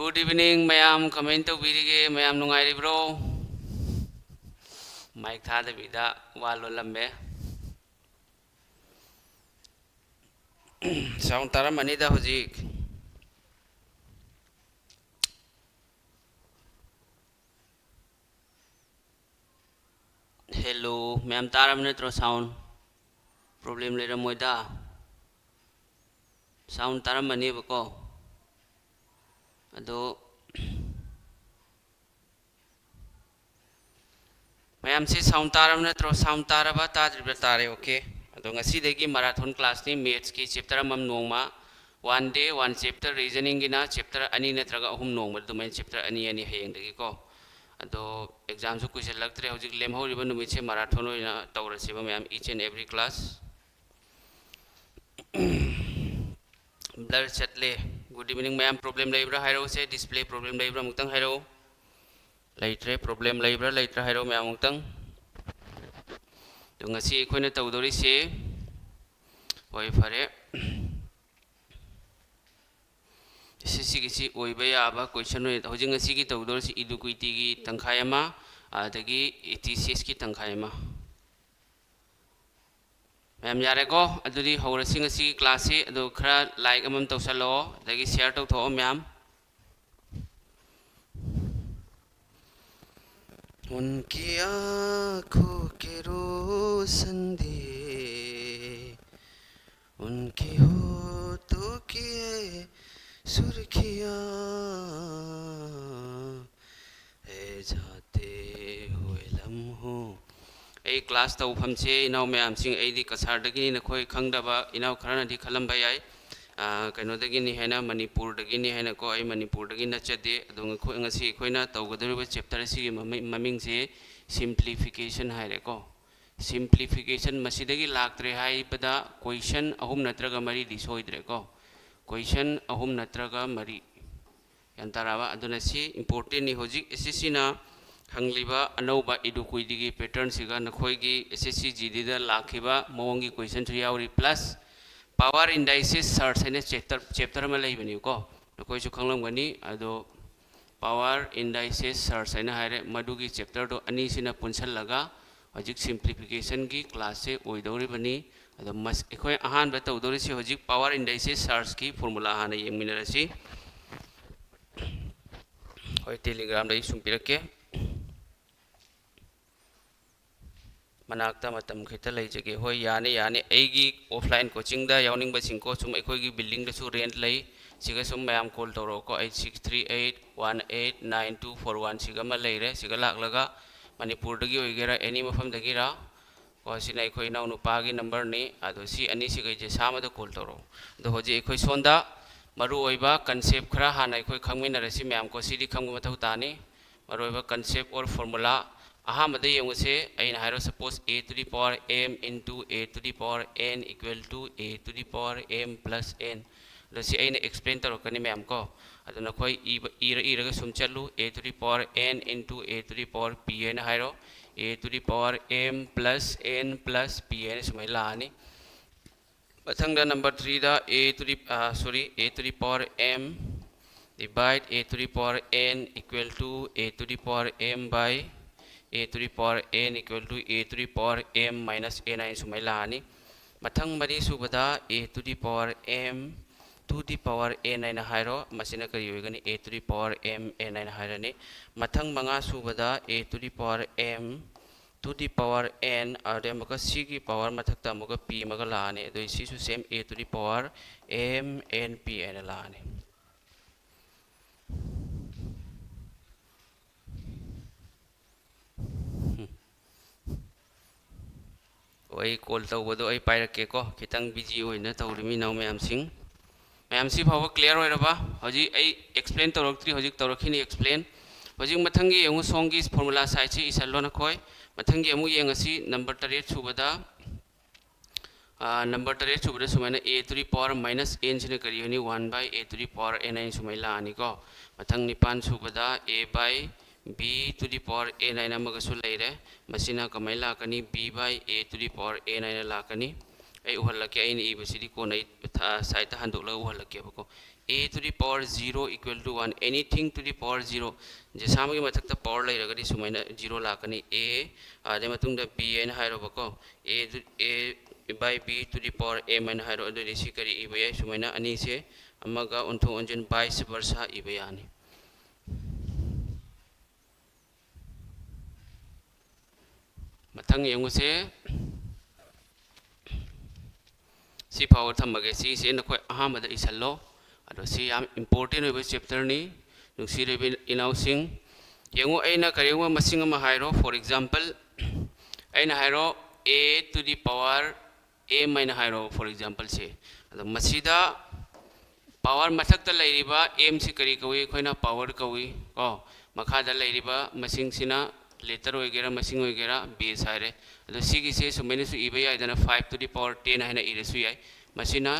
Good evening, mayam. Comment to video, mayam nungai bro. Mic tha de vida walo lambe. Sound tara mani da hojik. Hello, mayam tara mani tro sound. Problem le ramoy da. Sound tara mani bako. Ado mayam si sound tara mani tro sound tara ba ta dribla tare okay. Ado ngasi degi marathon class ni maths ki chapter mam nongma. One day, one chapter reasoning gina chapter ani netraga hum nongma dumain chapter ani hayeng degi ko. Ado exam su kuise lagtre hojik lemho riba numit se marathon oina tawrasi ba mayam each and every class. Blur chatle. Good evening mayam problem laibra hairo se display problem laibra muktang hairo. Laitre problem laibra laitra hairo mayam muktang. तो ngasi ekhoi tawdori se oi phare SSC gi si oiba yaba question oi hojing ngasi gi tawdori si idukuiti gi tangkhai ama adagi TCS ki tangkhai ama ma'am यारे को अदुदी हौरसिंग असि class से अदु खरा like अमम तौसलो दगी share तौ थो ma'am उनकी आँखों के रोशन दिए उनके होठों की सुर्खियाँ है जाते हुए लम्हों ए क्लास तौफम से इनाव मैम सिंह एदी कसारदगी नखोय खंगदबा इनाव खरनदि खलंबा याय कनोदगी नि हैना मणिपुरदगी नि हैना को आई मणिपुरदगी नचदे अदोंग खो ngasi खोइना तौगदरिबा चैप्टर सिगी ममिंग से सिंप्लीफिकेशन हायरे को सिंप्लीफिकेशन मसिदगी लाक्त्रे हाइबदा क्वेश्चन अहुम नत्रगा मरी दिसोइद्रे को क्वेश्चन अहुम नत्रगा मरी यंतराबा अदुना सि इंपोर्टेंट नि होजिक एसएससी ना हंगलिबा अनौबा इडुकुइदिगी पैटर्न सिगा नखोइगी एसएससी जीडी दा लाखिबा मोंगी क्वेश्चन थु यावरी प्लस पावर इंडाइसिस सर्च है चैप्टर में लेबनी को नखोइ सु खंगलमगनी अदो पावर इंडाइसिस सर्च है हायरे मदुगी चैप्टर दो अनि सिना पुनसलगा हजिक सिंप्लीफिकेशन की क्लास से ओइदौरिबनी अदो मस एखोइ अहान बे तौदौरि से हजिक पावर इंडाइसिस सर्च की फॉर्मूला हाना येंगमिनरसी होय टेलीग्राम दai सुंपिरके मनाक्ता मतम खिता लेजगे होय याने याने एगी ऑफलाइन कोचिंग दा यावनिंग बसिंग को सुम एखोगी बिल्डिंग दा सु रेंट लई सिगा सुम मयाम कॉल तौरो को 8638189241 सिगा मा लेरे सिगा लाखलगा मणिपुर दगी ओइगेरा एनी मफम दगीरा को सिना एखोई नाउ नुपागी नंबर नि अदो सि अनि सिगा जे सामा दा कॉल तौरो दो होजे एखोई सोंदा मरु ओइबा कांसेप्ट खरा हाना एखोई खंगमिनरसि मयाम को सिदि खंगु मथौ तानी मरु ओइबा कांसेप्ट और फॉर्मूला अहमदे यंगसे अइना हाइरो suppose a to the power m into a to the power n equal to a to the power m plus n दसी अइना एक्सप्लेन तौरकनी मैम को अदुना खोई इरगा सुम चलू a to the power n into a to the power p n हाइरो a to the power m plus n plus p n सुमै लानी मथंगदा number 3 दा a to the power m divide a to the power n equal to a to the power m by a to the power n equal to a to the power m minus n ay sumailani mathang mari subada a to the power m to the power n ay na hairo masina kari hoigani a to the power m n ay na hairani mathang manga subada a to the power m to the power n ade maka c ki power mathakta maka p maka laani do isi su same a to the power m n p n laani ओई call तौबदो ओई पाइरके को खितंग busy होइना तौरिमि now ma'am सी फाव क्लियर होइरबा हजि आई एक्सप्लेन तौरक्त्री हजि तौरखिनि एक्सप्लेन हजि मथंगी यंगु सोंगी फॉर्मूला साइड से इसल्लो न खोय मथंगी अमु यंगसी नंबर 8 सुबदा नंबर 8 सुबदा सुमाइना a to the power minus n सिने करी होनी 1 by a to the power n आई सुमाइला आनी को मथंग निपान सुबदा a by b to the power a नाइन मगसु लेरे मसिना कमाई लाकनी b by a to the power a नाइन लाकनी ai uhalake ai ni ibasidi ko nai side ta handok la uhalake bako a to the power 0 equal to 1 anything to the power 0 je samagi mathakta power lai ragadi sumaina 0 lakani a ade matungda b n hairo bako a by b to the power m n hairo adu disi kari ibaya sumaina ani se amaga onthong onjin vice versa ibayani mathang yenguse si power thamage si se na khoi ahamada isallo ado si yam important oiba chapter ni nungsi rebe inausing yengu aina karengwa masing ama hairo for example aina hairo a to the power a minus hairo for example se ado masida power mathakta lairiba m si kari kawi khoina power kawi ko makhada lairiba masing sina letter oigera masing oigera base haire ado sigi se sumaina su iba ya idana 5 to the power 10 haina irasu yai masina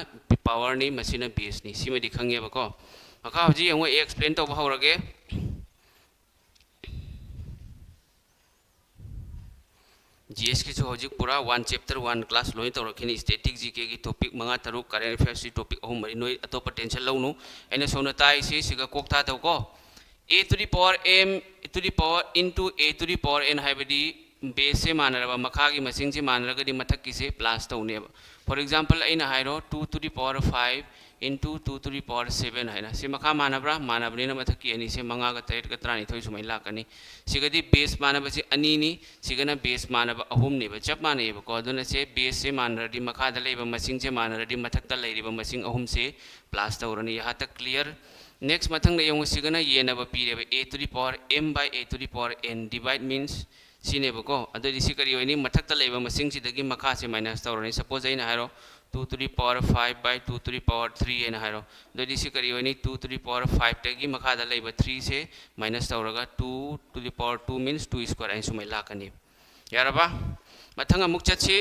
power ni masina base ni sima di khangye ba ko maka hoji yango explain to bahawrage GS ki hoji pura 1 chapter 1 class loi to rakhini static GK ki topic manga taru current affairs si topic ahum mari noi ato potential launu ena sona tai si siga kokta to ko a to the power m to the power into a to the power n haibadi base se manaraba makha gi masing se manaragadi mathak ki se plus to ne for example aina hairo 2 to the power 5 into 2 to the power 7 haina se makha manabra manabni na mathak ki ani se manga ga 3 ga 3 thoi sumai lakani sigadi base manaba se ani ni sigana base manaba ahum ne ba chap mane ba ko aduna se base se manaradi makha da leiba masing se manaradi mathak ta leiriba masing ahum se plus to rani yaha tak clear next mathang na yung sigana yena ba pire a to the power m by a to the power n divide means sine ba ko ado disi kari oni mathak ta leiba masing si dagi makha se minus to rani suppose ai na haro 2 to the power 5 by 2 to the power 3 ai na haro do disi kari oni 2 to the power 5 dagi makha da leiba 3 se minus to raga 2 to the power 2 means 2 square ai sumai lakani yaraba mathang amuk chachi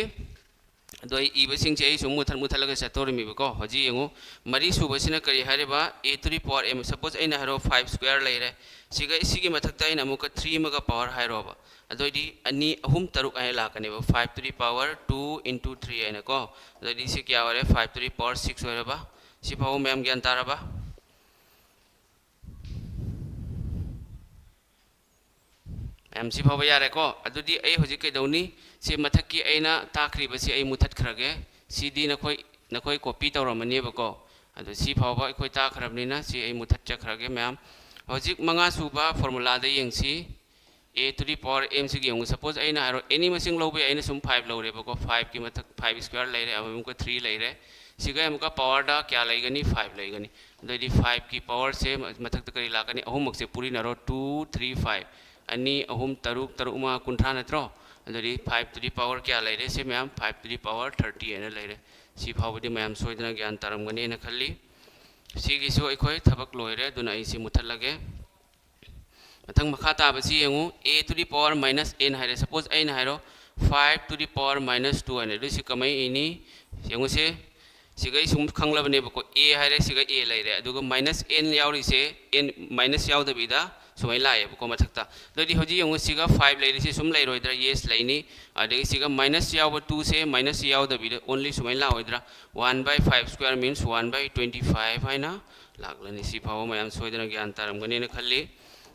doi ibasing che isu muthalaga satori mi ko hoji yengu mari su basina kari hareba a to the power m suppose aina haro 5 square laire siga isigi mathakta aina amuka 3 maga power hairoba adoi di ani ahum taruk ai lakani ba 5 to the power 2 into 3 aina ko adoi di se kya ore 5 to the power 6 oreba si phaw mem gyan taraba m si phaw yare ko adudi ai hoji kai dawni se mathaki aina takri basi ai muthat khrage cd nakoi copy tawramani ba ko adu si phaw ba khoi ta khrabni na si ai muthat chakhrage ma'am hojik manga suba formula da yengsi a to the power m si yeng suppose aina haro any masing lobe aina sum 5 lore ba ko 5 ki mathak 5 square laire amum ko 3 laire siga amka power da kya laigani 5 laigani doi 5 ki power se mathak ta kari lakani ahum mak se puri naro 2 3 5 ani ahum taruk taruma kunthra natro adori 5 to the power kya laire se ma'am 5 to the power 30 ena laire si phawdi ma'am soidna gyan taramgani na khalli sigi so ekhoi thabak loire duna ai si muthalage mathang makha ta ba si yengu a to the power minus n haire suppose ai na hairo 5 to the power minus 2 ane du si kamai ini yengu se siga isum khanglabane ba ko a haire siga a laire aduga minus n yauri se n minus yaud bida sumai lai ba ko mathakta dodi hoji yengu siga 5 laire se sum lai roidra yes laini adegi siga minus yaw 2 se minus yaud bida only sumai la hoidra 1 by 5 square means 1 by 25 haina laglani si phaw mayam soidna gyan taram gani na khalli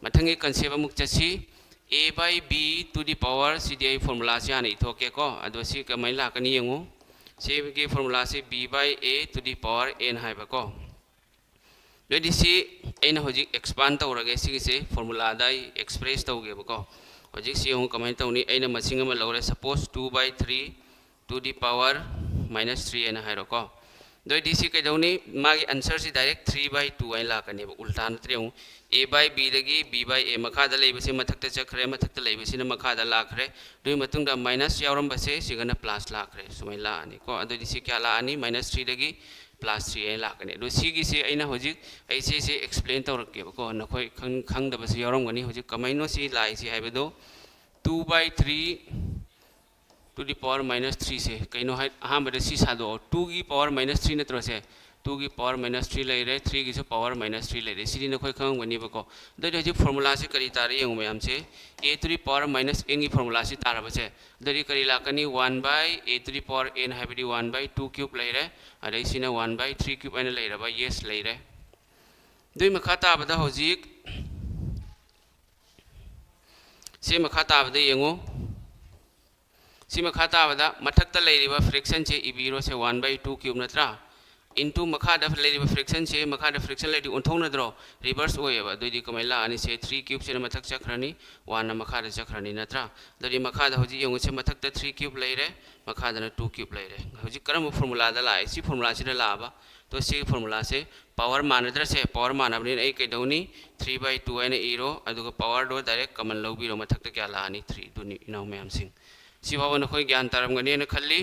mathangi concept amuk chasi a by b to the power cdi formula se ani thoke ko ado si kamai la kani yengu se ki formula se b by a to the power n hai ba ko dodi si aina hoji expand tawrage si se formula dai express tawge ba ko hoji si yengu kamai tawni aina masing ama lore suppose 2 by 3 to the power minus 3 ena hai ro ko doi dc kai dawni magi answer si direct 3 by 2 ai la kani ba ulta na triu a by b dagi b by a makha da leibe se mathakta chakre mathakta leibe sina makha da lakhre doi matung da minus yawram ba se sigana plus lakhre sumai la ani ko ado dc kya la ani minus 3 dagi plus 3 ai la kani do sigi se aina hojik ai se explain tawrak ke ko na khoi khang da ba se yawram gani hojik kamai no si lai si haibe do 2 by 3 to the power minus 3 se kaino hai aham bada si sado 2 की power minus 3 natro se 2 की power -3 लेरे 3 की power -3 लेरे सिदी नखोय खंगबनी बको दरि हजि formula से करी तारे young ma'am से a to the power -n की फॉर्मूला से तारा बसे दरि करी लाकनी 1 by a to the power n हाइबडी 1 by 2 cube लेरे अदै सिना 1 by 3 क्यूब एन लेरबा yes लेरे दुई मखा ताबदा हजिक से मखा ताबदा यंगो से मखा ताबदा मथक्ता लेरिबा फ्रैक्शन से इबीरो से 1 by 2 क्यूब नत्रा into makada लेरिबा फ्रैक्शन से makada फ्रैक्शन लेरि उन्थोंना द्रो रिवर्स ओएबा दुई कमेला अनि से 3 क्यूब से मथक चखरनी 1 ना makada चखरनी नत्रा दरि makada होजि यंगो से मथक्ता 3 क्यूब लेरे makada ना 2 क्यूब लेरे होजि करम फार्मूला दा लाए सी फार्मूला से लाबा तो सी फार्मूला से पावर मानद्र से पावर मानबनि ए कैदौनी 3 by 2 एन इरो अदुगा पावर दो डायरेक्ट कमन लौबिरो मथक्ता क्या लानी 3 दुनि इनाउ मैम सिंह सी भाव नखोय ज्ञान तारमगने न खल्ली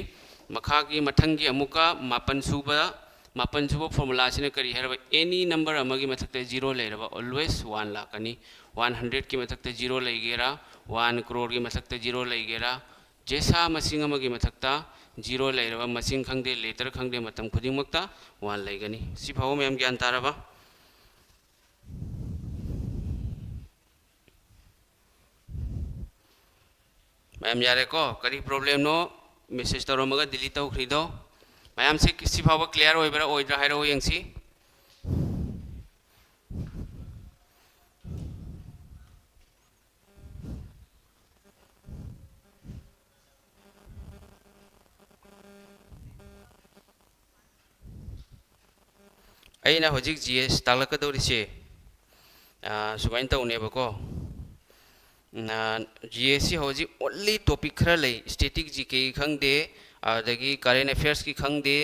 मखागी मथंगी अमुका मापन सुबह फॉर्मूला से करी है एनी नंबर अमगी मथक्ते 0 लेरबा ऑलवेज 1 लाकनी 100 की मथक्ते 0 लेगेरा 1 करोड़ की मथक्ते 0 लेगेरा जैसा मसिंग अमगी मथक्ता 0 लेरबा मसिंग खंगदे लेटर खंगदे मतम खुदिमक्ता 1 लेगनी सी भाव में हम ज्ञान तारबा मैम यारे को करी प्रॉब्लम नो मैसेज तौरमगा डिलीट तौखरिदो मैम से किसी भाव क्लियर होइबरा ओइद्रा हाइरो यंगसी अइना होजिक जीएस तालकदौरिसे सुबाइन तौनेबको जीएस होजी ओनली टॉपिक खरा ले स्टैटिक जीके खंगदे आदगी करेंट अफेयर्स की खंगदे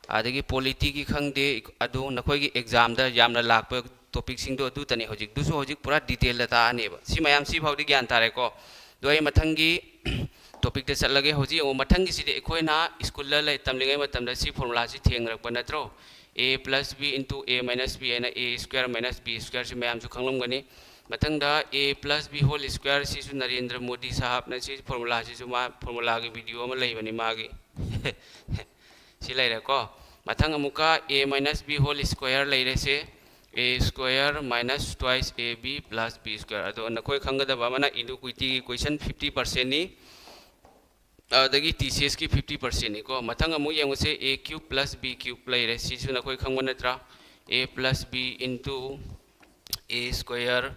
आदगी पॉलिटी की खंगदे अदु नखोई एग्जाम दा यामना लाप टॉपिक सिंग दो तने होजिक दुसु होजिक पूरा डिटेल दा तानेबा सी मयाम सी भावदी ज्ञान तारे को दोय मथंगी टॉपिक ते चलगे होजी ओ मथंगी सिदे एखोयना स्कूल ला तमलिंगै मतमदा सी फार्मूला सी थेंगरप नत्रो a plus b into a minus b and a square minus b square से मैम जो खंगलम Ghani मथंगदा a plus b whole square से जो नरेंद्र मोदी साहब ने से फार्मूला से जो मा फार्मूला की वीडियो में लई बनी मागी सी लई रे को मथंग अमुका a minus b whole square लई रे से a square minus twice ab plus b square अदो नखोय खंगदा मना इनइक्विटी की क्वेश्चन 50% नी अदगी TCS की 50% नी को मथंग अमु यंग से a cube plus b cube लई रे Sissu नखोय खंगवन नत्रा a plus b into a square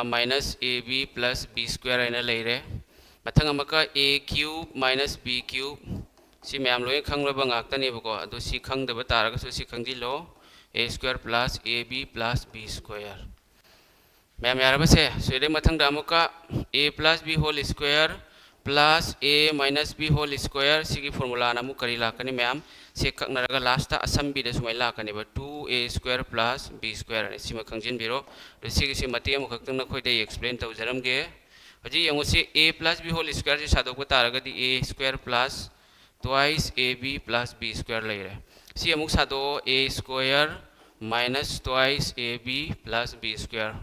minus ab plus b square एना लई रे मथंग अमका a cube minus b cube सी मैम लोय खंगलबा ngakतनी बको अदो सी खंगदब तारगसु सी खंगजिलो a square plus ab plus b square ma'am यारबसे सोरे मथंग दामुका a plus b whole square plus a minus b whole square सिगी फॉर्मूला नामु करी लाकनी मैम से ककनरगा लास्ट असम्बी दे सुमै लाकनी बा 2a square plus b square ने सिमा खंजिन बिरो तो सिगी से मते अमु खक्तन नखोय दे एक्सप्लेन तौजरम गे हजि यंगो से a plus b whole square से सादोक तारगदी a square plus twice ab plus b square लई रे सी अमु सादो a square minus twice ab plus b square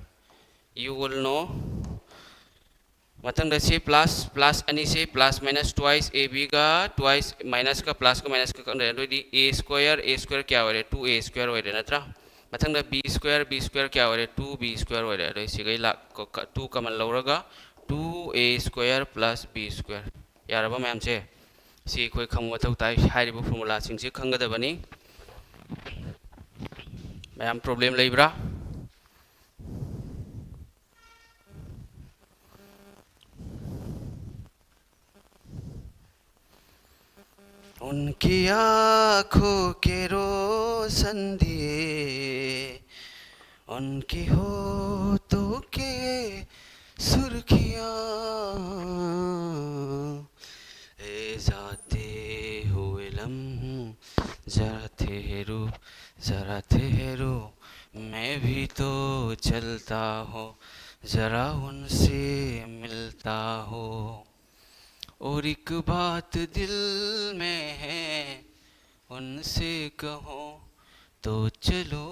you will know Matang से प्लस अनि से प्लस माइनस ट्वाइस ab का twice minus का plus का कंदे दोदी a स्क्वायर क्या होरे 2a स्क्वायर होरे नत्रा मतंग b स्क्वायर क्या होरे 2b स्क्वायर होरे रे सिगै ला 2 कमन लौरगा 2a square plus b square यारबा मैम से सी कोई खंगवा थौ ताई हाइरिबो फार्मूला सिंग से खंगदबनी मैम प्रॉब्लम लेब्रा उनकी आँखों के रोशन दिए उनकी होठों के सुर्खियाँ ए जाते हुए लम्हों जरा ठहरो मैं भी तो चलता हूँ जरा उनसे मिलता हूँ और एक बात दिल में है उनसे कहो तो चलो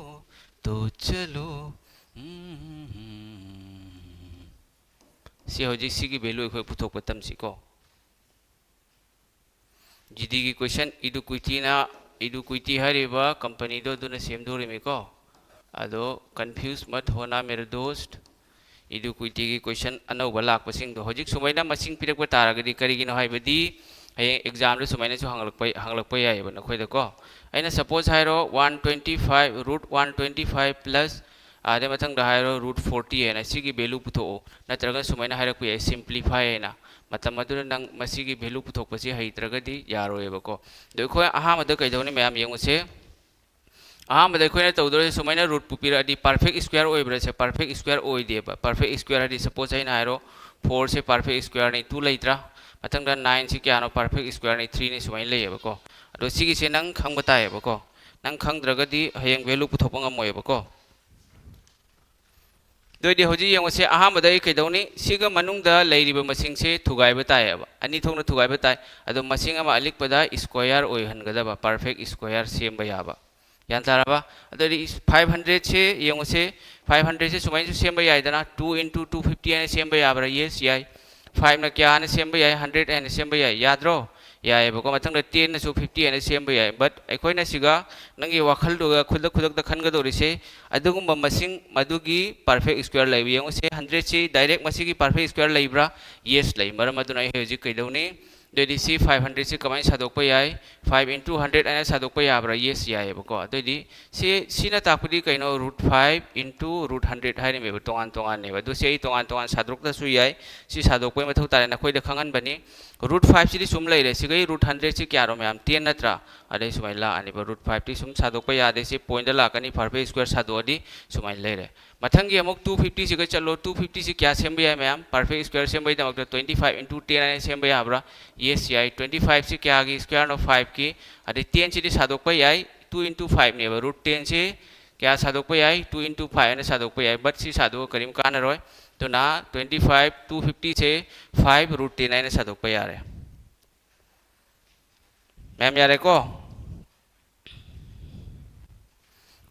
सी हौजिक सिगी वैल्यू अखोय पुथोक पतम सिको जीडी की क्वेश्चन इडुक्विटी ना इडुक्विटी हरिबा कंपनी दो दुना सेमदोरिमिको अदो कंफ्यूज मत होना मेरे दोस्त इडुक्विटी की क्वेश्चन अनौबा लाकपसिंग दो हजिक सुमाइना मसिंग पिरक तारगदी करिगिनो हाइबदी हयें एग्जाम रे सुमाइना सु हांगलकपै याइबा नखोइदको अइना सपोज हाइरो 125 रूट 125 प्लस आदे मथंग दा हाइरो रूट 40 है ना सिगी वैल्यू पुथो नत्रगा सुमाइना हाइरक पे सिंपलीफाई है ना मतलब मधुर नंग मसीगी वैल्यू पुथोकपसि हैत्रगदी यारोएबको दो खो अहामद कैदौनी मैम यंगसे अहामद अखोइना तौदोरे सुमाइना रूट पुपिरादी परफेक्ट स्क्वायर ओइब्रा से परफेक्ट स्क्वायर ओइदेबा परफेक्ट स्क्वायर हदी सपोज आइना हाइरो 4 से परफेक्ट स्क्वायर ने 2 लेत्रा मथंग दा 9 से क्या नो परफेक्ट स्क्वायर ने 3 ने सुमाइन लेयबको अदो सिगी से नंग खंग बतायबको नंग खंगद्रगदी हयेंग वैल्यू पुथोप ngam दोइदे होजी यंगसे अहामद कैदौनी सिग मनुंगदा लैरिबा मसिंग से थुगाइबा तायबा अनि थोंगना थुगाइबा ताय अदो मसिंग अमा अलिकपदा स्क्वायर ओइहनगदबा परफेक्ट स्क्वायर सेमबा याबा यान ताराबा अदो 500 से यंगसे 500 से सुमाइन से सेमबा याइदना 2 into 250 ने सेमबा याबरा यस याइ 5 ना क्या ने सेमबा याइ 100 ने सेमबा याइ याद्रो याइबको मथंग 10 ने 50 ने सेमबा याइ बट अखोइना सिगा नंगी वाखल दुगा खुदक खुदक द खनगदोरिसे अदुगुम मसिंग मदुगी परफेक्ट स्क्वायर लाइबि यंगसे 100 से डायरेक्ट मसिगी परफेक्ट स्क्वायर लाइब्रा यस लाई मरम मदुना हेजि कैदौनी दोइदि सी 500 से कमाइ सादोकपा याइ 5 into 100 अने सादोकपा याब्रा यस याइबको दोइदि सिना ताकपुदि कैनो रूट 5 into रूट 100 हाइनेबे तोंगान तोंगान नेबा दो से तोंगान तोंगान सादोकतासु याइ सि सादोकपै मथौ तारे नखोइदा खंगनबनि रूट 5 सिदि सुम लैरे सिगै रूट 100 से क्या रो मैम 10 नत्रा अदे सुमाइ ला अनिबा रूट 5 ति सुम सादोकपा यादे से पॉइंट लाकनि परफेक्ट स्क्वायर सादोअदि सुमाइ लैरे मथंगी अमुक 250 सिगै चलो 250 से क्या सेमबे याइ मैम परफेक्ट स्क्वायर सेमबे दमक 25 into 10 अने सेमबे याब्रा यस याइ 25 से क्या गी स्क्वायर ऑफ 5 की अदे 10 सिदि सादोकपा याइ 2 into 5 नेबा रूट 10 से क्या सादोकपा याइ 2 into 5 अने सादोकपा याइ बट सि सादो करीम कानरोय तो ना 25 250 से 5 रूट 10 अने सादोकपा यारे मैम यारे को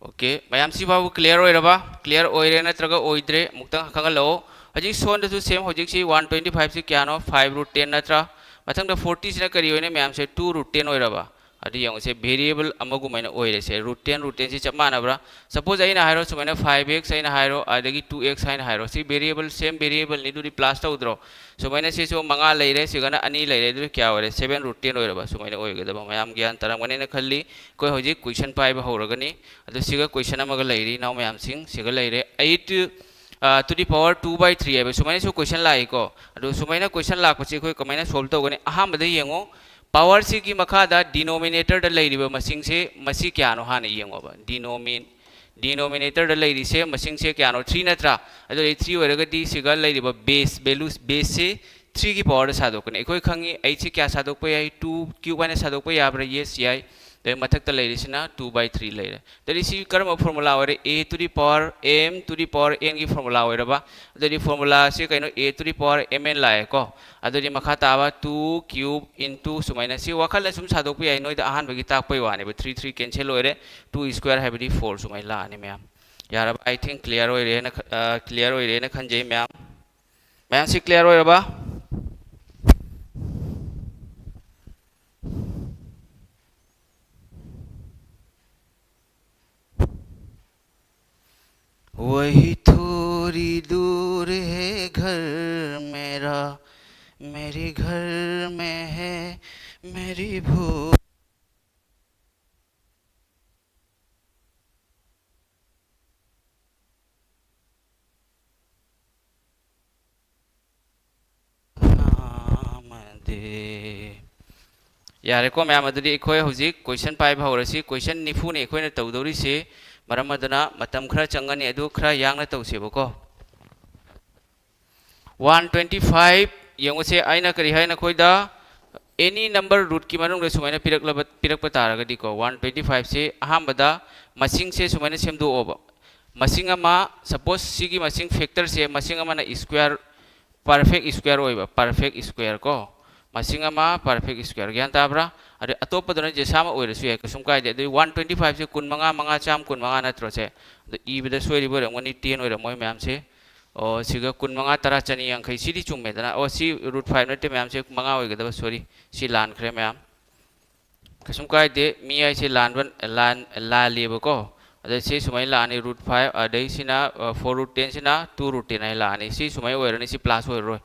ओके मैम सिबाबु क्लियर ओइरबा क्लियर ओइरे नत्रगा ओइद्रे मुक्ता खंगलो हजि सोन दसु सेम हजि सी 125 से क्या नो 5 रूट 10 नत्रा मथंग 40 से करी ओइने मैम से 2 रूट 10 ओइरबा अदि यंग से वेरिएबल अमगुमैना ओइरे से रूट 10 से चमानब्रा सपोज आइना हाइरो सुमैना 5x आइना हाइरो अदगी 2x आइना हाइरो सी वेरिएबल सेम वेरिएबल नि दुरी प्लस तौद्रो सुमैना से सो मंगा लैरे सिगना अनि लैरे दुरी क्या ओइरे 7 रूट 10 ओइरबा सुमैना ओइगदबा मैम ज्ञान तरंगने खल्ली कोइ हजि क्वेश्चन पाइबा होरगनी अदु सिगा क्वेश्चन अमगा लैरि नाउ मैम सिंग सिगा लैरे 8 to the power 2/3 है सुमैना सो क्वेश्चन लाइको अदु सुमैना क्वेश्चन लाकपछि कोइ कमाइना सॉल्व तौगनी अहामद यंगो पावर सी की मखादा डिनोमिनेटर द लैरिबा मसिंग से मसी क्यानो हाने यंगोबा डिनोमिनेटर द लैरि से मसिंग से क्यानो 3 नत्रा अदो 3 ओरगदी सिगा लैरिबा बेस वैल्यूज बेस से 3 की पावर सादोकने एकोइ खंगी 8 से क्या सादोकपा याइ 2 क्यूब अने सादोकपा याब्रा यस याइ दे मथक्ता लैरिसिना 2/3 लैरे दरि सी कर्म फार्मूला ओरे a to the power m to the power n की फार्मूला ओइरबा दरि फार्मूला से canoe a to the power mn लाए को अदरि मखा ताबा 2 क्यूब into सुमाइना सी वखल सुम सादोकपा याइ नोइदा अहान बगी ताकपै वाने 3 3 कैंसिल ओइरे 2 स्क्वायर हैबदी 4 सुमाइ लाने मैम यार आई थिंक क्लियर ओइरे न क्लियर ओइरे न खंजे मैम सी क्लियर ओइरबा वही थोड़ी दूर है घर मेरा मेरे घर में है मेरी भूख यारे को मैम अदुदी एखोय हुजिक क्वेश्चन पाइब हौरसी क्वेश्चन निफु ने एखोयना तौदौरी से मरम अदना मतम खरा चंगनी अदु खरा यांगना तौसेबको 125 यंगसे आइना करी हाइना खोइदा एनी नंबर रूट की मनुंग रे सुमाइना पिरक तारगदी को 125 से अहामबदा मसिंग से सुमाइना सेमदो ओबा मसिंग अमा सपोज सिगी मसिंग फैक्टर से मसिंग अमा ना स्क्वायर परफेक्ट स्क्वायर ओइबा परफेक्ट स्क्वायर को मसिंग अमा परफेक्ट स्क्वायर ज्ञान ताब्रा अरे अतोपदना जेसामा ओइरसु याइ कसुम काइदे अदु 125 से 15 मंगा चाम 15 नत्रो से अदु इबदा सोइरिबो रंगनी 10 ओइर मोय मैम से ओ सिगा 15 तरा चनी अंखै सिदि चुमेदना ओ सी रूट 5 नते मैम से मंगा ओइगदबा सॉरी सी लान खरे मैम कसम कायदे मी ऐसे लालेबको अदे सी सुमाय लानी रूट 5 अदे सिना 4 रूट 10 सिना 2 रूट 10 लानी सी सुमाय ओइरनी सी प्लस ओइरोय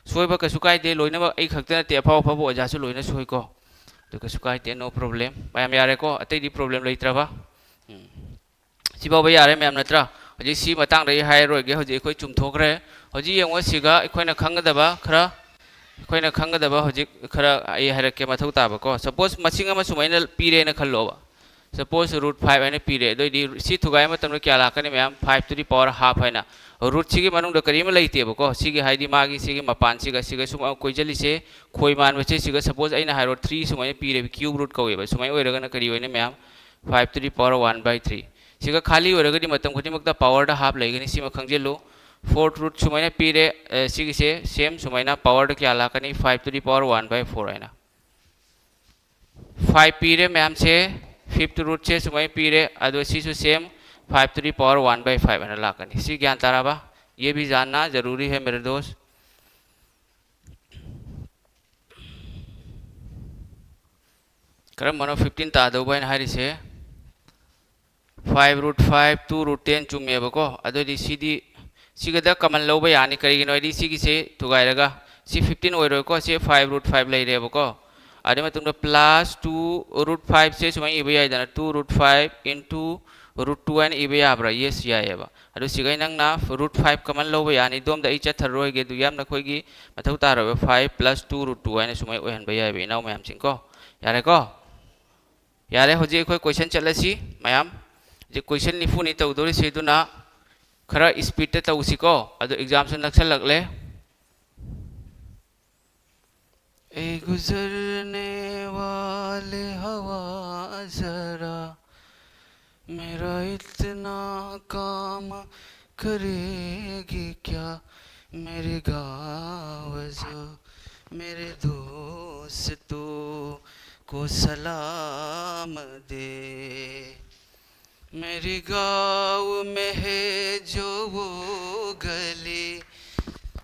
सोयबा कसु कायदे लोइनबा ऐ खक्तना ते अफाव अफाव ओजासु लोइना सोयको तो कसु कायदे नो प्रॉब्लम मैम यारे को अतैदि प्रॉब्लम लेत्रबा सिबाबा यारे मैम नत्रा हजि सी मतंग दै हायरोगे हजि अखोय चुमथोखरे हजि यंगो सिगा अखोयना खंगदबा खरा अखोयना खंगदबा हजि खरा ऐ हायरके मथौ ताबको सपोज मसिंग अमा सुमायना पीरे न खल्लोबा सपोज रूट 5 आने पीरे दोइदि सी थुगाय मतम क्या लाकने ma'am 5 to the power half है ना रूट सिगी मनुंग करीम लेतेबको सिगी हाइदि मागी सिगी मपान सिगा सिगा सुम कोइजलिसे खोय मान बचे सिगा सपोज अइना हाइरो 3 सुमाय पीरे क्यूब रूट कवेबा सुमाय ओइरगना करी ओइने मैम 5 टू द पावर 1/3 सिगा खाली ओइरगदि मतम खुदिमकता पावर दा हाफ लेगनी सिमा खंगजेलो 4 रूट सुमायना पीरे सिगी से सेम सुमायना पावर दा क्या लाकनी 5 टू द पावर 1/4 है ना 5 पीरे मैम से 5th रूट से सुमाय पीरे अदो सीसु सेम 5 टू द पावर 1/5 है लाकनी सी ज्ञान ताराबा ये भी जानना जरूरी है मेरे दोस्त करम मनो 15 तादोबा हारि से 5 रूट 5 2 रूट 10 चुमेबको अदोदि सीदी सिगदा कमन लौबा यानी करिगिनो आइदि सिगी से तुगाइरगा सी 15 ओइरोको से 5 रूट 5 लेरेबको आदि मतुंग प्लस 2 रूट 5 से सुमाय इबे याइदना 2 रूट 5 इनटू रूट 2 एन इबे याब्रा यस यायबा अदु सिगै नंगना रूट 5 कमन लौबा यानी दोम दा इचा थरोयगे दु यामना खोइगी मथौ तारबा 5 प्लस 2 रूट 2 एन सुमाय ओहनबा यायबे नाउ मैम सिंको यारे को यारे होजे खोइ क्वेश्चन चलसी मैम जे क्वेश्चन निफु नि तौदोरि सेदुना खरा स्पीड ते तौसिको अदु एग्जाम से नक्सल लगले ए गुजरने वाले हवा जरा मेरा इतना काम करेगी क्या मेरे गाँव जो मेरे दोस्तों को सलाम दे मेरे गाँव में है जो वो गली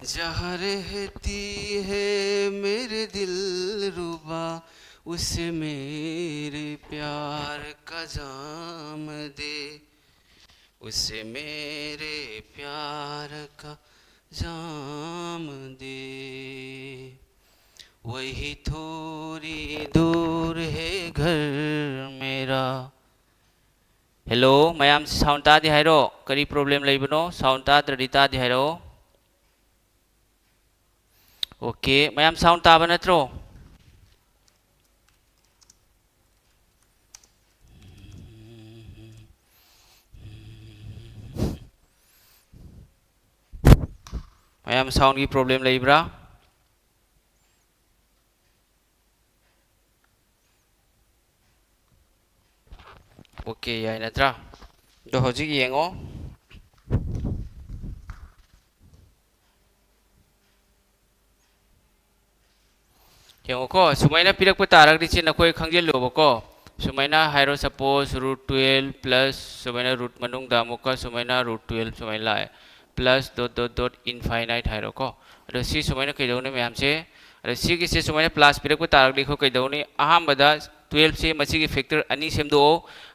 जहाँ रहती है मेरे दिल रुबा उसे मेरे प्यार का जाम दे उसे मेरे प्यार का जाम दे वही थोड़ी दूर है घर मेरा हेलो मैम साउंड तादि हाइरो करी प्रॉब्लम लेबनो साउंड ताद्रदि तादि हाइरो ओके मैम साउंड ताबा नत्रो मैम साउंड की प्रॉब्लम लेब्रा ओके याय नत्रा दो होजिक येंगो येंगोको सुमायना पिरकप तारगदि चे नखोय खंगजेलोबको सुमायना हाइरो सपोज रूट 12 प्लस सुमायना रूट मनुंग दामुका सुमायना रूट 12 सुमायना लाय plus dot dot dot infinite हाइरोको अदो सी सुमायना कैदौने मैम से अदो सी की से सुमायना प्लस पिरकप तारगदि खो कैदौने अहामबदा 12 से मसीगी फैक्टर अनि सेमदो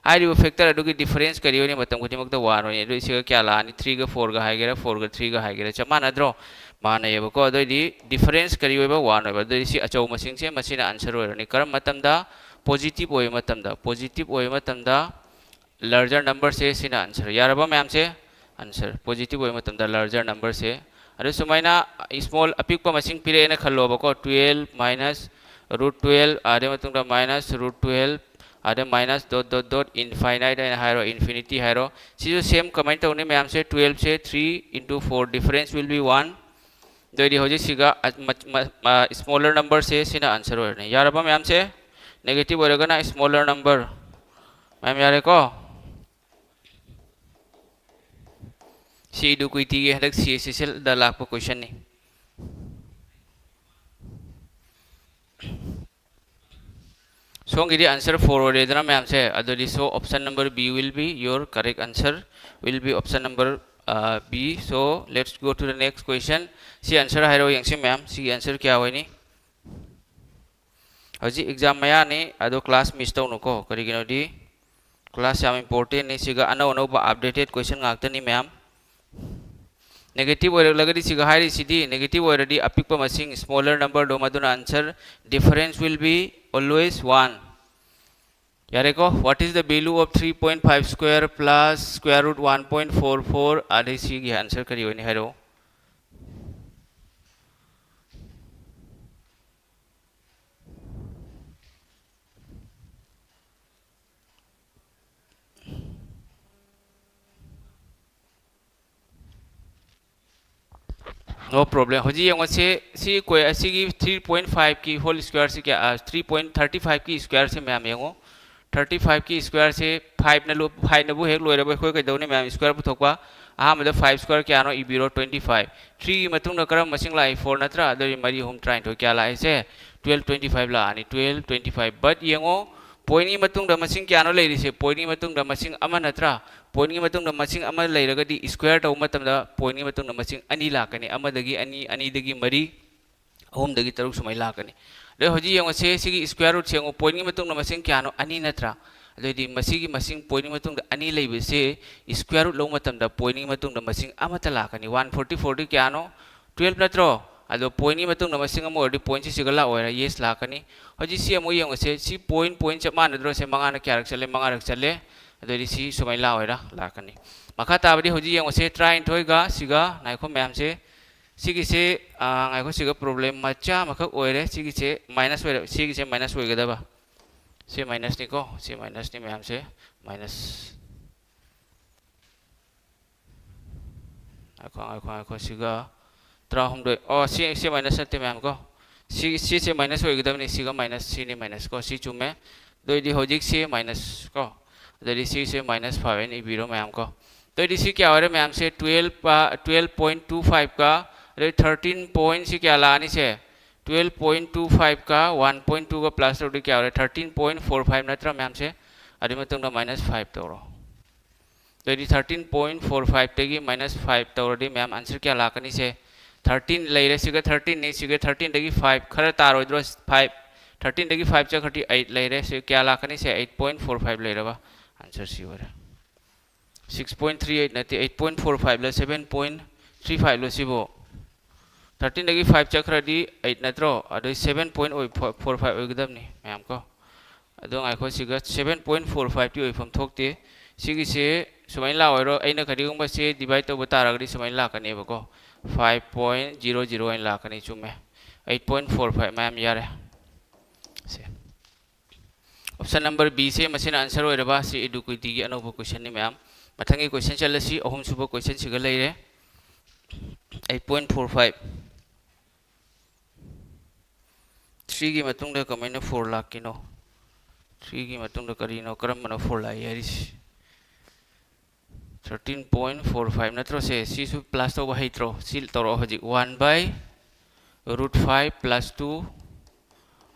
हाइरिबो फैक्टर अदुगी डिफरेंस करियोने मतम खुदिमकता 1 होने अदो इसे क्या लानी 3 गा 4 गा हाइगेरा 4 गा 3 गा हाइगेरा चमानद्रो मानयबको अदोदि डिफरेंस करियोबा 1 होबा अदो इसे अचौ मसिंग से मसिना आंसर होरनी करम मतमदा पॉजिटिव होय मतमदा लार्जर नंबर से सिना आंसर यारबा मैम से आंसर पॉजिटिव होय मतमदा लार्जर नंबर से अदो सुमाइना स्मॉल अपिकपा मसिंग पिरे न खल्लोबको 12 माइनस रूट 12 आदे मतुंगदा माइनस रूट 12 आदे minus dot dot dot infinite and हाइरो इन्फिनिटी हाइरो सिजो सेम कमेंट होने मैम से 12 से 3 into 4 डिफरेंस विल बी 1 दोइदि होजे सिगा स्मॉलर नंबर से सिना आंसर होरने यारबा मैम से नेगेटिव होरगना स्मॉलर नंबर मैम यारे को सी दु कुइटी के हदक सीएसएल द लाख क्वेश्चन नहीं सॉन्ग इधर आंसर 4 और इधर मैम से अदोली so option number B will be your correct answer will be option number B so let's go to the next question सी आंसर हाइरो यंगसे मैम सी आंसर क्या होय नी हजी एग्जाम मया ने अदो क्लास मिस तौनुको करिगिनोदी क्लास याम इम्पोर्टेंट ने सिगा अनौ अनौबा updated question ngakta ni ma'am negative oil lagadi siga hairi sidi negative oil di apikpa masing smaller number do maduna answer difference will be always 1 yare ko what is the value of 3.5 square plus square root 1.44 adi sigi answer kari oni haro no problem hoji yang se si ko asigi 3.5 ki whole square se kya 3.35 ki square se ma'am yango 35 की square से 5 ना लो 5 ना वो हेक lower बे कोई कदौने ma'am square पुथोकवा आहा मतलब 5 square क्या no इबीरो 25 3 मतुंग न करम मसिंग लाई 4 नत्रा अदरी मरी होम ट्राइन तो क्या लाई से 12 25 ला आनी 12 25 बट येंगो पॉइंट की मतुंग द मसिंग क्या नो लेरी से पॉइंट की मतुंग द मसिंग अमा नत्रा पॉइंट की मतुंग द मसिंग अमा लेरगदी स्क्वायर तो मतम द पॉइंट की मतुंग द मसिंग अनी लाकने अमा दगी अनी दगी मरी होम दगी तरुक समय लाकने ले होजी यंग से सिगी स्क्वायर रूट सेंगो पॉइंट की मतुंग न मसिंग क्या नो अनी नत्रा अदोदी मसिगी मसिंग पॉइंट की मतुंग द अनी लेबे से स्क्वायर रूट लो मतम द पॉइंट की मतुंग द मसिंग अमता लाकने 144 क्या नो 12 नत्रो अदो पॉइंट की मतुंग द मसिंग अमो ओडी पॉइंट सिगला ओरा यस लाकने होजी सी अमो यंग से सी पॉइंट चप मानद्रो से मंगा न क्या रख चले मंगा रख चले अदोदी सी समय ला ओरा लाकने मखा ताबदी होजी यंग से ट्राइन थोइगा सिगा नाइखो मैम से सिगी से आइखो सिगा प्रॉब्लम मचा मखक ओइरे सिगी से माइनस ओइरे सिगी से माइनस ओइगदबा से माइनस निको से माइनस नि मैम से माइनस आइखो सिगा त्रा हमदो ओ से माइनस नते मैम को सी से माइनस ओइगदबनि सिगा माइनस सी नि माइनस को सी चुमे दोइदि होजिक से माइनस को दोइदि सी से माइनस 5 इन इबिरो मैम को दोइदि सी क्या ओरे मैम से 12.25 का 13 पॉइंट से क्या लानी से 12.25 का 1.2 का प्लस रोडी क्या हो रहा है 13.45 नत्रा मैम से अरे में तुम माइनस 5 तोड़ो तो यदि 13.45 तेगी माइनस 5 तोड़ी मैम आंसर क्या लाकनी से 13 ले रहे सिगे 13 नहीं सिगे 13 तेगी 5 खरा तारो इधर 5 13 तेगी 5 चा खटी 8 ले रहे से क्या लाकनी से 8.45 ले रहा आंसर सी हो रहा 6.38 नती 8.45 ले 7.35 लो सिबो 13 दगी 5 चक्रदी 8 नत्रो अदो 7.45 ओइगदबनी मैम को अदो आइखो सिगा 7.45 ती ओइफम थोकते सिगी से सुमाइन ला ओइरो अइना खदिगुंबा से डिवाइड तो बतारगदी सुमाइन ला कनेबको 5.00 इन ला कने चुमे 8.45 मैम यारे से ऑप्शन नंबर बी से मसिन आंसर ओइरबा से एडुकेटी की अनोबो क्वेश्चन नि मैम मथंगी क्वेश्चन चलसी अहम सुबो क्वेश्चन सिगा लेरे 8.45 3 की मतुंग द कमेंट 4 लाख किनो 3 की मतुंग द करीनो करम मन 4 लाई हरिस 13.45 नत्रो से सी सु प्लस तो वहित्रो सील तोरो हजि 1 बाय रूट 5 प्लस 2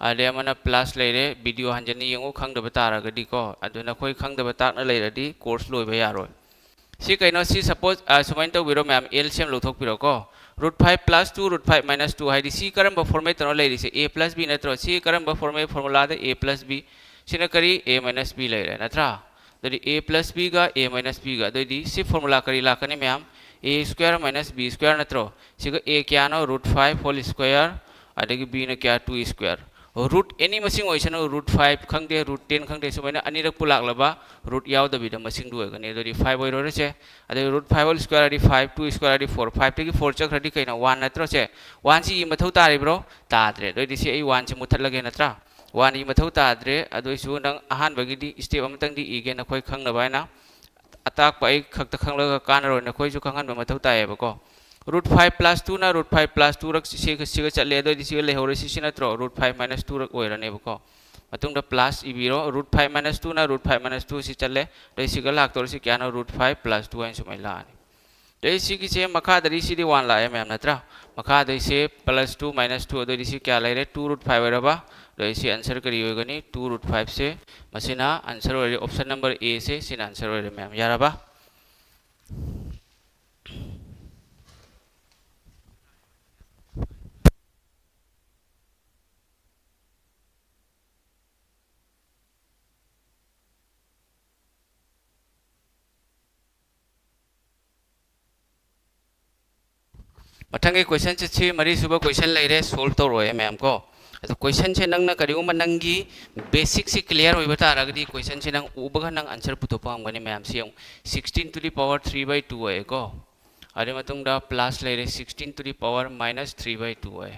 आदे मना प्लस लेरे वीडियो हंजनी यंगो खंगदब तारगदी को अदुना कोई खंगदब ताकना लेरदी कोर्स लोइबा यारोय सी कइनो सी सपोज सुमाइन तो बिरो मैम एलसीएम लोथोक बिरो को रूट 5 प्लस 2 रूट 5 माइनस 2 हाइदी सी करम फॉर्मेट तनो लेरी से a प्लस b नत्रो सी करम फॉर्मेट फॉर्मूला दे a प्लस b सिना करी a माइनस b लेरे नत्रा ददी a प्लस b गा a माइनस b गा ददी सी फॉर्मूला करी लाकने ma'am a square minus b square नत्रो सिगा a क्या नो रूट 5 होल स्क्वायर अदगी b न क्या 2 स्क्वायर रूट एनी मसिंग ओइसन रूट 5 खंगदे रूट 10 खंगदे सुमाइना अनिरक पुलाक लबा रूट याव दबिदा मसिंग दु गने ददी 5 ओइरो से अदे रूट 5 होल स्क्वायर अदि 5 2 स्क्वायर अदि 4 5 तेगी 4 चक्रदि कइना 1 नत्रो से 1 सी मथौ तारिब्रो ताद्रे ददी से ए 1 से मुथत लगे नत्रा 1 इ मथौ ताद्रे अदोइसु नंग अहान बगिदि स्टेप अमतंग दि इगे नखोय खंगनबायना अताक पाई खक्त खंगलगा कानरो नखोयसु खंगन मथौ तायेबको रूट 5 प्लस 2 ना रूट 5 प्लस 2 रक सिगा चले अदोदि सिगा लेहौरे सि नत्रो रूट 5 माइनस 2 रक ओइरनेबको मतुंग द प्लस इबिरो रूट 5 माइनस 2 ना रूट 5 माइनस 2 सि चले दे सिगा लाक्तोर सि क्या नो रूट 5 प्लस 2 आइन सुमै लानी दे सिगी से मखा दरि सिदि 1 लाए मैम नत्रा मखा दे से प्लस 2 माइनस 2 अदोदि सि क्या लाइरे 2 रूट 5 ओइरबा दे सि आंसर करी होगनी 2 रूट 5 से मसिना आंसर ओइरे ऑप्शन नंबर ए से सिन आंसर ओइरे मैम याराबा मथंगे क्वेश्चन से मरी सुबह क्वेश्चन लेरे सोल्व तो रोए मैम को तो क्वेश्चन से नंग करीगुम नंगी बेसिक से क्लियर होइबा तारगदी क्वेश्चन से नंग उबगा नंग आंसर पुथोपामगनी मैम से 16 to the power 3/2 है को अरे मतुंगदा प्लस लेरे 16 to the power minus 3/2 है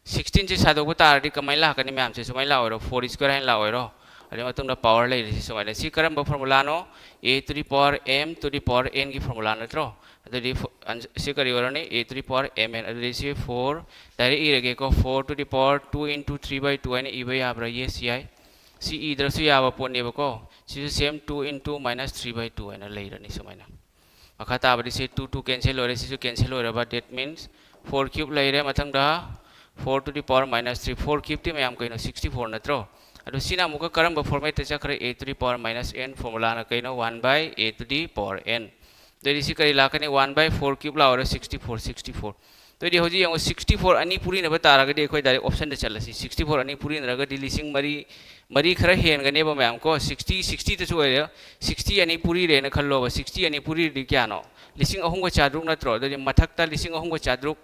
16 से सादोगो तारदी कमाई लाकनी मैम से सुमाई लाओरो 4 स्क्वायर है लाओरो अरे मतुंगदा पावर लेरे से सुमाई सी करम फॉर्मूला नो a to the power m to the power n की फॉर्मूला नत्रो अदुदी से करिवरने a to the power mn अदुदी से 4 डायरेक्ट इरगे को 4 to the power 2 into 3/2 ने इबे याब्रा ये सी इधर से याबा पोने बको सी सेम 2 into minus 3/2 है ना लेरनी सुमाइना मखा ताबदी से 2 2 कैंसिल होरे से कैंसिल होरे बट दैट मींस 4 क्यूब लेरे मथंगदा 4 to the power minus 3 4 cube ती मैम कइनो 64 नत्रो अदु सिना मुका करम फॉर्मेट चक्रे a to the power minus n formula ना कइनो 1 by a to the power n तो इसी करी लाकने 1 by 4 क्यूब लाओरे 64 तो ये होजी यंगो 64 अनि पूरी न बतारगदि एखोय डायरेक्ट ऑप्शन दे चलसी 64 अनि पूरी नरगदि लिसिंग मरी खरा हेनगने बा मैम को 60 तसु ओरे 60 अनि पूरी रे न खल्लो बा 60 अनि पूरी दि क्यानो लिसिंग अहुम को चाद्रुक नत्रो दि मथकता लिसिंग अहुम को चाद्रुक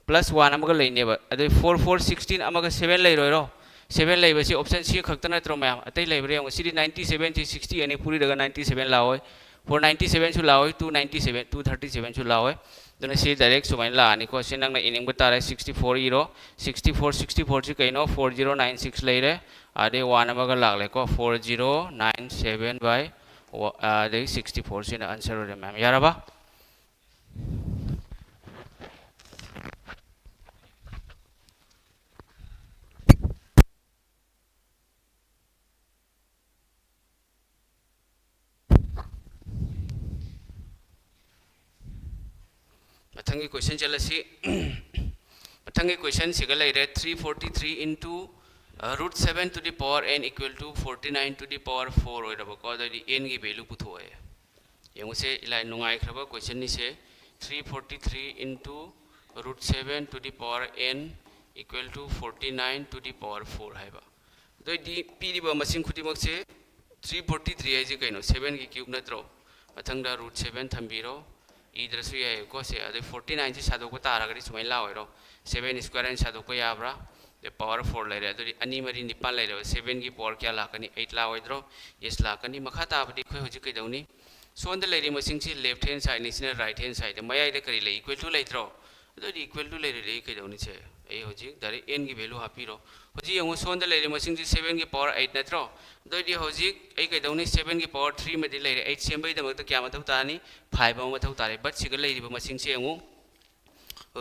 प्लस 1 अमग लेने बा अदि 4 4 16 अमग 7 लेरोरो 7 लेबसे ऑप्शन सी खक्त नत्रो मैम अतै लेबरे यंगो सिदि 97 60 अनि पूरी दगा 97 लाओय 497 सु लाओय 297 237 सु लाओय दोनों से डायरेक्ट सुमाइन लानी को से नंग इनिंग बता रहे 64 इरो 64 से कहीं नो 4096 ले रहे आधे 1 अमग लाग ले को 4097 by आधे 64 से ना आंसर हो रहे मैम यार बा मथंगी क्वेश्चन चलसी मथंगी क्वेश्चन सिगल ले 343 into root 7 to the power n equal to 49 to the power 4 होय रबो को दि n की वैल्यू पुथोय यंग से इलाय नुंगाय खरबो क्वेश्चन नि से 343 into root 7 to the power n equal to 49 to the power 4 हायबा दो दि पीरिबो मसिंग खुदिमक से 343 है जे कइनो 7 की क्यूब नत्रो मथंगदा root 7 थंबीरो इधर से ये को से अदे 49 से सादो को तारगदि सुमाइ लाओयरो 7 स्क्वायर एन सादो को याब्रा the power 4 लेरे अदुदि अनि मरी निपाल लेरे 7 की पावर क्या लाकनी 8 लाओयद्रो यस लाकनी मखा ताबदि खय होजि कइदौनी सोंद लेरि मसिंग से लेफ्ट हैंड साइड निसिना राइट हैंड साइड मयाइ दे करि ले इक्वल टू लेत्रो अदुदि इक्वल टू लेरे रे कइदौनी से ए होजि दारे n की वैल्यू हापिरो होजि यंगो सोंद लेरि मसिंग से 7 की पावर 8 नत्रो दोदि होजि ए कइदौनी 7 की पावर 3 मदि लेरे 8 सेमबै दमक क्या मथौ तानी 5 अम मथौ तारे बट सिगल लेरिबो मसिंग से यंगो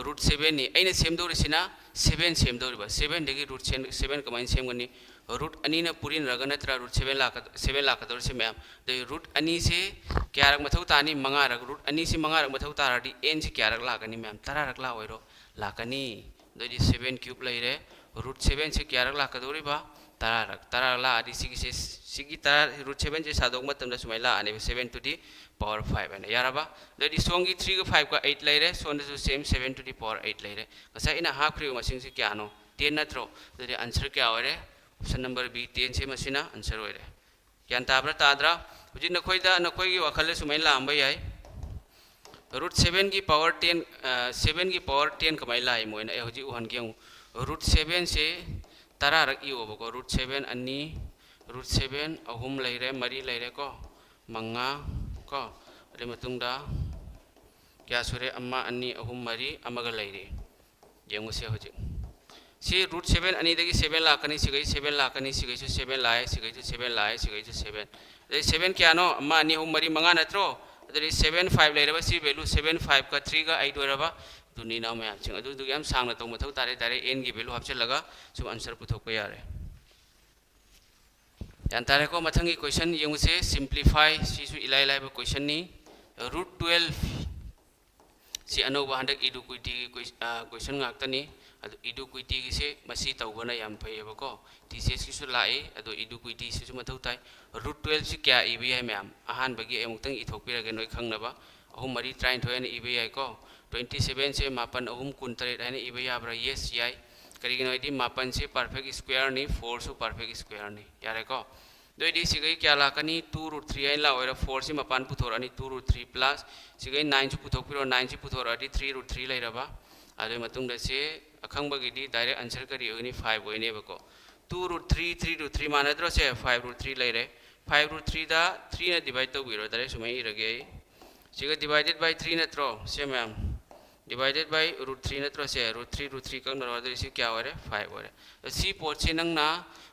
root 7 ni aina semdorisiना 7 semdoriba 7 degi root 7 कमाइन semgani root ani na purin raganatra root 7 lakador se ma'am the root ani se क्या रग मथौ तानी मंगा रग root ani se मंगा रग मथौ तारादी n से क्या रग लाकनी मैम तरा रग ला ओइरो लाकनी दि 7 क्यूब लइरे root 7 से क्या रग लाकदोरिबा तरा ला आदि सिगी तरा root 7 से सादोक मतम द सुमाइला आने 7 to the power 5 है यारबा दि सोंगी 3 का 5 का 8 लेरे सोंद जो सेम 7 to the power 8 लेरे कसा इना हाफ क्रियो मसिंग से क्या नो 10 नत्रो दि आंसर क्या होरे ऑप्शन नंबर बी 10 से मसिना आंसर होरे क्या ताब्रा ताद्रा हुजि नखोई की वखल सुमाइ लांबा याय root 7 की पावर 10 7 की पावर 10 कमाइ लाई मोइना ए हुजि उहन के root 7 से तरा रक इओ बको root 7 अनि root 7 अहुम लेरे मरी लेरे को मंगा को अरे मतुंगदा क्या सुरे अम्मा अनि अहुम मरी अमग लेरे येंगु से होजि सी root 7 अनि दगी 7 लाकनी सिगै 7 लाकनी सिगै 7 लाए सिगै 7 लाए सिगै 7 दे 7 क्या नो अम्मा अनि अहुम मरी मंगा नत्रो अदि 7 5 लेरबा सी वैल्यू 7 5 का 3 का 8 होरबा दुनी ना मैम सिंग अदु दुगी हम सांगना तो मथौ तारे तारे n की वैल्यू हपचलगा सु आंसर पुथोक यारे यान तारे को मथंगी क्वेश्चन येंगु से सिंप्लीफाई सिसु इलाइ लाइबा क्वेश्चन नि root 12 si अनौबा हंडक इडुक्विटी क्वेश्चन ngakतनी अदु इडुक्विटी की से मसी तौबना याम फैयबको टीसीएस की सु लाए अदु इडुक्विटी सिसु मथौ ताई root 12 से क्या इबी है मैम अहान बगी एमुक्तंग इथोकपिरगे नोय खंगनबा अहुम मरी ट्राइन थोयन इबी है को 27 से मापन अहुम कुंतरेट है इबी याब्रा यस याय करिगिनो इदि मापन से परफेक्ट स्क्वायर नि 4 सु परफेक्ट स्क्वायर नि यारे को दोइदी सिगै क्या लाकनी 2 root 3 आई ला ओइरा 4 सि मपान पुथोरानी 2 root 3 प्लस सिगै 9 सु पुथोकपिरो 9 सि पुथोरादी 3 root 3 लैरबा आदो मतुंग दसे अखंबगिदी डायरेक्ट आंसर करी ओइनी 5 ओइनेबको 2 root 3 3 root 3 मानद्रो से 5 root 3 लैरे 5 root 3 दा 3 ना डिवाइड तो बिरो डायरेक्ट सुमै इरगे सिगै डिवाइडेड बाय 3 नत्रो से मैम divided by root 3 नत्रो से root 3 कं नरो दरि से क्या होरे 5 होरे सी पोट से नंगना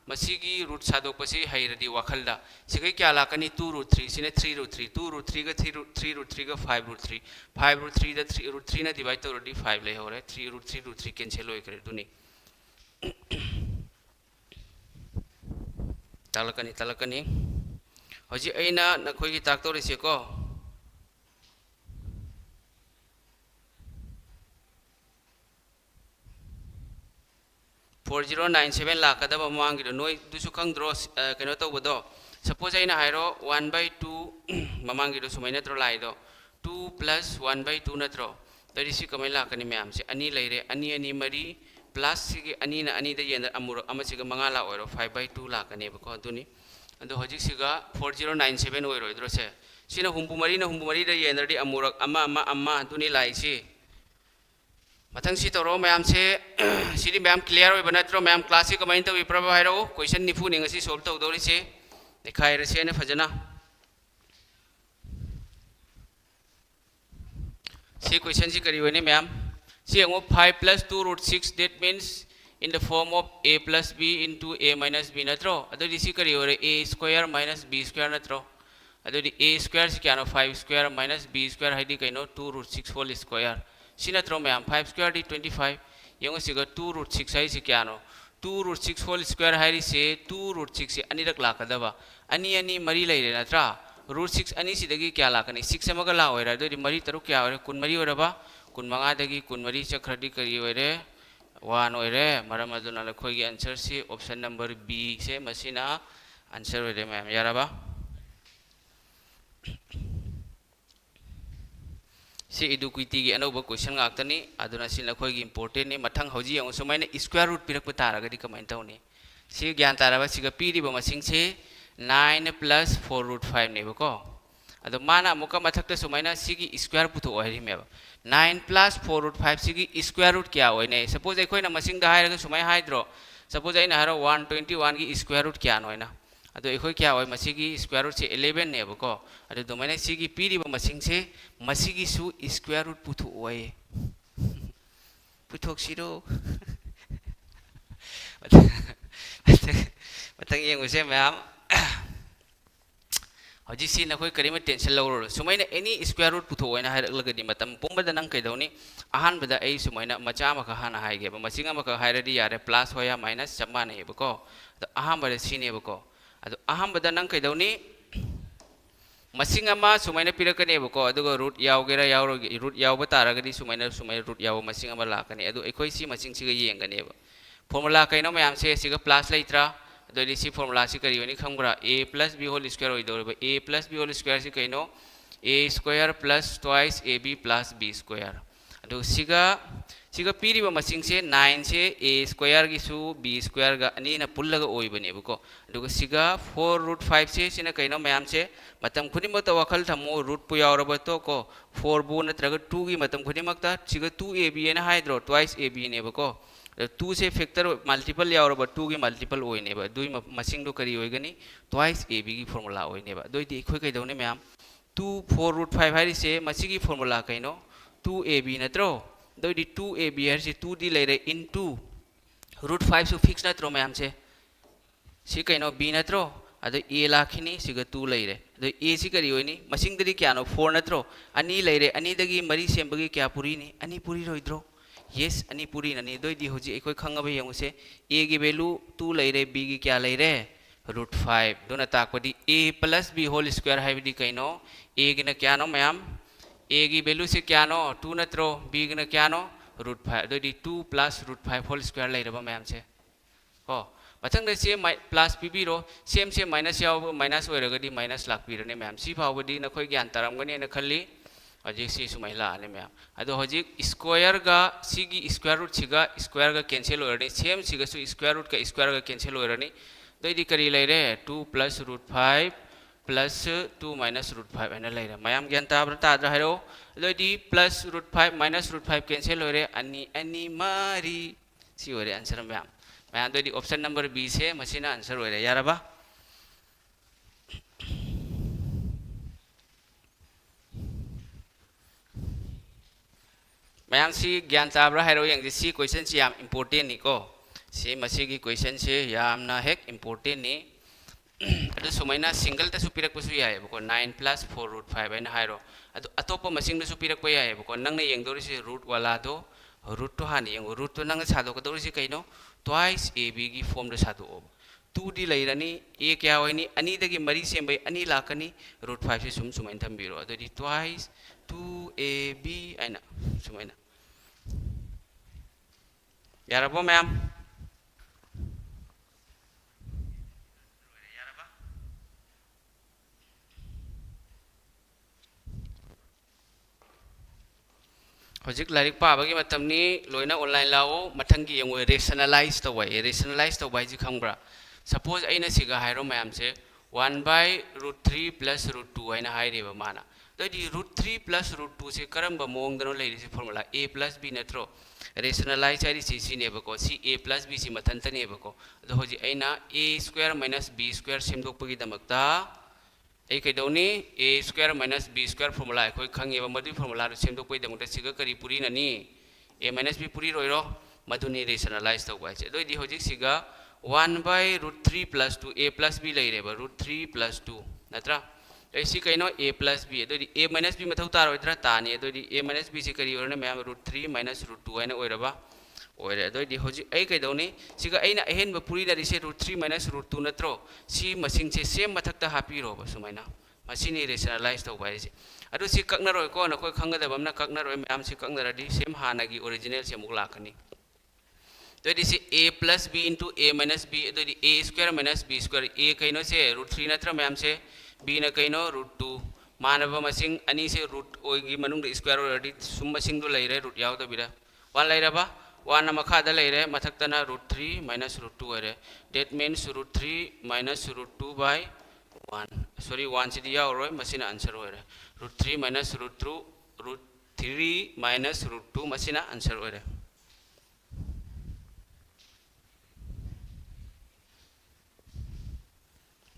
मसीगी रूट सादोक पसी हाइरदी वाखलदा सिगै क्या लाकनी 2 root 3 सिने 3 root 3 2 root 3 का 3 root 3 का 5 root 3 5 root 3 दा 3 root 3 ना डिवाइड तो रोडी 5 ले होरे 3 root 3 कैंसिल होय करे दुनी तालकनी हजि अइना नखोई की ताक तो रिसे को 4097 लाकदब मांगिदो नोय दुसु खंगद्रो कनो तौबदो सपोज आइना हाइरो 1/2 ममांगिदो सुमैना त्रो लाइदो 2 plus 1/2 नत्रो तरिसि कमै लाकनि मैम से अनि लैरे अनि अनि मरी प्लस सिगे अनि ना अनि द येन अमुर अमसिगा मंगा ला ओरो 5/2 लाकनि बको दुनि अदो हजिक सिगा 4097 ओरो इद्रो से सिना हुम्बु मरी द येन दि अमुर अमा दुनि लाइसि मथंग सी तौरो मैम से सिदी मैम क्लियर होय बनत्रो मैम क्लास से कमाइन तवी प्रभा हाइरो क्वेश्चन निफु निंग सी सॉल्व तौ दोरि से दिखाइ रसे ने फजना सी क्वेश्चन सी करी होने ma'am C अंगो 5 plus 2 root 6 that means in the form of a plus b into a minus b नत्रो अदो दिसी करी होरे a square minus b square नत्रो अदो दि a square से क्या नो 5 square minus b square हाइदी कइनो 2 root 6 whole square सिना त्रो मैम 5 square दी 25 यंगो सिगा 2 root 6 हाइ से क्या नो 2 root 6 whole square हाइरी से 2 root 6 से अनि रक लाकदबा अनि मरी लैरे नत्रा root 6 अनि सिदगी क्या लाकनि 6 अमगा ला ओइरा दोदि मरी तरुक क्या ओइरे कुन मरी ओइरबा कुन मंगा दगी कुन मरी चखरदी करी ओइरे 1 ओइरे मरम अदुना लखोगी आंसर से ऑप्शन नंबर बी से मसिना आंसर ओइरे मैम यारबा से इडुक्विटी की अनोब क्वेश्चन गाक्तनी अदुना सिन लखोगी इंपोर्टेंट ने मथंग हौजी यंग सुमाइना स्क्वायर रूट पिरक तारगदी कमेंट तौनी से ज्ञान ताराबा सिगा पीरिबा मसिंग से 9 plus 4 root 5 नेबको अदो माना मुका मथक्त सुमाइना सिगी स्क्वायर पुथो ओहरी मेबा 9 plus 4 root 5 सिगी स्क्वायर रूट क्या ओइने सपोज एकोइना मसिंग दा हाइरगा सुमाइ हाइद्रो सपोज आइना हारो 121 की स्क्वायर रूट क्या नोइना अदो एकोइ क्या ओइ मसिगी स्क्वायर रूट से 11 नेबको अदो दोमाइना सिगी पीरिबा मसिंग से मसिगी सु स्क्वायर रूट पुथो ओइ पुथोक सिरो मतंग येंगुसे मैम हजी सी नखोई करीम टेंशन लौरो सुमाइना एनी स्क्वायर रूट पुथो ओइना हाइरगलगदी मतम पुंबदा नंग कैदौनी अहानबदा ए सुमाइना मचा मका हाना हाइगेबा मसिंगा मका हाइरदी यारे प्लस होया माइनस चमा नेबको अदो अहानबदा सिनेबको अदो अहानबदा नंग कैदौनी मसिंग अमा सुमाइना पिरकनेबको अदुगो रूट यावगेरा यावरोगे रूट यावबा तारगदी सुमाइना रूट याव मसिंग अमा लाकने अदो एखोइ सी मसिंग सिगा येंगनेबा फॉर्मूला कैनो मैम से सिगा प्लस लेत्रा अदो सी फॉर्मूला सी करी वनी खंगरा a plus b whole square ओइदोरबा a plus b whole square सी कैनो a square plus twice ab plus b square अदो सिगा पीरिबा मसिंग से 9 से a square की सु b square गा अनि ना पुल्लगा ओइबनेबको अदो सिगा 4 root 5 से सिना कैनो मैम से मतम खुदिमत वखल थमो रूट पु यावरबा तो को 4 बु नत्रगा 2 की मतम खुदिमकता सिगा 2ab एना हाइद्रो twice ab नेबको 2 से फैक्टर मल्टीपल यावरबा 2 की मल्टीपल ओइनेबा दुई मसिंग दो करी ओइगनी twice ab की फॉर्मूला ओइनेबा दोइदि एखोइ कैदौने मैम 2 4 root 5 हाइरि से मसिगी फॉर्मूला कैनो 2ab नत्रो दोइदि 2ab हर से 2 दी लेरे इनटू रूट 5 सु फिक्स नत्रो मैम से सी कैनो b नत्रो अदो a लाखिनी सिगा 2 लेरे अदो a सी करी ओइनी मसिंग ददी क्यानो 4 नत्रो अनि लेरे अनि दगी मरी सेंबगी क्या पुरीनी अनि Puri रोइद्रो yes ani puri nani doi di hoji ekoi khangaba yanguse a की वैल्यू 2 लेरे b की क्या लेरे रूट 5 दोना ताकपदी a plus b whole square है विधि कइनो a की न क्या नो मैम a की वैल्यू से क्या नो 2 नत्रो b की न क्या नो रूट 5 दoi di 2 plus root 5 whole square लेरबा मैम से को मथंग दे से प्लस पी रो सेम से माइनस याव माइनस ओइरगदी माइनस लाखपिरने मैम सी फावबदी नखोय ज्ञान तारमगनी न खल्ली हजिक सी सुमाइला आने मैम अदो हजिक स्क्वायर गा सिगी स्क्वायर रूट सिगा स्क्वायर गा कैंसिल ओरनी सेम सिगा सु स्क्वायर रूट का स्क्वायर गा कैंसिल ओरनी दोइदी करी लेरे 2 plus root 5 plus 2 minus root 5 है ना लेरे मयाम ज्ञान ताब्र ताद्रा है रो दोइदी plus root 5 minus root 5 cancel हो रहे अनि मारी सी हो रहे आंसर मयाम मयाम दोइदी ऑप्शन नंबर बी से मशीना आंसर हो रहे यार बा मयाम सी ज्ञान ताब्रा है रो यंग सी क्वेश्चन सी याम इम्पोर्टेंट निको सी मसी की क्वेश्चन से याम ना है इम्पोर्टेंट नहीं अदु सुमैना सिंगल तसु पिरकपसु यायबको 9 plus 4 root 5 हैन हाइरो अदु अतोप मसिंगदसु पिरकप यायबको नंगना येंगदोरिसि रूट वाला दो रूट तो हानि येंगो रूट तो नंग सादोकदोरिसि कैनो ट्वाइस ab की फॉर्म द सादो 2 दी लैरनी a क्या होइनी अनि दगी मरी सेमबै अनि लाकनी रूट 5 से सुमैन थंबिरो अदुदि ट्वाइस 2ab हैन सुमैना यारबो मैम हजिक लाइक पाबगी मतमनी लोइना ऑनलाइन लाओ मथंगी यंगो रेशनलाइज तवय रेशनलाइज तवय जी खंगब्रा सपोज अइना सिगा हाइरो मैम से 1/√3 plus √2 हैना हाइरेबा माना दोदि √3 plus √2 से करम मोंगदनो लेरिसि फॉर्मूला a plus b नत्रो रेशनलाइज हाइरि सिनेबको सी a plus b सि मथंतनेबको अदो हजि अइना a² - b² सेमदोकपगी दमकता ए कैदौनी a² - b² फॉर्मूला अखोय खंगेबा मदु फॉर्मूला रो सेमदोकपगी दमकता सिगा करी पुरी ननी a - b पुरी रोइरो मदुनी रेशनलाइज तौबा छे दोइदि हजिक सिगा 1/√3 plus 2 a plus b लेरेबा √3 plus 2 नत्रा ऐसी canoe a plus b दोइदि a - b मथौ तारोइद्रा तानी दोइदि a - b से करी ओरने मैम √3 - √2 हैना ओइरबा ओइरे दोइदि हजिक ऐ कैदौनी सिगा ऐना अहेनबा पुरी दरिसे √3 - √2 नत्रो सी मसिंग से सेम मथक्ता हापिरोबा सुमाइना मसिनी रेशनलाइज तौबा इसे अदु सी कक्नरोय को नखोय खंगदबमना कक्नरोय मैम सी कक्नरदि सेम हानागी ओरिजिनल से मुक लाखनी तो दिसे a plus b into a minus b तो a² - b² a कैनो से √3 नत्र मैम से b न कैनो √2 मानव मसिंग अनि से रूट ओगी मनुंग स्क्वायर ऑलरेडी सुम मसिंग दो लैरे रूट याव तो बिरा 1 लैरबा 1 मखादा लैरे मथक्तना √3 - √2 अरे दैट मींस √3 - √2 by 1 सॉरी 1 से दिया और मसिना आंसर होरे √3 - √2 √3 - √2 मसिना आंसर होरे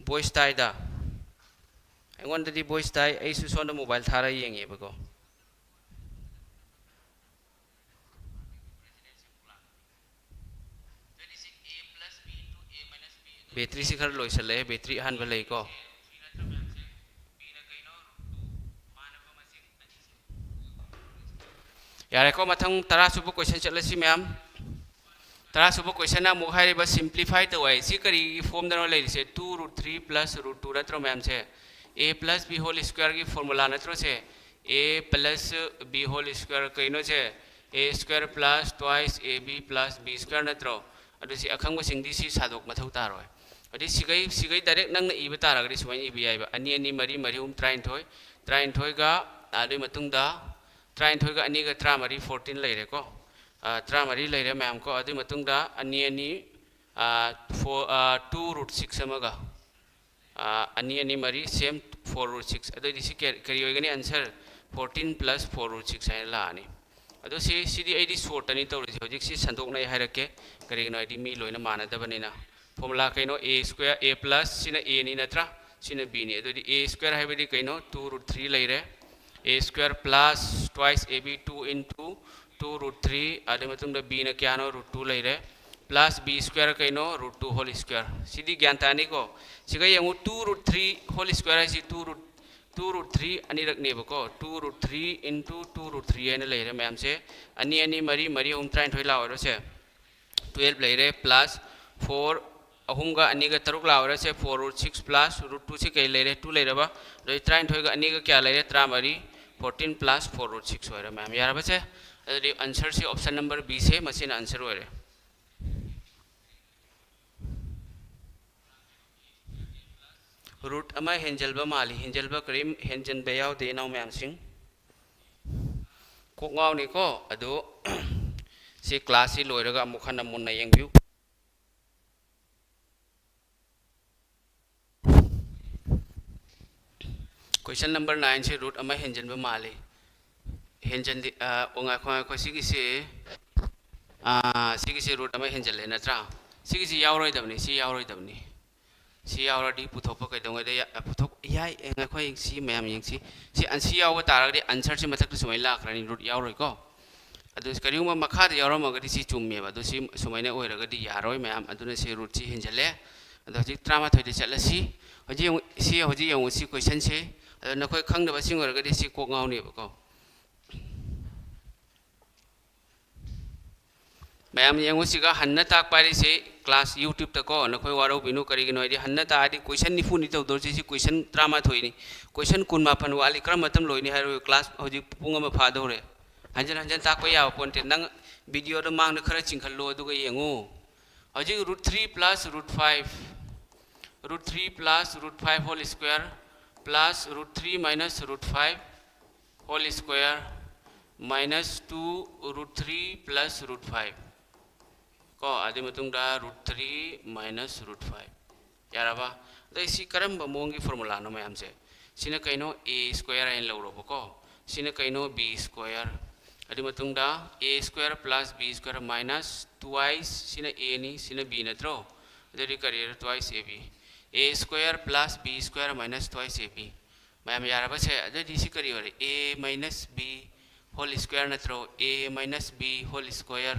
voice tai da I want the voice tai ai su son mobile thara yengi bako battery si khar loi sale battery han balai ko yare ko mathang tara subu question chalasi ma'am तरा सुबह question ना मुखाई बस simplify तो है इसी करी form दनो ले Rise 2√3 plus √2 नत्रो ma'am से a plus b whole square की फॉर्मूला नत्रो से a plus b whole square कइनो से a² plus twice ab plus b² नत्रो अदुसी अखंग सिंगदी सी सादोक मथौ तारो अदि सिगै डायरेक्ट नंग इब तारागदि सुवाइन इबि याइबा अनि अनि मरी मरी 33 गा आदि मतुंगदा 33 गा अनि गा 3 14 लेरे को 3 लेरे मैम को अदि मतुंगदा अनि अनि 2√6 अमगा अनि अनि मरी सेम 4√6 अदि दिसि करी होइगनी आंसर 14 plus 4√6 है लानी अदो सी आईडी शॉर्ट अनि तौरि हजिक सी संदोकनाय हाइरके करिगनो आईडी मी लोइना मानदबनिना फॉर्मूला कइनो a² a plus सिना a नि नत्रा सिना b नि अदि a² हाइबदि कइनो 2√3 लेरे a² plus twice ab 2 into 2√3 अदि मतुंगदा b न क्यानो √2 लेरे plus b² कइनो √2 whole square सिदि ज्ञान तानी को सिगा यंगु 2√3 whole square है सी 2√3 अनि रखनेबको 2√3 into 2√3 हैन लेरे मैम से अनि अनि मरी मरी 33 लाओरो से 12 लेरे plus 4 अहुंगा अनि गा 3 लाओरो से 4√6 plus √2 से कई लेरे 2 लेरबा रो 33 गा अनि गा क्या लेरे 3 मरी 14 plus 4√6 होरे मैम यार बसे अदि आंसर से ऑप्शन नंबर बी से मशीन आंसर होरे रूट अमा हेंजलबा माली हेंजलबा क्रीम हेंजन बेयाव दे नाउ मैम सिंग कोंगाव नि को अदो से क्लास सी लोइरगा मुखन मुन्ना यंगबिउ क्वेश्चन नंबर 9 से रूट अमा हेंजन माले हेंजन ओंगा खोंगा को सिगिसे रूट अमा हेंजन ले नत्रा सिगिसे यावरोय दबनी सी यावरोय दबनी सी यावरदी पुथोप कैदोंगे दे पुथोप याय एंगा खोय सी मैम यंगसी सी अनसी याव तारगदी आंसर से मथक सुमै लाखरानी रूट यावरोय को अदु करियुमा मखाद यावरमगदी सी चुम्मेबा अदु सी सुमैने ओइरगदी यारोय मैम अदुने सी रूट सी हेंजले अदु हजि 13 दे चलसी हजि सी हजि यंग सी क्वेश्चन से नखोय खंगदबा सिंग ओइरगदी सी कोक गावनेबको मैम यंगुसिगा हन्ना ताक पारी से क्लास यूट्यूब तको नखोय वारो बिनु करिगिनो आदि हन्ना तादि क्वेश्चन निफु नि तौदोर सी क्वेश्चन 13 नि क्वेश्चन 15 वाली क्रम मतम लोइनि हारो क्लास हजि पुंग अमा फादोरे हंजन हंजन ताकपा याव पोन्टे नंग वीडियो दो मांग खरा चिंखलो अदुगा यंगु हजि root 3 plus root 5 whole square plus root 3 minus root 5 whole square minus 2 root 3 plus root 5 को आदि मतुंगदा रूट 3 माइनस रूट 5 याराबा दैसी करम मोंगी फॉर्मूला नो मैम से सिने कइनो a स्क्वायर इन लौरोबो को सिने कइनो b स्क्वायर आदि मतुंगदा a square plus b square minus twice सिने a नि सिने b नत्रो दरि करियर twice ab a square plus b square minus twice ab ma'am याराबा से दरि सी करियर a minus b whole square नत्रो a minus b whole square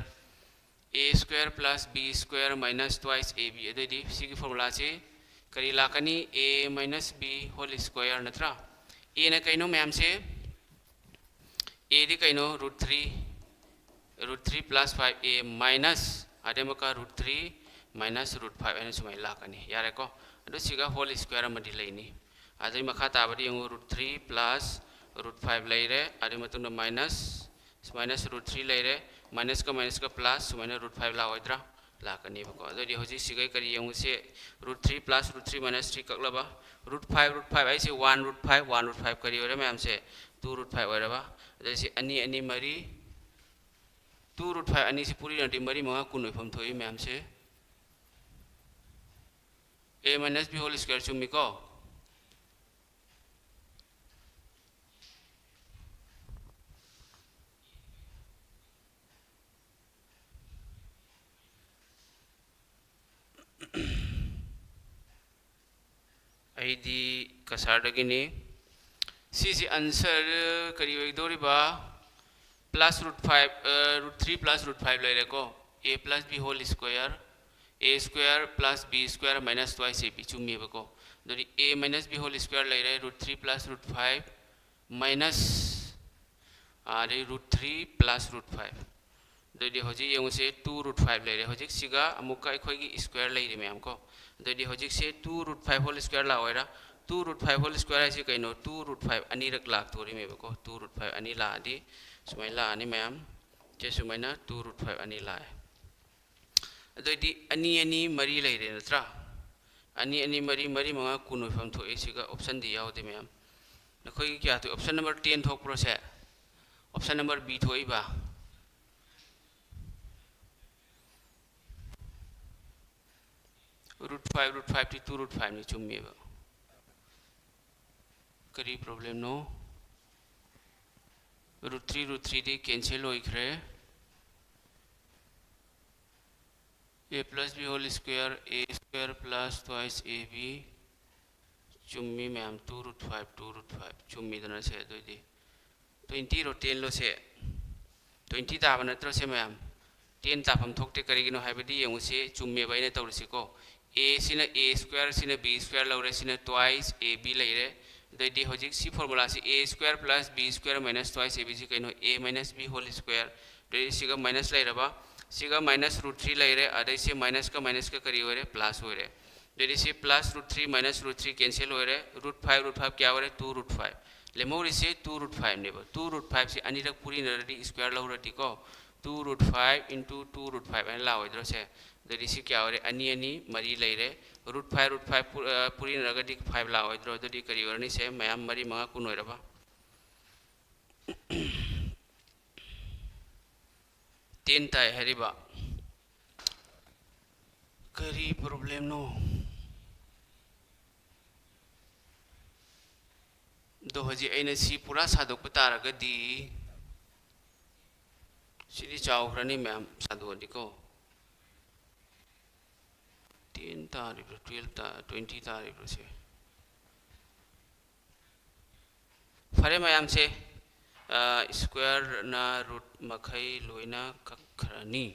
a square plus b square minus twice ab अदि सिगी फॉर्मूला से करी लाकनी a minus b whole square नत्रा a न कइनो मैम से a दि कइनो रूट 3 प्लस 5 a माइनस आदेमका रूट 3 माइनस रूट 5 एन सुमै लाकनी यारे को अदु सिगा होल स्क्वायर मदि लैनी आदि मखा ताबदि यंगो रूट 3 प्लस रूट 5 लैरे आदि मतुन माइनस रूट 3 लैरे माइनस का प्लस सुमैना रूट 5 लाओइद्रा लाकनी बको अदि होजि सिगै करि यंगु से रूट 3 प्लस रूट 3 माइनस 3 कक्लबा रूट 5 आई से 1 रूट 5 करि ओरे मैम से 2 रूट 5 ओरेबा अदि से अनि मरी 2 रूट 5 अनि से पूरी नदि मरी मंगा कुनोय फम थोइ मैम से a minus b whole square चुमी को आईडी कसारदगिनी सीसी आंसर करी ओइदोरिबा प्लस रूट 3 प्लस रूट 5 लेरे को a plus b whole square a square plus b square minus twice ab चुमीबको दोरी a minus b whole square लेरे रूट 3 प्लस रूट 5 माइनस आरे रूट 3 प्लस रूट 5 दोरी होजि यंग से 2 रूट 5 लेरे होजि सिगा अमुका अखोगी square लेरे मैम को दोरी होजि से 2 रूट 5 होल स्क्वायर लाओइरा 2 रूट 5 होल स्क्वायर है कइनो 2 रूट 5 अनि रक लाख तोरी मेबको 2 रूट 5 अनि लादि सुमै लानि मैम जे सुमैना 2 रूट 5 अनि लाए अदोइदि अनि मरी लेरे नत्रा अनि मरी मंगा कुनोय फम थोइ सिगा ऑप्शन दि यावदे मैम नखोइ क्या तो ऑप्शन नंबर 10 थोक प्रो से ऑप्शन नंबर b थोइबा रूट 5 टी 2 रूट 5 नि चुम्मेबा करी प्रॉब्लम नो रूट 3 दे कैंसिल होइखरे a plus b whole square a square plus twice ab चुम्मी मैम 2 रूट 5 चुम्मी दना से दोइदि 20 रो 10 लो से 20 ताबा नत्रो से मैम 10 ताफम थोकते करिगिनो हाइबदि यंगु से चुम्मे बाइने तौरसिको a सिना a स्क्वायर सिना b स्क्वायर लौरे सिना ट्वाइस ab लैरे दोइदि होजिक सी फॉर्मूला से a square plus b square minus twice ab से कइनो a minus b whole square दोइदि सिगा माइनस लैरबा सिगा माइनस रूट 3 लैरे अदै से माइनस का करी होरे प्लस होरे दोइदि से plus root 3 minus root 3 cancel होरे रूट 5 क्या होरे 2 रूट 5 लेमोरि से 2 रूट 5 नेबो 2 रूट 5 से अनि रक पूरी नरदि स्क्वायर लौरदि को 2 रूट 5 into 2 रूट 5 एन लाओइद्रो से दोइदि से क्या होरे अनि मरी लैरे रूट 5 पूरी नरगदि 5 लाओइद्रो दोइदि करी होरनि से मैम मरी मंगा कुनोइरबा 10 ताई हरिबा करी प्रॉब्लम नो दो हजी अने सी पूरा सादोक तारगदी सिदी चाउखरनी मैम सादोदी को 10 तारीब्रो 12 ता 20 तारीब्रो से फरे मैम से स्क्वायर ना रूट मखई लोइना कखरनी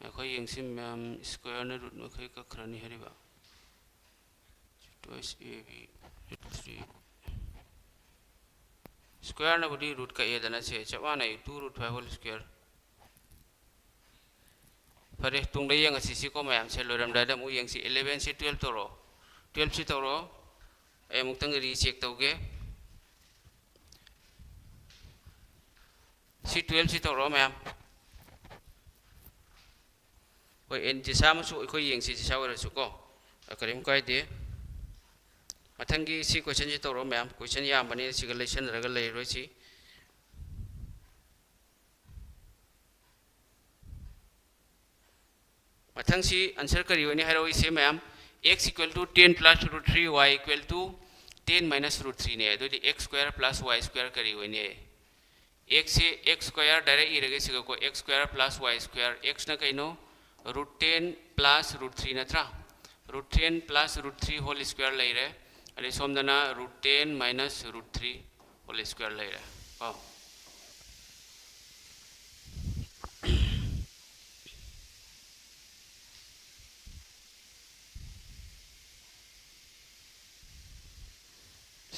अखोई यंगसिम मैम स्क्वायर ना रूट मखई कखरनी हरिबा ट्वाइस ए बी 3 स्क्वायर ना बुदी रूट का ए दना से चवाना 2 रूट 5 होल स्क्वायर फरे तुंगले यंग असी को मैम से लोरम दादा मु यंग सी 11 से 12 तोरो 12 से तोरो ए मुक्तंग रीचेक तौगे सी 12 से तोरो मैम कोई एन जिसा मसु कोई यंग सी जिसा वरसु को करीम काय दे मथंगी सी क्वेश्चन से तोरो मैम क्वेश्चन या बने सी लेसन रग ले रोई सी मथंग सी आंसर करी होनी है रोई से ma'am x equal to 10 plus root 3 y equal to 10 minus root 3 ने तो x square plus y square करी होनी है x से x स्क्वायर डायरेक्ट इरगे सिगो को x square plus y square x ना कइनो रूट 10 प्लस रूट 3 नत्रा root 10 plus root 3 whole square ले रे अरे सोमदना root 10 minus root 3 whole square ले रे को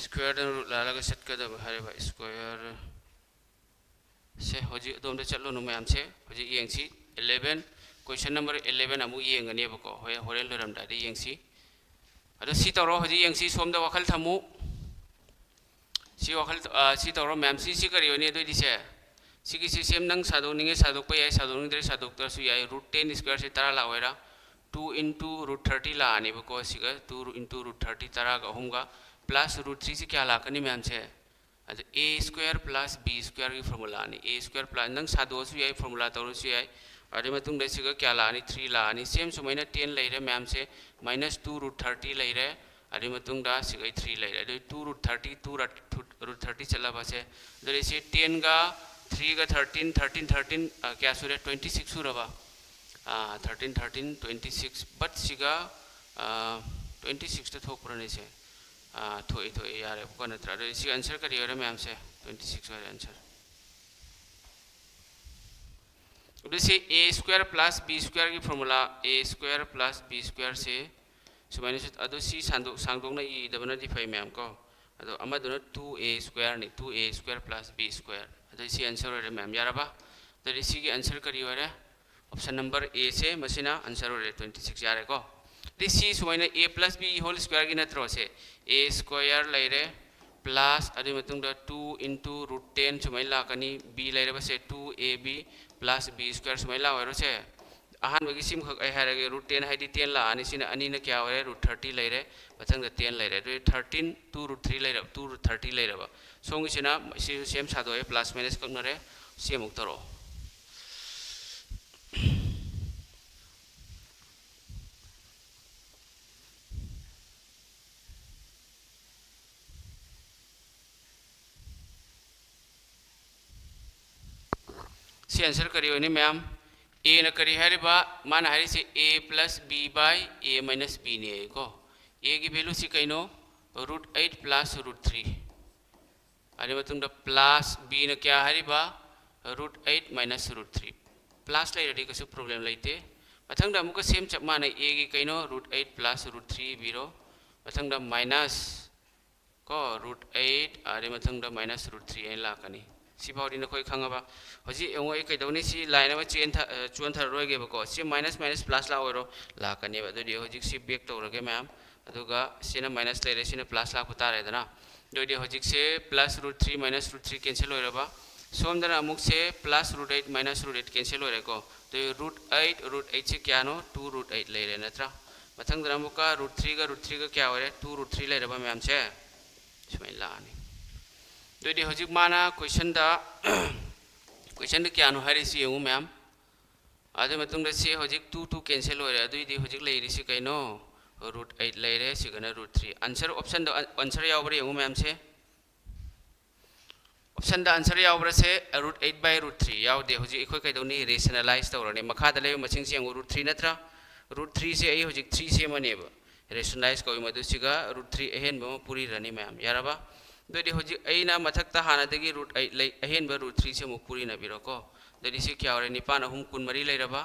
स्क्वायर रूट लाला का सेट कर दो हरे भाई स्क्वायर से होजी दोम दे चलो नु मैम से होजी यंगसी 11 क्वेश्चन नंबर 11 अमु यंगने बको होय होरेन लोरम दादी यंगसी अदो सी तोरो होजी यंगसी सोम द वखल थमु सी वखल सी तोरो मैम सी करी होनी दो दिसे सी की सेम नंग सादो निगे सादो पे याय सादो निगे सादो तर सु याय रूट 10 स्क्वायर से तरा ला होयरा 2 into रूट 30 ला आने बको सिगा 2 into रूट 30 तरा का होगा प्लस रूट 3 से क्या लाकनी मैम से अदो a square plus b square की फॉर्मूला आनी a स्क्वायर प्लस नंग सादो सु याय फॉर्मूला तोरो सु याय अरे मतुंग दे सिगा क्या लानी 3 लानी सेम सुमैना 10 ले रे मैम से माइनस 2 रूट 30 ले रे अरे मतुंग दा सिगा 3 ले रे 2 रूट 30 2 रूट 30 चला बसे दरे से 10 का 3 का 13 13 13 क्या सुरे 26 सुरबा 13 13 26 बट सिगा 26 तो थोक पुरने से थोई थोई यार को नत्रा दरे सी आंसर करी रे मैम से 26 वाला आंसर उसे a square plus b square की formula a square plus b square से सुमाइने से अदो सी सांगदोंग ना ई दबना दिफाई मैम को अदो अमदुना 2a स्क्वायर ने 2a square plus b square अदो सी आंसर रे मैम यारबा तो सी की आंसर करी रे ऑप्शन नंबर a से मसिना आंसर रे 26 यारे को सी सुमाइने a plus b whole square की नत्रो से a स्क्वायर लेरे प्लस अदि मतुंग 2 into रूट 10 सुमाइ लाकनी b लेरे बसे 2ab प्लस b स्क्वायर सुमाइ ला होरो से अहान बगी सिम खक हारगे रूट 10 हाइदि 10 ला अनि सिना अनि न क्या होरे रूट 30 लेरे मथंग 10 लेरे 13 2 रूट 3 लेरे 2 रूट 30 लेरे बा सोंग सिना सेम सादो प्लस माइनस कनरे सेम उक्तरो सी आंसर करी होनी मैम a न करी है बा मान हारी से a plus b by a minus b ने को a की वैल्यू सी कइनो रूट 8 प्लस रूट 3 अरे मतुंग प्लस b न क्या हारी बा रूट 8 माइनस रूट 3 प्लस ले रेडी कसु प्रॉब्लम लेते मथंग दा मुक सेम चप माने a की कइनो रूट 8 प्लस रूट 3 बिरो मथंग दा माइनस को रूट 8 अरे मथंग दा माइनस रूट 3 ए लाकनी सिफाउदी न कोई खंगबा हजी एंगो ए कइदौनी सी लाइन मा चुन थर रोगे बको सी माइनस माइनस प्लस ला ओरो लाकनी बदुदी हजी सी बेक तौरगे मैम अदुगा सिना माइनस लेरे सिना प्लस ला खुता रेदना दोदी हजी से plus root 3 minus root 3 cancel होरबा सोमदना अमुक से plus root 8 minus root 8 cancel होरेको तो रूट 8 से क्या नो 2 रूट 8 लेरे नत्रा मथंग दना मुका रूट 3 का क्या होरे 2 रूट 3 लेरबा मैम से सुमै लानी दोदी हजिक माना क्वेश्चन दा क्या नो हरी सी यंगु मैम आदे मतुंग से हजिक 2 2 कैंसिल होरे अदुदी हजिक लेरी सी कइनो रूट 8 लेरे सिगना रूट 3 आंसर ऑप्शन दा आंसर यावबरे यंगु मैम से ऑप्शन द आंसर यावब्रा से √8/√3 यावदे होजि इखोय कैदौनी रेशनलाइज तौरने मखादा ले मसिंग से √3 नत्रा √3 से आई होजि 3 से मनेब रेशनलाइज कोइ मदुसिगा √3 अहेन बम पूरी रनि मैम यारबा दोदि होजि अइना मथक्ता हानादगी √8 ले अहेन ब √3 से मु पूरी नबिरोको दोदि से क्या होरे निपान अहुम कुनमरी लेरबा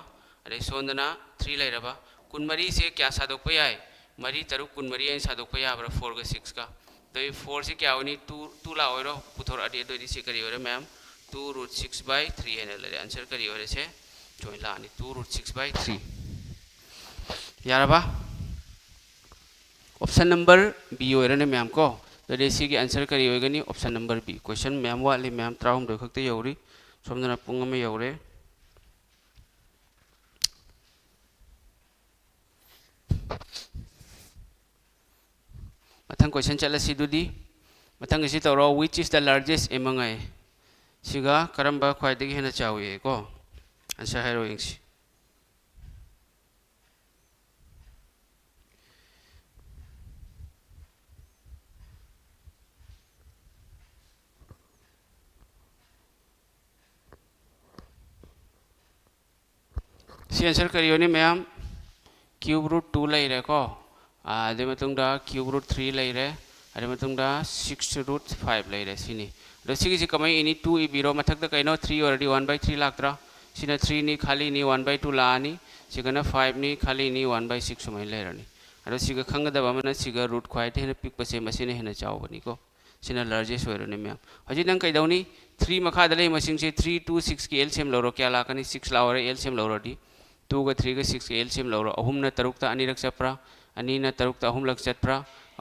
अरे सोंदना 3 लेरबा कुनमरी से क्या सादोकप याय मरी तरुक कुनमरी अइन सादोकप याब्रा 4 का 6 का तो 4 से क्या होनी 2 ला ओरो पुथोर अदि दोदि से करी ओरे मैम 2√6/3 है ले आंसर करी ओरे से जोइन लानी 2√6/3 यारबा ऑप्शन नंबर बी ओरने मैम को दोदि सी के आंसर करी ओगनी option number B question ma'am वाली मैम 3 खक्ते यौरी सोमदना पुंग में यौरे मथंग क्वेश्चन चलसी दुदी मथंग इसी तौर which is the largest among ai सिगा करम्बा ख्वाइदगी हेना चावे को आंसर हेरो इंग्स सी आंसर करियोनी मैम √2 लेरे को आदे मतुंगदा √3 लेरे अरे मतुंगदा 6√5 लेरे सिनी रसिगी कमाई इनी 2 इबिरो मथक द कइनो 3 ऑलरेडी 1/3 लाक्त्रा सिना 3 नि खाली नि 1/2 लानी सिगना 5 नि खाली नि 1/6 सुमै लेरनी अरो सिगा खंगदा बमना सिगा रूट ख्वाइ हेना पिक पसे मसिने हेना चावबनी को सिना लार्जेस्ट होरने मैम हजि नंग कइदौनी 3 मखा दले मसिंग से 3 2 6 की एलसीएम लौरो क्या लाकनी 6 लावरे एलसीएम लौरोडी 2 का 3 का 6 का एलसीएम लौरो अहुम न तरुक ता अनिरक चप्रा अनि न तरुक ता अहुम लक चप्रा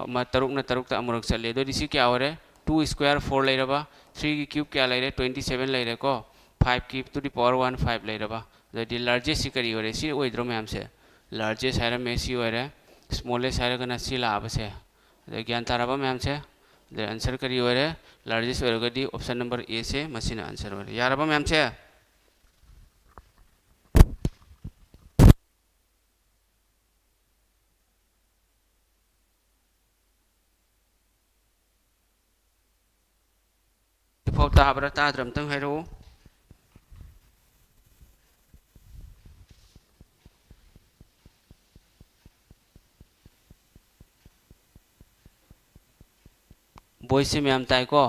म तरुक न तरुक ता अमुरक चले दो दिसी क्या होरे 2 स्क्वायर 4 लेरबा 3 की क्यूब क्या लेरे 27 लेरे को 5 की टू द पावर 1 5 लेरबा द लार्जेस्ट सी करी होरे सी ओइद्रो मैम से लार्जेस्ट हायर में सी होरे स्मॉलेस्ट हायर कना सी लाब से द ज्ञान ताराबा मैम से द आंसर करी होरे लार्जेस्ट होरगदी ऑप्शन नंबर ए से मसिना आंसर होरे यारबा मैम से ताब्रा ताद्रम तंग हैरो बॉयज से मैम ताई को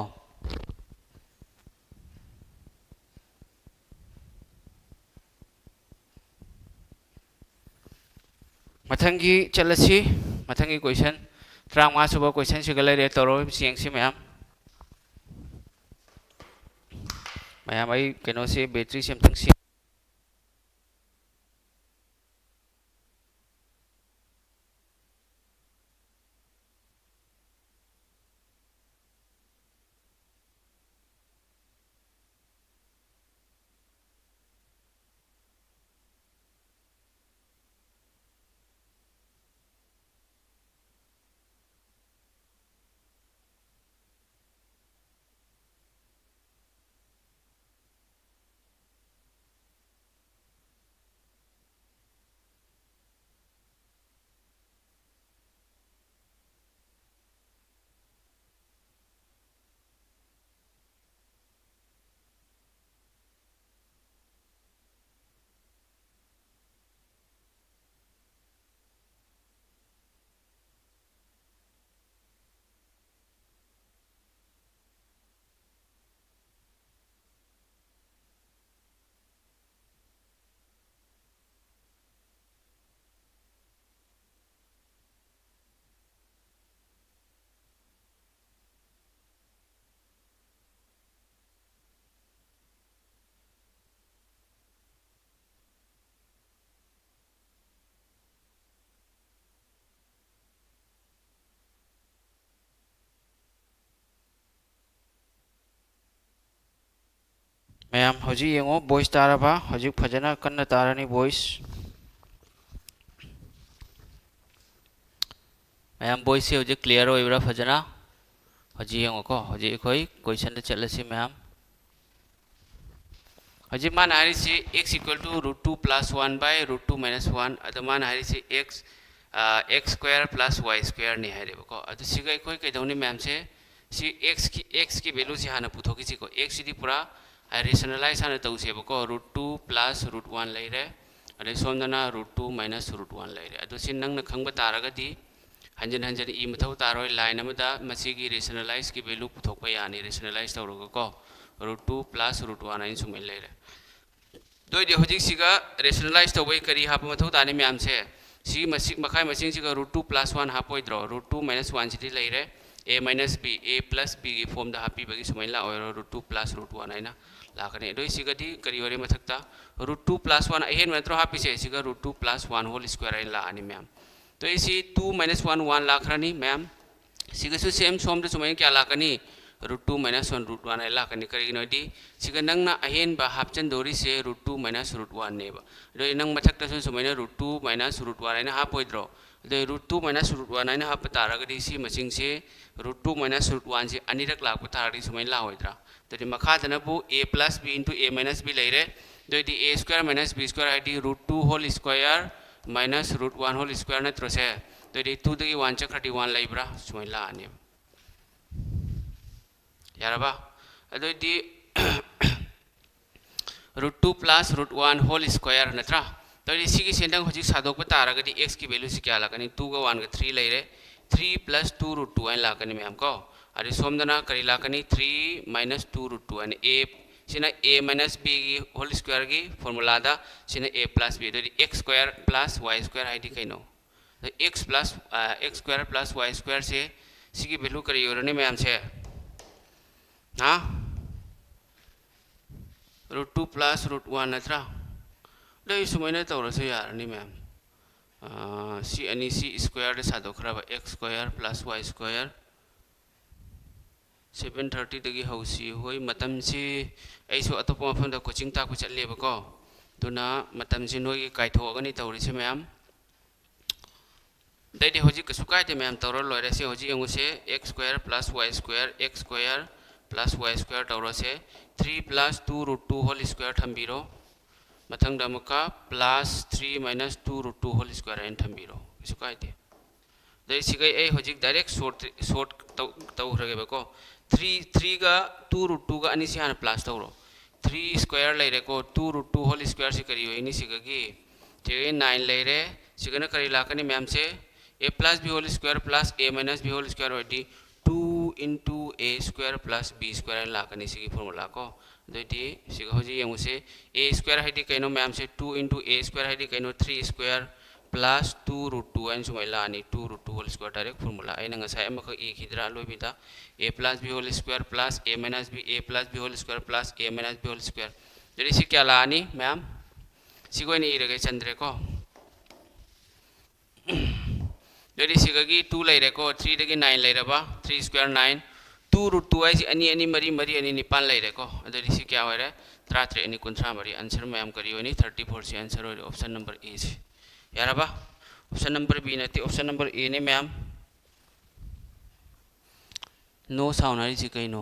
मथंगी चलसी मथंगी क्वेश्चन 35 सुबह क्वेश्चन से गले तौरो सिंग से मैम मैम आई कनो से बैटरी से हमतंग से मैम हजी येंगो वॉइस ताराबा हजी फजना कन्न तारानी वॉइस मैम वॉइस से हजी क्लियर होइब्रा फजना हजी येंगो को हजी कोई क्वेश्चन दे चलसी मैम हजी मान हारी से x = √2 + 1/√2 - 1 अद मान हारी से x x² + y² नि हारे को अद सिगै कोई कैदौनी मैम से सी x की वैल्यू से हाना पुथोकी को x दी पूरा रेशनलाइज हाना तौसे बको √2 प्लस √1 लेरे अरे सोमदना √2 माइनस √1 लेरे अदो सि नंगना खंगबा तारगदी हंजन हंजन ई मथौ तारोय लाइन अमदा मसीगी रेशनलाइज की वैल्यू पुथोकपा यानी रेशनलाइज तौरगको √2 प्लस √1 आइन सुमै लेरे दोइदि होजिक सिगा रेशनलाइज तौबै करी हाप मथौ ताने म्याम से सी मखाय मसिंग सिगा √2 प्लस 1 हापोइद्रो √2 माइनस 1 सिटी लेरे a minus b a plus b की फॉर्म दा हापी बगी सुमै ला और √2 प्लस √1 आइना लाकने दोइ सिगदी करी ओरे मथकता √2 प्लस 1 अहेन मत्रो हापी से सिगा √2 प्लस 1 होल स्क्वायर आइन ला आनी मैम तो इसी 2 माइनस 1 1 लाखरानी मैम सिगसु सेम सोम द सुमै क्या लाकनी √2 माइनस 1 √1 आइ लाकनी करी नोदी सिगा नंगना अहेन बा हापचन दोरी से √2 माइनस √1 नेबा दोइ नंग मथकता सुमै √2 माइनस √1 आइना हापोइद्रो √2 माइनस √1 आइना हाप तारगदी सी मसिंग से √2 माइनस √1 से अनिरक लाप तारगदी सुमै ला होइद्रा तदि मखादनबु a plus b into a minus b लेरे दोइदि a square minus b square आइदि √2 whole square minus √1 whole square नत्रो से दोइदि 2 दगी 1 चक्रति 1 लेब्रा सुमै ला आने यारबा अदोइदि √2 plus √1 whole square नत्रा दोइदि सिगी सेंदंग होजि सादोक तारगदी x की वैल्यू से क्या लागनी 2 का 1 का 3 लेरे 3 plus 2 √2 आइन लाकनी मैम को अरे सोमदना करी लाकनी 3 minus 2 √2 आइन a सिना a minus b की होल स्क्वायर की फार्मूला दा सिना a plus b दोइदि x square plus y square आइदि कैनो x square plus y square से सिगी वैल्यू करी ओरने मैम से हां √2 plus √1 नत्रा दोइ सुमैना तौरसो यारनी मैम सी अनि सी स्क्वायर सादोखराबा x square plus y square 7:30 दगी हौसी होई मतम से ऐसो अतोप मफम दा कोचिंग ताकु चलेबको दुना मतम से नोई काइथोगनी तौरिसे मैम दैदि होजि कसु काइते मैम तौर लोरे से होजि यंगुसे x square plus y square x square plus y square तौरसे 3 plus 2 √2 होल स्क्वायर थंबिरो मथंग दमका plus 3 minus 2 √2 होल स्क्वायर एन थंबिरो कसु काइते दै सिगै ए होजि डायरेक्ट शॉर्ट तौरगेबको 3 का 2 √2 का अनि से हाना प्लस तौरो 3 स्क्वायर लेरे को 2 √2 होल स्क्वायर से करी होइनी सिगगी ते 9 लेरे सिगना करी लाकनी मैम से a plus b whole square plus a minus b whole square होइदि 2 into a square plus b square लाकनी सिगी फार्मूला को दोइदि सिग होजि यंगुसे a स्क्वायर हाइदि कैनो मैम से 2 into a स्क्वायर हाइदि कैनो 3 स्क्वायर plus 2 √2 आइन सुमै लानी 2 √2 होल स्क्वायर डायरेक्ट फार्मूला आइ नंगा साइ अमख e खिद्रा लोबिदा a plus b whole square plus a minus b whole square plus a minus b whole square जदि सि क्या लानी मैम सिगोइनी इरगे चंद्रे को जदि सिगगी 2 लेरे को 3 दगी 9 लेरबा 3 स्क्वायर 9 2 √2 आइ अनि अनि मरी मरी अनि निपान लेरे को जदि सि क्या होरे 33 अनि 13 मरी आंसर मैम करी होनी 34 से आंसर होरे ऑप्शन नंबर ए से यारबा ऑप्शन नंबर बी नती ऑप्शन नंबर ए ने मैम नो साउंड है जी कहीं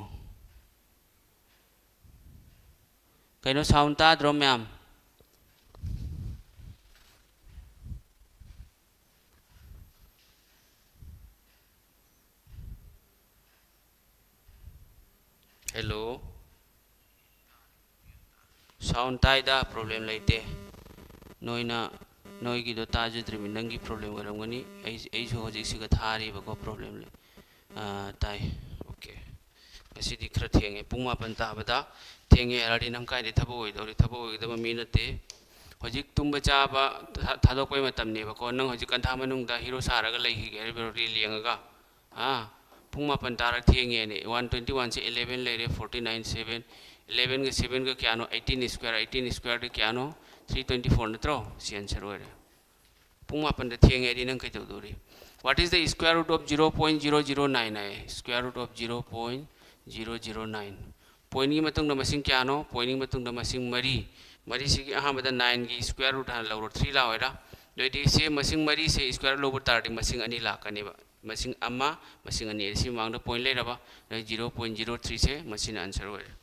साउंड ताद्रो मैम हेलो साउंड ताइदा प्रॉब्लम लेते नोइना नोई दो ताजुद्री नंगी प्रॉब्लम गरमगनी ऐसो होजिक थारी बको प्रॉब्लम ले ताई ओके असिदी खर थेंगे पुंग मापन ताबदा थेंगे हराडी नम काइदे थबो ओइदोरी थबो ओइदब मी नते होजिक तुंब चाबा थादोकपै मतमने बको नंग होजिक कंथा मनुंगदा हीरो सारगा लैहिगे री लियंगा हां पुंग मापन तारक थेंगे ने 121 से 11 लेरे 49 7 11 के 7 का क्या नो 18 स्क्वायर के क्या नो 324 नत्रो सी आंसर होरे पुंग मापन द थेंगे दी नंग कैतोदोरी what is the square root of 0.009 है स्क्वायर रूट ऑफ 0.009 पॉइंट की मतुंग द मसिंग क्या नो पॉइंट की मतुंग द मसिंग मरी मरी से अहमद 9 की स्क्वायर रूट हां लौरो 3 ला होइरा दोइदि से मसिंग मरी से स्क्वायर लोबर तारदि मसिंग अनि लाकनेबा मसिंग अम्मा मसिंग अनि सी मांग पॉइंट लेरबा 0.03 से मसिन आंसर होइरा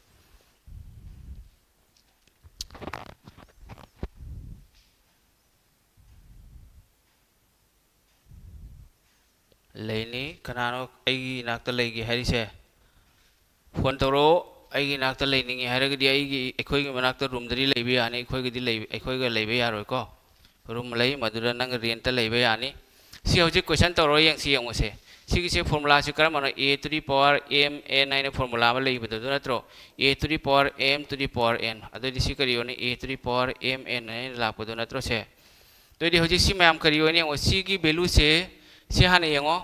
लेनी कनानो आई नाकता लेगी हैरी से फोन तौरो ꯑꯩꯒꯤ ꯅꯥꯛꯇ ꯂꯩꯅꯤꯡꯉꯦ ꯍꯥꯏꯔꯒꯗꯤ ꯑꯩꯈꯣꯏꯒꯤ ꯃꯅꯥꯛꯇ ꯔꯨꯝꯗꯗꯤ ꯂꯩꯕ ꯌꯥꯅꯤ ꯑꯩꯈꯣꯏꯒ ꯂꯩꯕ ꯌꯥꯔꯣꯏꯀꯣ ꯔꯨꯝ ꯂꯩ ꯃꯗꯨꯗ ꯅꯪ ꯔꯦꯟꯇ ꯂꯩꯕ ꯌꯥꯅꯤ ꯁꯤ ꯍꯧꯖꯤꯛ ꯀꯣꯏꯁꯟ ꯇꯧꯔꯣ ꯌꯦꯡꯉꯨꯁꯦ ꯁꯤꯒꯤꯁꯦ ꯐꯣꯔꯃꯨꯂꯥꯁꯤ ꯀꯔꯝꯕꯅꯣ a to the power m n ꯍꯥꯏꯅ ꯐꯣꯔꯃꯨꯂꯥ ꯑꯃ ꯂꯩꯕꯗꯨ ꯅꯠꯇ꯭ꯔꯣ a to the power m to the power n ꯑꯗꯨꯗꯤ ꯁꯤ ꯀꯔꯤ ꯑꯣꯏꯅꯤ a to the power m n ꯍꯥꯏꯅ ꯂꯥꯛꯄꯗꯨ ꯅꯠꯇ꯭ꯔꯣ ꯁꯦ ꯑꯗꯨꯗꯤ ꯍꯧꯖꯤꯛ ꯁꯤ ꯃꯌꯥꯝ ꯀꯔꯤ ꯑꯣꯏꯅꯤ ꯌꯦꯡꯉꯣ ꯁꯤꯒꯤ ꯚꯦꯂꯨꯁꯦ ꯁꯤ ꯍꯥꯟꯅ ꯌꯦꯡꯉꯣ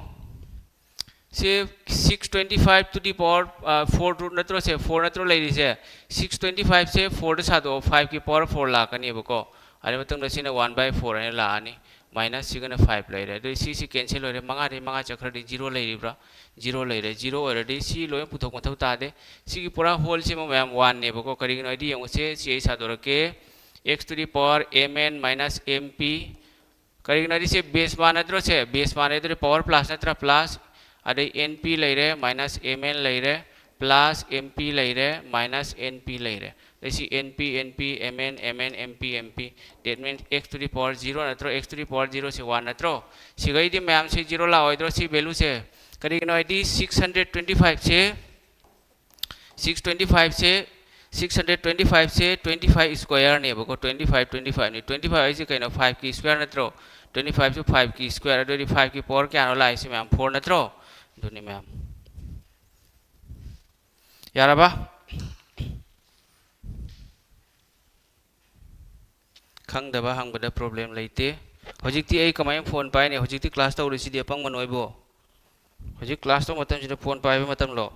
से 625 to the power 4 root नत्रो से 4 नत्रो ले लीजिए 625 से 4 सादो 5 की पावर 4 लाकनी बको अरे मतलब नसी ने 1/4 है लानी माइनस सिगन 5 ले रहे तो सी कैंसिल हो रहे मंगा चक्र दी 0 ले रहा 0 ले रहे 0 ऑलरेडी सी लो पुथोक मथौ तादे सी की पूरा होल से मैम 1 ने बको करीगन आईडी यंग से सादो रके x to the power mn minus mp करीगन आईडी से बेस मान नत्रो से बेस मान है तो पावर प्लस नत्रा प्लस अरे np ले रहे माइनस mn ले रहे प्लस mp ले रहे माइनस np ले रहे जैसे np mn mp mp that means x to the power 0 नत्रो x to the power 0 से 1 नत्रो सिगई दी मैम से 0 ला होइद्रो सी वैल्यू से करीब नो आईडी 625 से 625 से 25 स्क्वायर ने बको 25 ने 25 से कहीं 5 की स्क्वायर नत्रो 25 से 5 की स्क्वायर अदो 5 की पावर क्या नो ला इसे मैम 4 नत्रो दुनी मैम यार बा खंग दबा हंग बड़ा प्रॉब्लम लेते होजिक्ति ऐ कमाई फोन पाए ने होजिक्ति क्लास तो उड़ीसी दिया पंग मनोइबो होजिक क्लास तो मतलब जिन्हें फोन पाए भी मतलब लो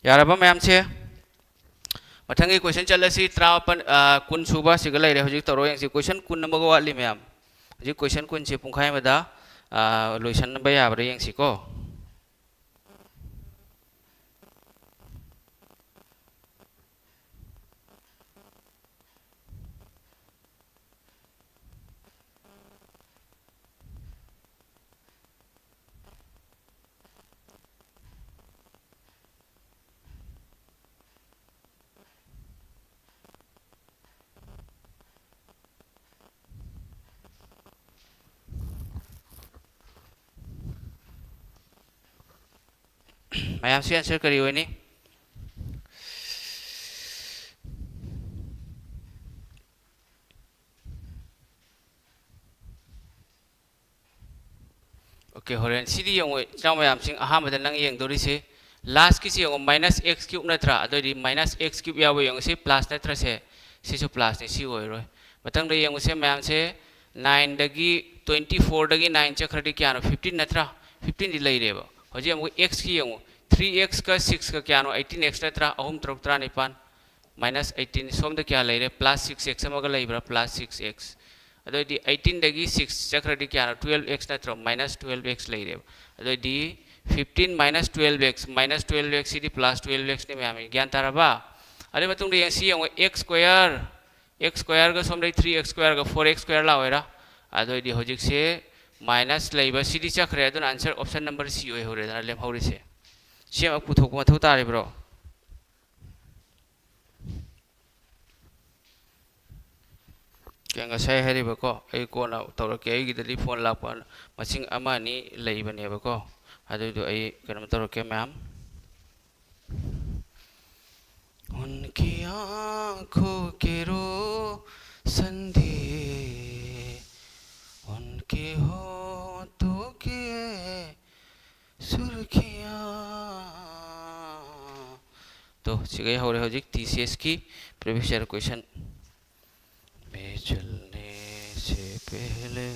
यार बा मैम से मथंगी क्वेश्चन चलसी त्रापन कुन सुबा सिगल ले हजिक तरो यंग क्वेश्चन कुन नंबर वाली मैम हजिक क्वेश्चन कुन से पुंखाय मदा लोइसन बया याबरे यंग सिको मैम से आंसर करी हुई नहीं ओके होरेन सीधी यंग चाव मैम सिंग अहा मदन नंग यंग दोरी से लास्ट की से यंग माइनस x क्यूब नत्रा अदोरी माइनस x क्यूब याव यंग से प्लस नत्रा से सिसु प्लस ने सी होय रोय मतंग दे यंग से मैम से 9 दगी 24 दगी 9 चक्रदी क्या नो 15 नत्रा 15 दि लई रेबो होजे हम x की यंग 3x का 6 का क्या नो 18x नत्रा अहुम तरक त्रा निपान माइनस 18 सोम द क्या लई रे प्लस 6x अमगा लई ब्रा प्लस 6x अदोदी 18 दगी 6 चक्रदी क्या नो 12x नत्रा माइनस 12x लई रे अदोदी 15 माइनस 12x इदी प्लस 12x ने मैम ज्ञान ताराबा अरे मतुंग दे सी यंग x स्क्वायर का सोम दे 3x स्क्वायर का 4x स्क्वायर ला होइरा अदोदी होजिक से माइनस लईबा सीडी चक्रे अदुन आंसर ऑप्शन नंबर सी होय होरे दा लेम होरि से सेम पुथोक मथौ तारे ब्रो क्या सही है बको आई को ना तौरके आई फोन लाप मसिंग अमानी लेबने बको अदुदो आई कनम तौरके मैम उनकी आँखों के रोशनी उनके होठों की सुर्खियाँ तो सिगे हो रहे हो जी TCS की प्रीवियस ईयर क्वेश्चन में चलने से पहले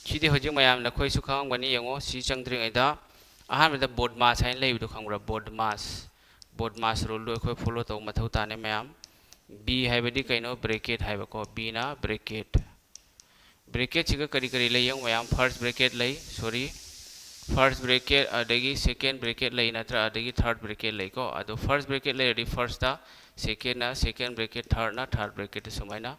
सीधे हजिक मैम नखोई सुखांग बनी यंगो सी चंद्रिंगैदा अहानबदा बोर्ड मास हाइन लेबिदो खंगरा बोर्ड मास रूल दो अखोई फॉलो तौ मथौ ताने मैम बी हाइबदी कइनो ब्रैकेट हाइबको बी ना ब्रैकेट सिगा करी ले यंग मैम फर्स्ट ब्रैकेट ले सॉरी फर्स्ट ब्रैकेट अदगी सेकंड ब्रैकेट ले नत्रा अदगी थर्ड ब्रैकेट ले को अदो फर्स्ट ब्रैकेट ले रेडी फर्स्ट दा second na second bracket third na third bracket sumaina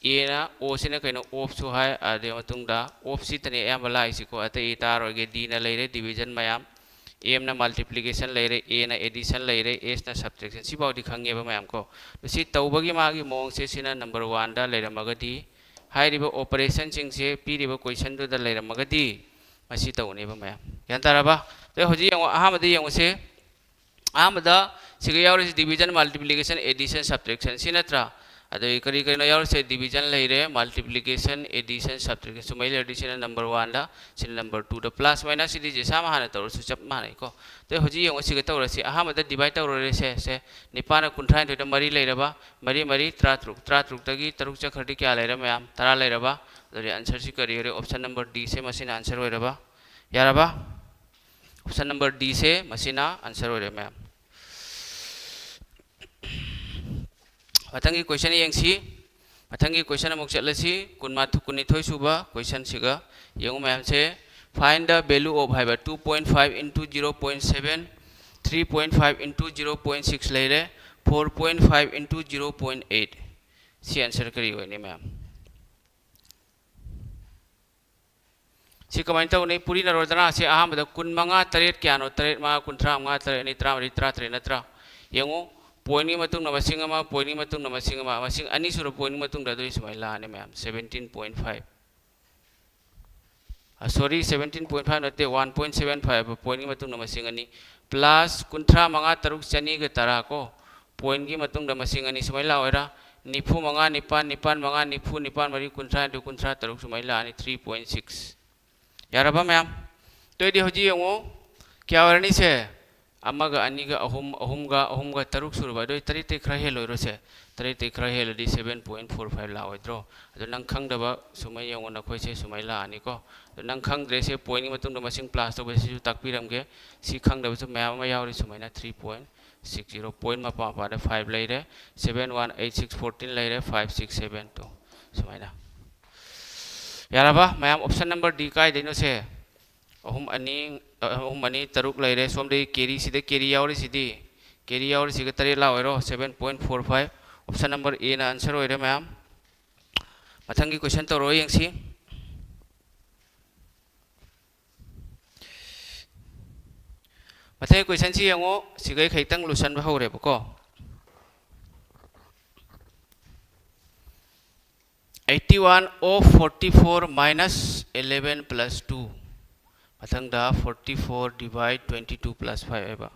a na o sina kaino off su hai ade matungda off si tane ya bala isi ko ate e tar oge d na leire division mayam m na multiplication leire a na addition leire s na subtraction si baudi khange ba mayam ko si tawbagi magi mong se sina number 1 da leire magadi hai riba operation sing se pi riba question do da leire magadi masi tawne ba mayam yan taraba te hoji yang ahamade yang se ahamada siga yawri division multiplication addition subtraction sinatra ado kari kari no yawri se division leire multiplication addition subtraction so mail addition number 1 da sin number 2 da plus minus di je sama hana tawr su chap manai ko te hoji yang siga tawra si ahamada divide tawra re se nipana kunthai do da mari leire ba mari mari tra truk tagi taruk cha khati kya leire mayam tara leire ba ado answer si kari re option number d se masina answer hoira ba yara ba option number d se masina answer hoire mayam mathangi question yang si mathangi question amuk chatlasi kunithoi suba question siga yang mayam se find the value of haiba 2.5 into 0.7 3.5 into 0.6 leire 4.5 into 0.8 si answer kari hoine mayam si kamai tau nei puri na rodana se aham da kun manga taret kyano taret ma kun tra manga taret ni tra mari tra tre natra yango poini matung na masing ama poini matung na masing ama masing ani sura poini matung da doi smai la ne ma'am 17.5 sorry 17.5 nate 1.75 poini matung na masing ani plus kun tra manga taruk chani ga tara ko poin gi matung da masing ani smai la oira nipu manga nipan manga nipu nipan mari kun tra taruk smai la ani 3.6 yaraba mayam to di hoji yango kya warni se amaga aniga ahum ga taruk surba doi tari te khra helo ro se tari te khra helo di 7.45 la oidro ado nang khang daba sumai yango na khoi se sumai la ani ko nang khang dre se point ni matung da masing plus to besi takpiram ge si khang daba su mayam ma yawri sumai na 3.60 point ma pa da 5 leire 718614 leire 5672 sumai na yaraba mayam option number d kai dino se ahum ani taruk leire somde carry side carry yawri siga tari la oiro 7.45 option number a na answer oire mayam mathangi question to roi yang si mathangi question si yango sigai khaitang lusan ba hore bako 81 of 44 minus 11 plus 2 mathang da 44 divide 22 plus 5 eba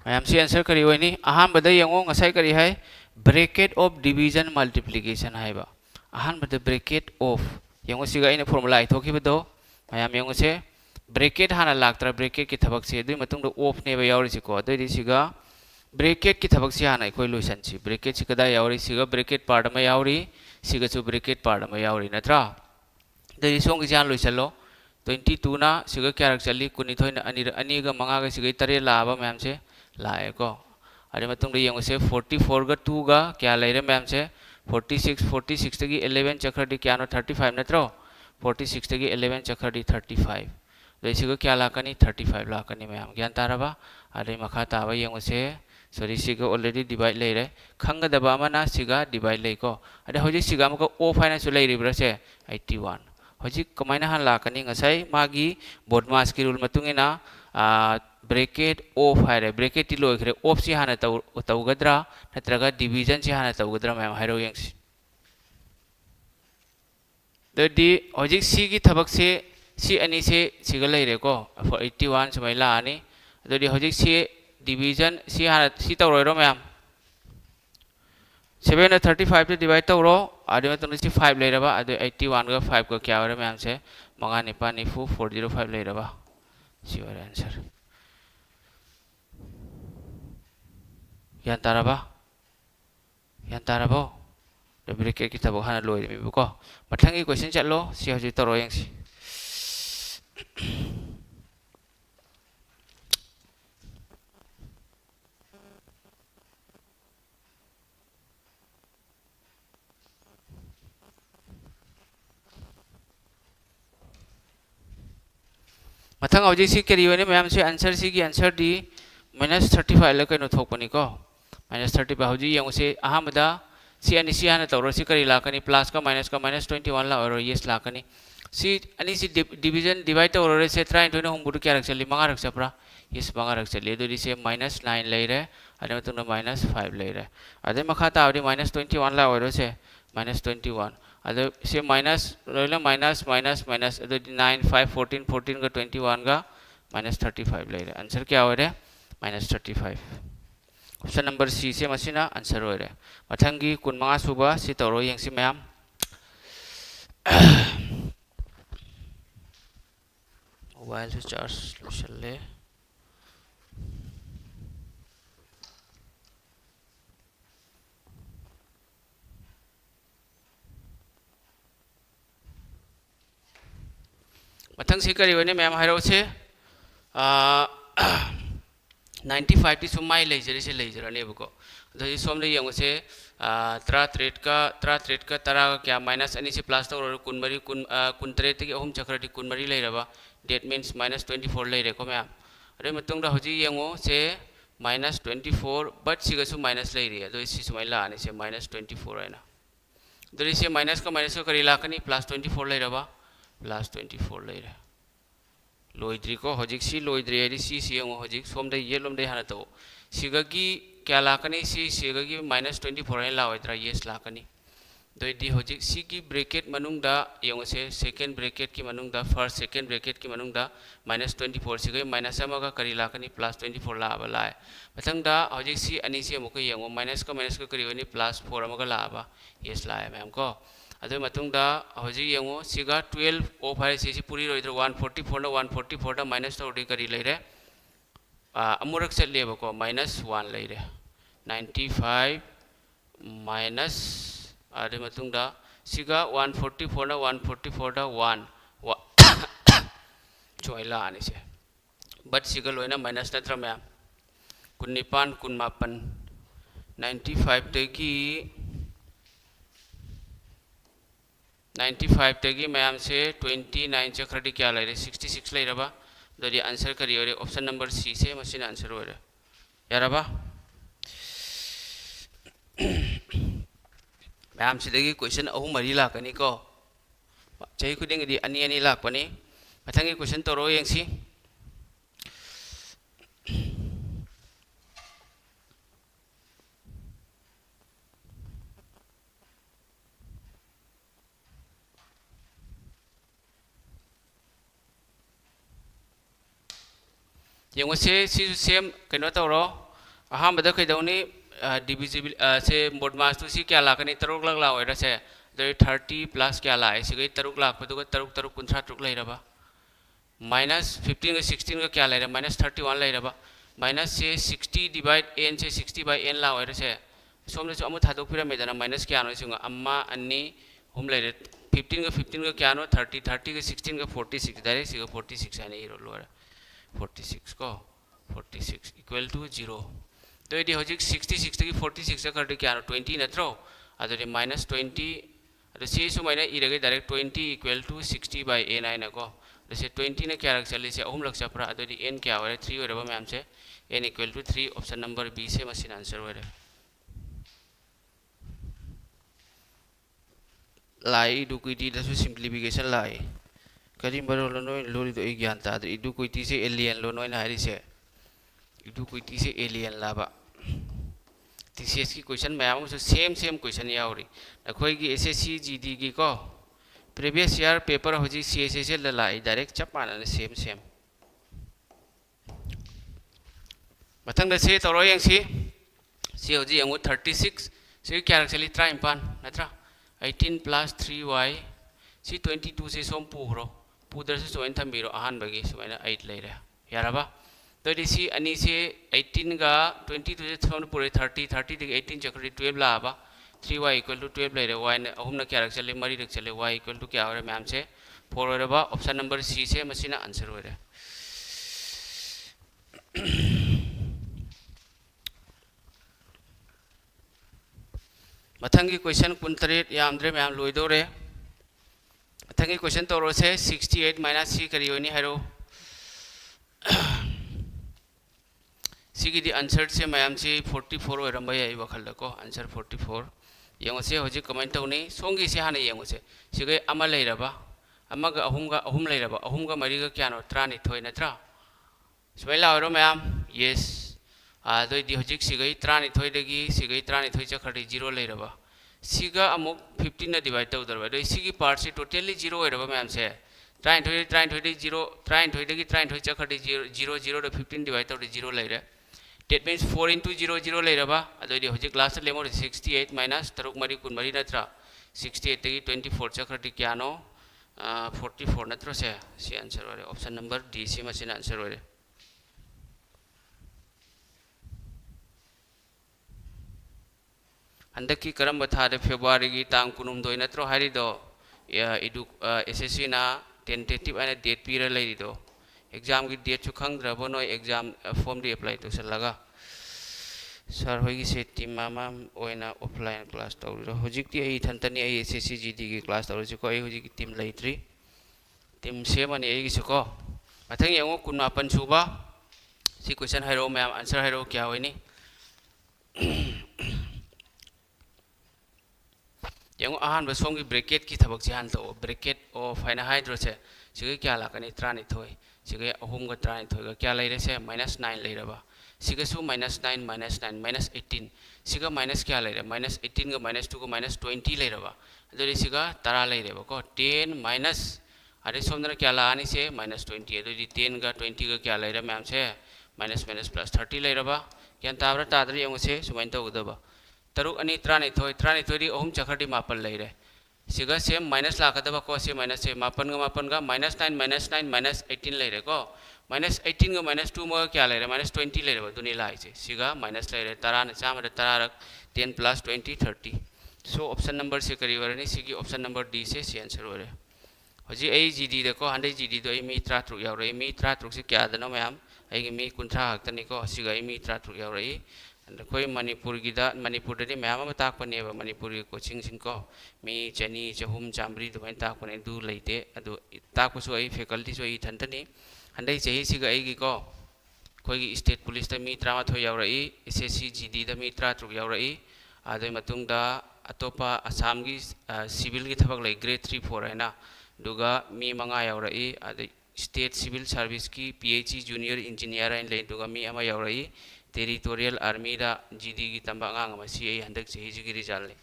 mayam si answer kari hoini aham bada yango ngasai kari hai bracket of division multiplication haiba ahan bada bracket of yango siga ina formula ai thoki bado mayam yango se bracket hana laktra bracket ki thabak se dui matung do of ne ba yawri si ko doi siga bracket ki thabak si hana koi loisan si bracket si kada yawri siga bracket part ma yawri siga chu bracket part ma yawri natra doi song jan loisalo 22 na siga kyarak chali kuni thoi na ani ga manga ga siga tare la ba mayam se lae ko are matung de yango se 44 ga 2 ga kya leire mayam se 46 tagi 11 chakradi kya no 35 natro 46 tagi 11 chakradi 35 Desigo kya lakani 35 lakani mayam gyan taraba are makha taba yango se sorry siga already divide leire khanga daba mana siga divide lei ko ade hoji siga mako o finance lei ribra se 81 hoji kamaina han lakani ngasai magi board mass ki rule matungina bracket of haire bracket ti loi khre of si hana tawgadra natraga division si hana tawgadra mayam hairo yangs the hoji si gi thabak se si ani se siga leire ko for 81 samai la ani the hoji si division si hana si tawroi ro mayam 7 na 35 to divide tawro ade matun si 5 leire ba ade 81 ga 5 ga kya ore mayam se manga nipa nifu 405 leire ba si ore answer yan taraba the bracket kita hana loi mi ko mathangi question chatlo si hoji tawro yang si मथंग हौजी सी करी होने ma'am से answer C की answer the -35 ल कनो थोकपनी को -35 हौजी young से अहमदा सी अनि सी हाना तौर सी करी लाकनी प्लस का -21 ला और यस लाकनी सी अनि सी डिवीजन डिवाइड तौर से ट्राई तो हम बुर क्या रख चली मंगा रख चपरा यस मंगा रख चली तो से -9 ले रे अरे मतलब -5 ले रे अरे मखा तावरी -21 ला और से -21 अदो से माइनस रोइला माइनस माइनस माइनस अदो 9 5 14 14 का 21 का -35 ले रहे आंसर क्या हो रहा है -35 ऑप्शन नंबर सी से मसीना आंसर हो रहा है मथंगी कुनमंगा सुबह सी तौरो यंगसी मैम मोबाइल से चार्ज ले मथंग से करी वने मैम हारो से 95 टी सुमाई लेजरे से लेजरने बको तो ये सोम ले यंग से 33 का 33 का तरा का क्या माइनस अनि से प्लस तो कुनमरी कुनतरे तक अहम चक्र कुनमरी ले रहा डेट मीन्स -24 ले रहे को मैम अरे मतुंग हजी यंगो से -24 बट सिगसु माइनस ले रही है तो इसी सुमाई लाने से -24 है ना तो इसे माइनस का करी लाकनी +24 ले रहा +24 ले रहा लोइद्री को हजिक सी लोइद्री है सी सी यंगो हजिक सोम दे ये लोम दे हाना तो सिगगी क्या लाकनी सी सिगगी -24 है लाओइद्रा यस लाकनी दोइदी हजिक सी की ब्रैकेट मनुंगदा यंगो से सेकंड ब्रैकेट की मनुंगदा फर्स्ट सेकंड ब्रैकेट की मनुंगदा -24 सिगई माइनस अमगा करी लाकनी +24 लाबा लाए मथंगदा हजिक सी अनि से अमुक यंगो माइनस का करी होनी +4 अमगा लाबा यस लाए मैम को अदो मतुंगदा हजी यंगो सिगा 12 ऑफ है सी पूरी रोइद्र 144 ना 144 दा माइनस तौरी करी लेरे अमुरक चलेबको -1 लेरे 95 माइनस अदो मतुंगदा सिगा 144 ना 144 दा 1 चोइला आने से बट सिगा लोइना माइनस नत्र मैम कुन्निपान कुन्मापन 95 तकी 95 तगी मैम से 29 चक्रदी क्या ले रहे 66 ले रहा दो आंसर करी हो रहे ऑप्शन नंबर सी से मशीन आंसर हो रहे यार बा मैम से दगी क्वेश्चन अहू मरी लाकनी को चाहे खुदिंग दी अनि अनि लाकपनी मथंगी क्वेश्चन तोरो यंगसी यंगो से सेम कनो तौरो अहम बदा कईदौनी डिविजिबल से बोर्ड मास तो सी क्या लाकनी तरुक लाख लाओ से 30 प्लस क्या लाए सिगई तरुक लाख पदुगा तरुक तरुक कुंथ्रा तरुक लेरबा -15 का 16 का क्या ले रहा -31 ले रहा माइनस से 60 डिवाइड n से 60 बाय n लाओ से सोमने से अमुक थादोक फिर मेदना माइनस क्या नो सिंगा अम्मा अन्नी हम ले रहे 15 का क्या नो 30 का 16 का 46 डायरेक्ट सिगा 46 है नहीं रो 46 को 46 इक्वल टू 0 तो ये हजिक 66 की 46 का करते क्या 20 नत्रो अदरे -20 अरे सी सुमाइना इरगे direct 20 equal to 60 by a 9 को जैसे 20 ने क्या रख चले से अहम रख चपरा अदरे n क्या हो रहा है 3 हो रहा मैम से n equal to 3 option number B से मशीन आंसर हो रहा है लाई डुक्विटी दसु सिंप्लीफिकेशन लाई करीम बरो लोनोय लोरी तो ज्ञान ता इदु कोइटी से एलियन लोनोय ना हरी से इदु कोइटी से एलियन लाबा टीसीएस की क्वेश्चन मैम से सेम क्वेश्चन यावरी अखोय की एसएससी जीडी की को प्रीवियस ईयर पेपर होजी सीएसए से लाई डायरेक्ट चप मानने सेम मथंग से तौरो यंगसी सी होजी यंगु 36 से क्या रखली ट्राई पान नत्रा 18 प्लस 3y सी 22 से सोम पुरो पुदर से सोइन थमीरो अहान बगी सोइना 8 ले रे यारबा तो सी अनि से 18 का 22 से सोम पुरे 30 30 18 चक्री 12 लाबा 3y इक्वल टू 12 ले रे y ने अहुम न क्या रख चले मरी रख चले y इक्वल टू क्या हो रे मैम से 4 हो रबा ऑप्शन नंबर सी से मशीना आंसर हो रे मथंगी क्वेश्चन 19 यामद्रे मैम लोइदोरे मथंगी क्वेश्चन तौर से 68 माइनस सी करी होनी हैरो सिगी दी आंसर से मैम से 44 ओरम बय वखल को आंसर 44 यंग से होजि कमेंट तौनी सोंगी से हाने यंग से सिगे अमा लेरबा अमगा अहुम लेरबा अहुमगा मरिगा क्यानो त्रानि थोय नत्रा स्मेला ओरो मैम यस दोई दी होजि सिगे त्रानि थोय दगी सिगे त्रानि थोय चखरदि 0 लेरबा सिगा अमुक 15 ना डिवाइड तौदरबा दोई सिगी पार्ट से टोटली 0 ओरबा मैम से त्रानि थोय 0 त्रानि थोय दगी त्रानि थोय चखरदि 0 0 द 15 डिवाइड तौदि 0 लेरे that means 4 into 0 0 लेरबा अदोदि होजि class लेमो 68 minus तरुक मरी कुन मरी नत्रा 68 तगी 24 चखरदि क्यानो 44 नत्रो से सी आंसर ओरे ऑप्शन नंबर डी सी मसिन आंसर ओरे हंदकी करम थादे फेब्रुवारी की तांग कुनुम दोय नत्रो हारिदो इदु एसएससी ना टेंटेटिव एंड डेट पीरा लेरिदो एग्जाम की डेट चु खंगद्रबो नो एग्जाम फॉर्म दी अप्लाई तो सलगा सर होगी से टीम मामा ओइना ऑफलाइन क्लास तौरो होजिकती आई थंतनी आई एसएससी जीडी की क्लास तौरो को आई होजिक टीम लेट्री टीम सेमनी आई की को मथंग यंगो कुनापन सुबा सी क्वेश्चन हाइरो मैम आंसर हाइरो क्या होइनी यंगो आहान बसोंगी ब्रैकेट की थबक से हान तो ब्रैकेट ओ फाइना हाइड्रो से सिगे क्या लाकनी त्रानि थोय सिगे अहुमगा त्रानि थोयगा क्या लेरे से -9 लेरबा सिगे सु -9 -9 -18 सिगा माइनस क्या लेरे -18 गा -2 गा -20 लेरबा अदोरि सिगा तरा लेरेबा को 10 माइनस अरे सोमदना क्या लानी से -20 अदोरि 10 गा 20 गा क्या लेरे मैम से माइनस माइनस प्लस 30 लेरबा क्या ताबरा तादरि यंगो से सुमाइन तौगदबा तरुक अनि त्रानि थोय दी अहुम चखरदि मापन लेरे सिगा सेम माइनस लाकदबा को से माइनस से मापन गा -9 -18 लेरे को -18 गा -2 म क्या लेरे -20 लेरे दुनि लाइसे सिगा माइनस लेरे तरा न चाम तरा रक 10 + 20 30 सो ऑप्शन नंबर से करी वरनी सिगी ऑप्शन नंबर डी से सी आंसर ओरे होजी ए जीडी दे को हंडे जीडी दो मी 33 यावरे मी 33 से क्या दनो मैम आई मी 30 हक्तनी को सिगा मी 33 यावरे कोई मणिपुर की मणिपुर मैम ताकने मणिपुर की कोचिंग को मी चनी चहुम चामरी दुबाई ताकने दू लेते ताकसु फैकल्टी इथंतनी हंडई चही को कोई स्टेट पुलिस मी 13 यावरई एसएससी जीडी मी 13 यावरई अतोप असम की सिविल की थबक ले ग्रेड 3 4 है दुगा मी 5 यावरई स्टेट सिविल सर्विस की पीएचई जूनियर इंजीनियर है दुगा मी अमा यावरई टेरिटोरियल आर्मी दा जीडी की तंबा आंग मा सी हंदक चही की रिजल्ट ले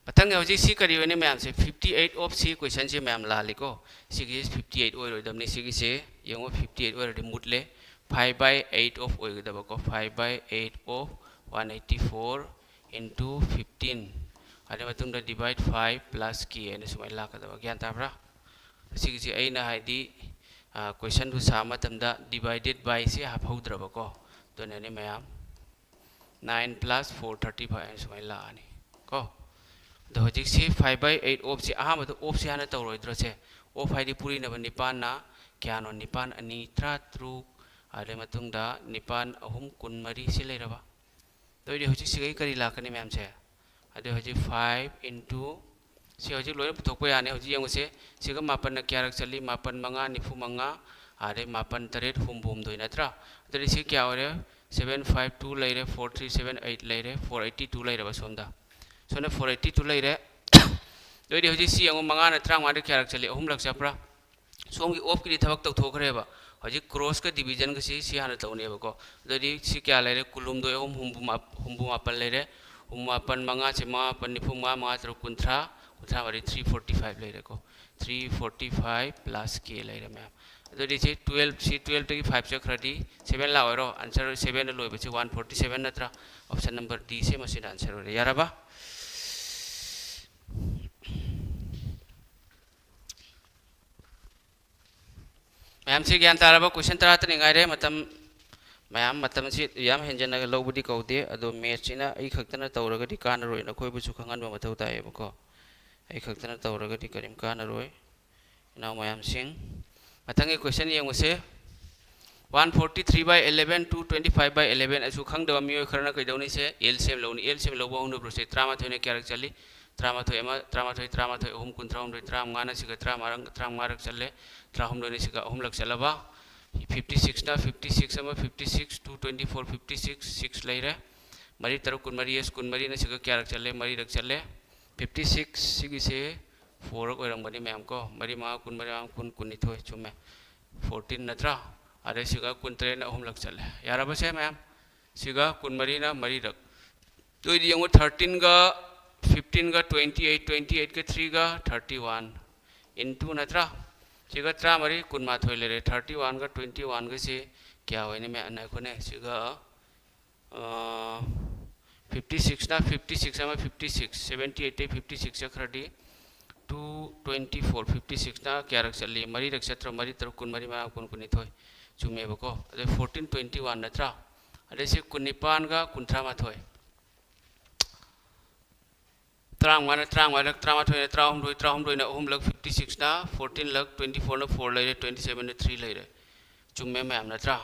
पतंग हजी सी करी होने मैम से 58 ऑफ सी क्वेश्चन से मैम लाली को सी 58 ओइरोदमने सी से यंगो 58 ओइरोदि मुटले 5/8 ऑफ ओइगदब को 5/8 ऑफ 184 into 15 अरे मतुंग दा डिवाइड 5 प्लस की एने सुमाइ लाकदब ज्ञान ताब्रा सिगी अना हाइदी क्वेश्चन दु साम तमदा डिवाइडेड बाय से हाफौद्रब को दोने मैम 9 + 4 35 सुमाइ लानी को दो हजिक से 5/8 ऑफ से अहम ऑफ से हाना तौरोइद्रो से ऑफ हाइदी पूरी नब निपान ना क्यानो निपान अनि 33 अरे मतुंगदा निपान अहुम कुन मरी से लेरबा दोइदि हजिक सिगै करी लाकनी मैम से अदे हजिक 5 into सी हजिक लोय पुथोकपो याने हजिक यंग से सिगा मापन न क्या रक चली मापन मंगा निफु मंगा आरे मापन तरेट हुम दोइ नत्रा अदे से क्या ओरे 752 लेरे 4378 लेरे 482 लेरे बसोंदा सोने 482 लेरे दोइदि हजिक सी यंग मंगा न त्रांग मादे क्या रक चली अहुम लक चप्रा सोम की ऑफ की थबक तौथोखरेबा हजिक क्रॉस का डिवीजन का सी हाना तौनेबा को दोइदि सी क्या लेरे कुलुम दो हुम मापन लेरे हुम मापन मंगा से मापन निफु मंगा तरु कुंथ्रा 345 लेरे को 345 प्लस के लेरे मैम अदोदि 12 सी 12 तक 5 चखरदी 7 ला ओरो आंसर 7 लोय बचे 147 नत्रा ऑप्शन नंबर डी से मसिन आंसर ओरे याराबा मैम से ज्ञान ताराबा क्वेश्चन तरा तने गाइरे मतम से याम हेंजन लौबदी कौदे अदो मैथ सिना आई खक्तना तौरगदी कानरोय नखोय बुसु खंगन मथौ तायबको आई खक्तना तौरगदी करिम कानरोय नाउ मैम सिंह मथंगे क्वेश्चन यंगसे 143/11 to 25/11 असु खंगदबा मियो खरना कइदौनी से एलसीएम लौनी एलसीएम लौबा हुनु प्रोसे 13 थोने क्या रक चली ꯇꯔꯥꯃꯥꯊꯣꯏ ꯑꯃ ꯇꯔꯥꯃꯥꯊꯣꯏ ꯇꯔꯥꯃꯥꯊꯣꯏ ꯑꯍꯨꯝ ꯀꯨꯟꯊ꯭ꯔꯥꯍꯨꯝꯗꯣꯏ ꯇꯔꯥꯃꯉꯥꯅ ꯁꯤꯒ ꯇꯔꯥꯃꯉꯥꯔꯛ ꯆꯠꯂꯦ ꯇꯔꯥꯍꯨꯝꯗꯣꯏꯅ ꯁꯤꯒ ꯑꯍꯨꯝꯂꯛ ꯆꯠꯂꯕ 56ꯅ 56 ꯑꯃ 56 224 56 6 ꯂꯩꯔꯦ मरी तरुक कुनमरी एस कुनमरी ने सिगा क्या रख चले मरी रख चले 56 सिगी से 4 को रंग बनी मैम को मरी मा कुनमरी मा कुन कुनिथोय चुमे 14 नत्रा अरे सिगा कुनत्रे न अहुम लग चले यार अब से मैम सिगा कुनमरी ना मरी रख तो ये यंगो 13 का 15 का 28 का 3 का 31 इनटू नत्रा सिगा त्रा मरी कुनमा थोय ले रे 31 का 21 का से क्या होय ने मैं अना को ने सिगा 56 ना 56 में 56 78 56 खरडी 224 56 ना क्या रख चली मरी रख चत्र मरी तरफ कुन मरी मा कुन कुनि थोय चुमे बको अदे 14 21 नत्रा अदे से कुनिपान का कुंथ्रा मा थोय त्रांगवा ना त्रांगवा थोय त्राहुम ना अहुम लग 56 ना 14 लग 24 ना 4 ले 27 ना 3 ले चुमे मैम नत्रा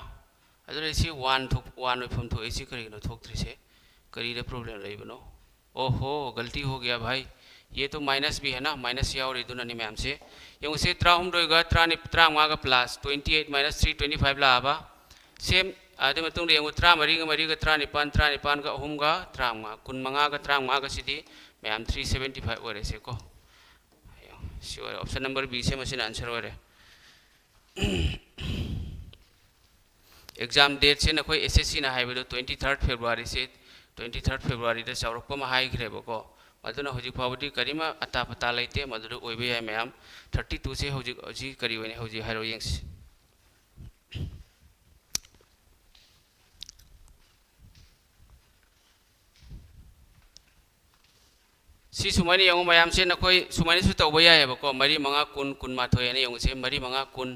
अदे से 1 में फम थोय से करी न थोक से करी रे प्रॉब्लम रही बनो ओहो गलती हो गया भाई ये तो माइनस भी है ना माइनस या और इधर नहीं मैम से ये उसे त्राहुम रोएगा त्रांगवा का प्लस 28 माइनस 3 25 लाबा सेम आदि में तुम रेंगो मरी का त्रानिपान का अहुम का त्रांगवा कुनमंगा का त्रांगवा का सिद्धि मैम 375 हो रहे से को श्योर ऑप्शन नंबर बी से मशीन आंसर हो रहे एग्जाम डेट से नखोई एसएससी ना हाइबेदो 23 फेब्रुआरी से 23 फेब्रुआरी दा चौरक पमा हाइग्रेबको मदुना होजि फावदि करिमा अता पता लेते मदुदो ओइबे है मैम 32 से होजि करी वने होजि हाइरो यंग्स सी सुमानी यंग मैम से नखोई सुमानी सु तौबा यायबको मरी मंगा कुन कुनमाथोय ने यंग से मरी मंगा कुन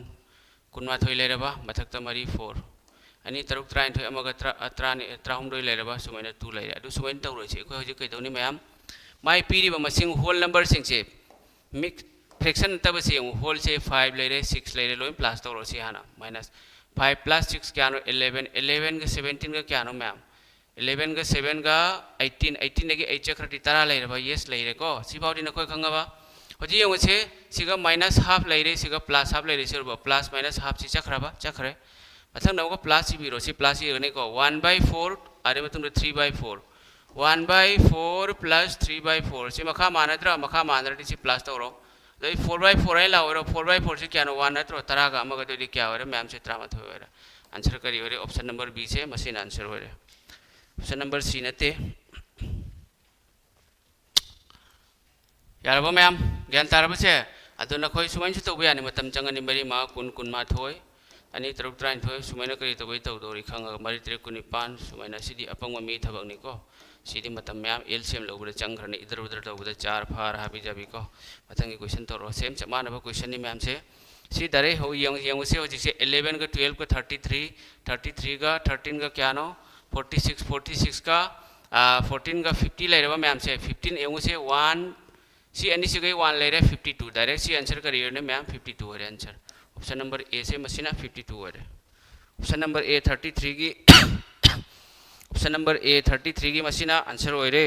कुनमाथोय लेरबा मथक्ता मरी 4 अनि तरुक त्राइन थोय अमगा त्राहुमदोय लेरबा सुमाइना 2 लेरे अदु सुमाइन तौरो से को होजि कैदौनी मैम माई पीरिबा मसिंग होल नंबर सिंग से मिक्स फ्रैक्शन तब से होल से 5 लेरे 6 लेरे लोइन प्लस तौरो से हाना माइनस 5 प्लस 6 क्या नो 11 का 17 का क्या नो मैम 11 का 7 का 18 ने के 8 चक्रटी तरा लेरबा यस लेरे को सिबाउदी नखोय खंगाबा होजि यंग से सिगा माइनस हाफ लेरे सिगा प्लस हाफ लेरे सिरबा प्लस माइनस हाफ से चखरे मथंग नवको प्लस बिरो सी प्लस इरने को 1/4 आरे मतुंग 3/4 1/4 प्लस 3/4 से मखा मानद्रा मखा मानद्रा सी प्लस तौरो 4/4 है लाओ 4/4 से क्या नो 1 नत्रो तरा का अमग तो क्या हो रे मैम से त्रामथ हो रे आंसर करी हो रे ऑप्शन नंबर बी से मशीन आंसर हो रे ऑप्शन नंबर सी नते यारबो मैम ज्ञान तारबो से अदु नखोय सुमाइन से तौबो यानि मतम चंगनि मरी मा कुन मा थोय अनि तरुक त्राइन थोय सुमाइना करी तबई तौदोरी खंग मरी त्रे कुनिपान सुमाइना सिदी अपंग मी थबकनि को सिदी मतम मैम एलसीएम लौबदे चंगखरनि इधर उधर तौबदे 4 फार हाबी जाबी को मथंगी क्वेश्चन तौरो सेम चमानबो क्वेश्चन नि मैम से सी दरे हो यंग से होजि से 11 का 12 का 33 का 13 का क्या नो 46 का 14 का 50 लेरबा मैम से 15 यंग से 1 सी अनि से गई 1 लेरे 52 डायरेक्ट सी आंसर करियो ने मैम 52 है आंसर ऑप्शन नंबर ए से मशीना 52 है ऑप्शन नंबर ए 33 की ऑप्शन नंबर ए 33 की मशीना आंसर हो रे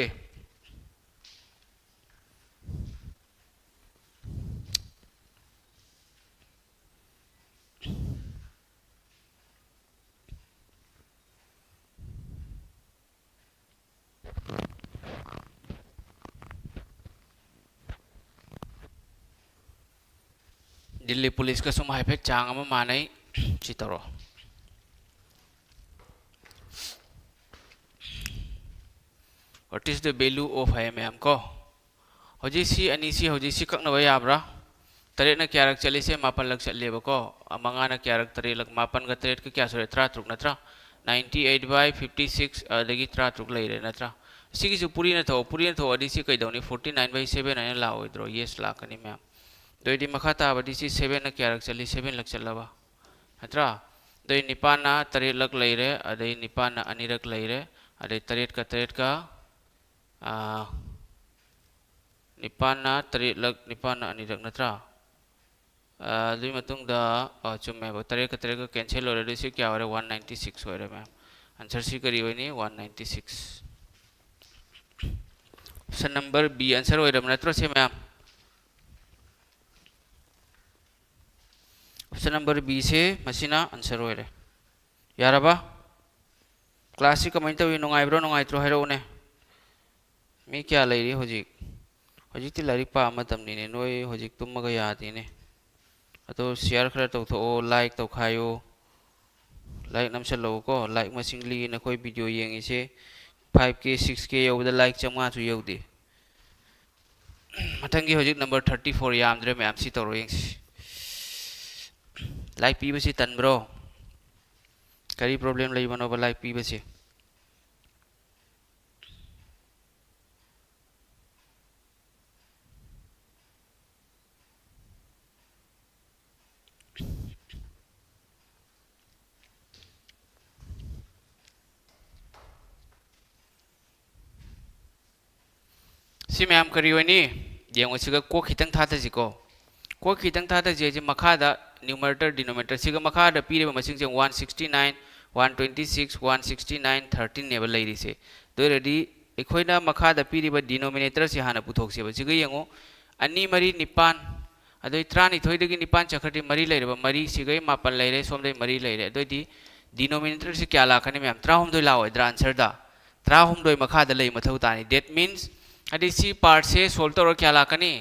दिल्ली पुलिस का सुम हाइफेक चांग अमा मानै चितरो what is the value of है मैम को होजी सी अनि सी होजी सी ककनबा याब्रा तरेट ना क्या रख चले से मापन लग चलेबो को मंगा ना क्या रख तरे लग मापन का तरेट का क्या सरे 3 नत्रा 98/56 अदगी 3 लेरे नत्रा सिगी सु पुरी न थो अदि सी कैदौनी 49/7 ने लाओ इद्रो यस लाकनी मैम दोइदी मखाता बदी सी 7 ना क्या रख चली 7 लग चलबा नत्रा दोइ निपान ना तरेट लग लेरे अदई निपान ना अनि रख लेरे अदई तरेट का निपान ना तरेट लग निपान ना अनि रख नत्रा दुई मतुंग दा चुमे बो तरेट का कैंसिल हो रे सी क्या हो रे 196 हो रे मैम आंसर सी करी होनी 196 ऑप्शन नंबर बी आंसर ओइरम नत्रो से मैम ऑप्शन नंबर बी से मसीना आंसर ओइरे यारबा क्लास कमेंट तवी नुंगाइब्रो नुंगाइत्रो हैरोने मी क्या लेरी होजिक होजिक ती लारिक पा मतमनिने नोय होजिक तुमगा यादीने अतो शेयर खरा तौथो लाइक तौखायो लाइक नमसलो को लाइक मसिंगली न कोई वीडियो येंगिसे 5K 6K यौदा लाइक चमा चु यौदी मथंगी होजिक नंबर 34 यामद्रे मैम सी तौरो येंगसी लाइक पीबसी तनब्रो करी प्रॉब्लम लेबनो बा लाइक पीबसी सी मैम करी होनी येंगो सिगा को खितंग थाता जिको को खितंग थाता जे जे मखादा न्यूमरेटर डिनोमिनेटर सिगा मखादा पीरे मसिंग जे 169 126 169 13 नेबल लेरी से दो रेडी एखोइना मखादा पीरिबा डिनोमिनेटर से हाना पुथोकसेबा सिगा येंगो अनि मरी निपान अदोइ त्रानी थोइदगी निपान चखरटी मरी लेरबा मरी सिगै मापन लेरे सोमदे मरी लेरे अदोइदी डिनोमिनेटर से क्या लाखने मैम त्राहुमदोइ लाओइद्रा आंसर दा त्राहुमदोइ मखादा लेइ मथौ तानी डेट मीन्स अदि सी पार्ट से सोल्व तौर क्या लाखनी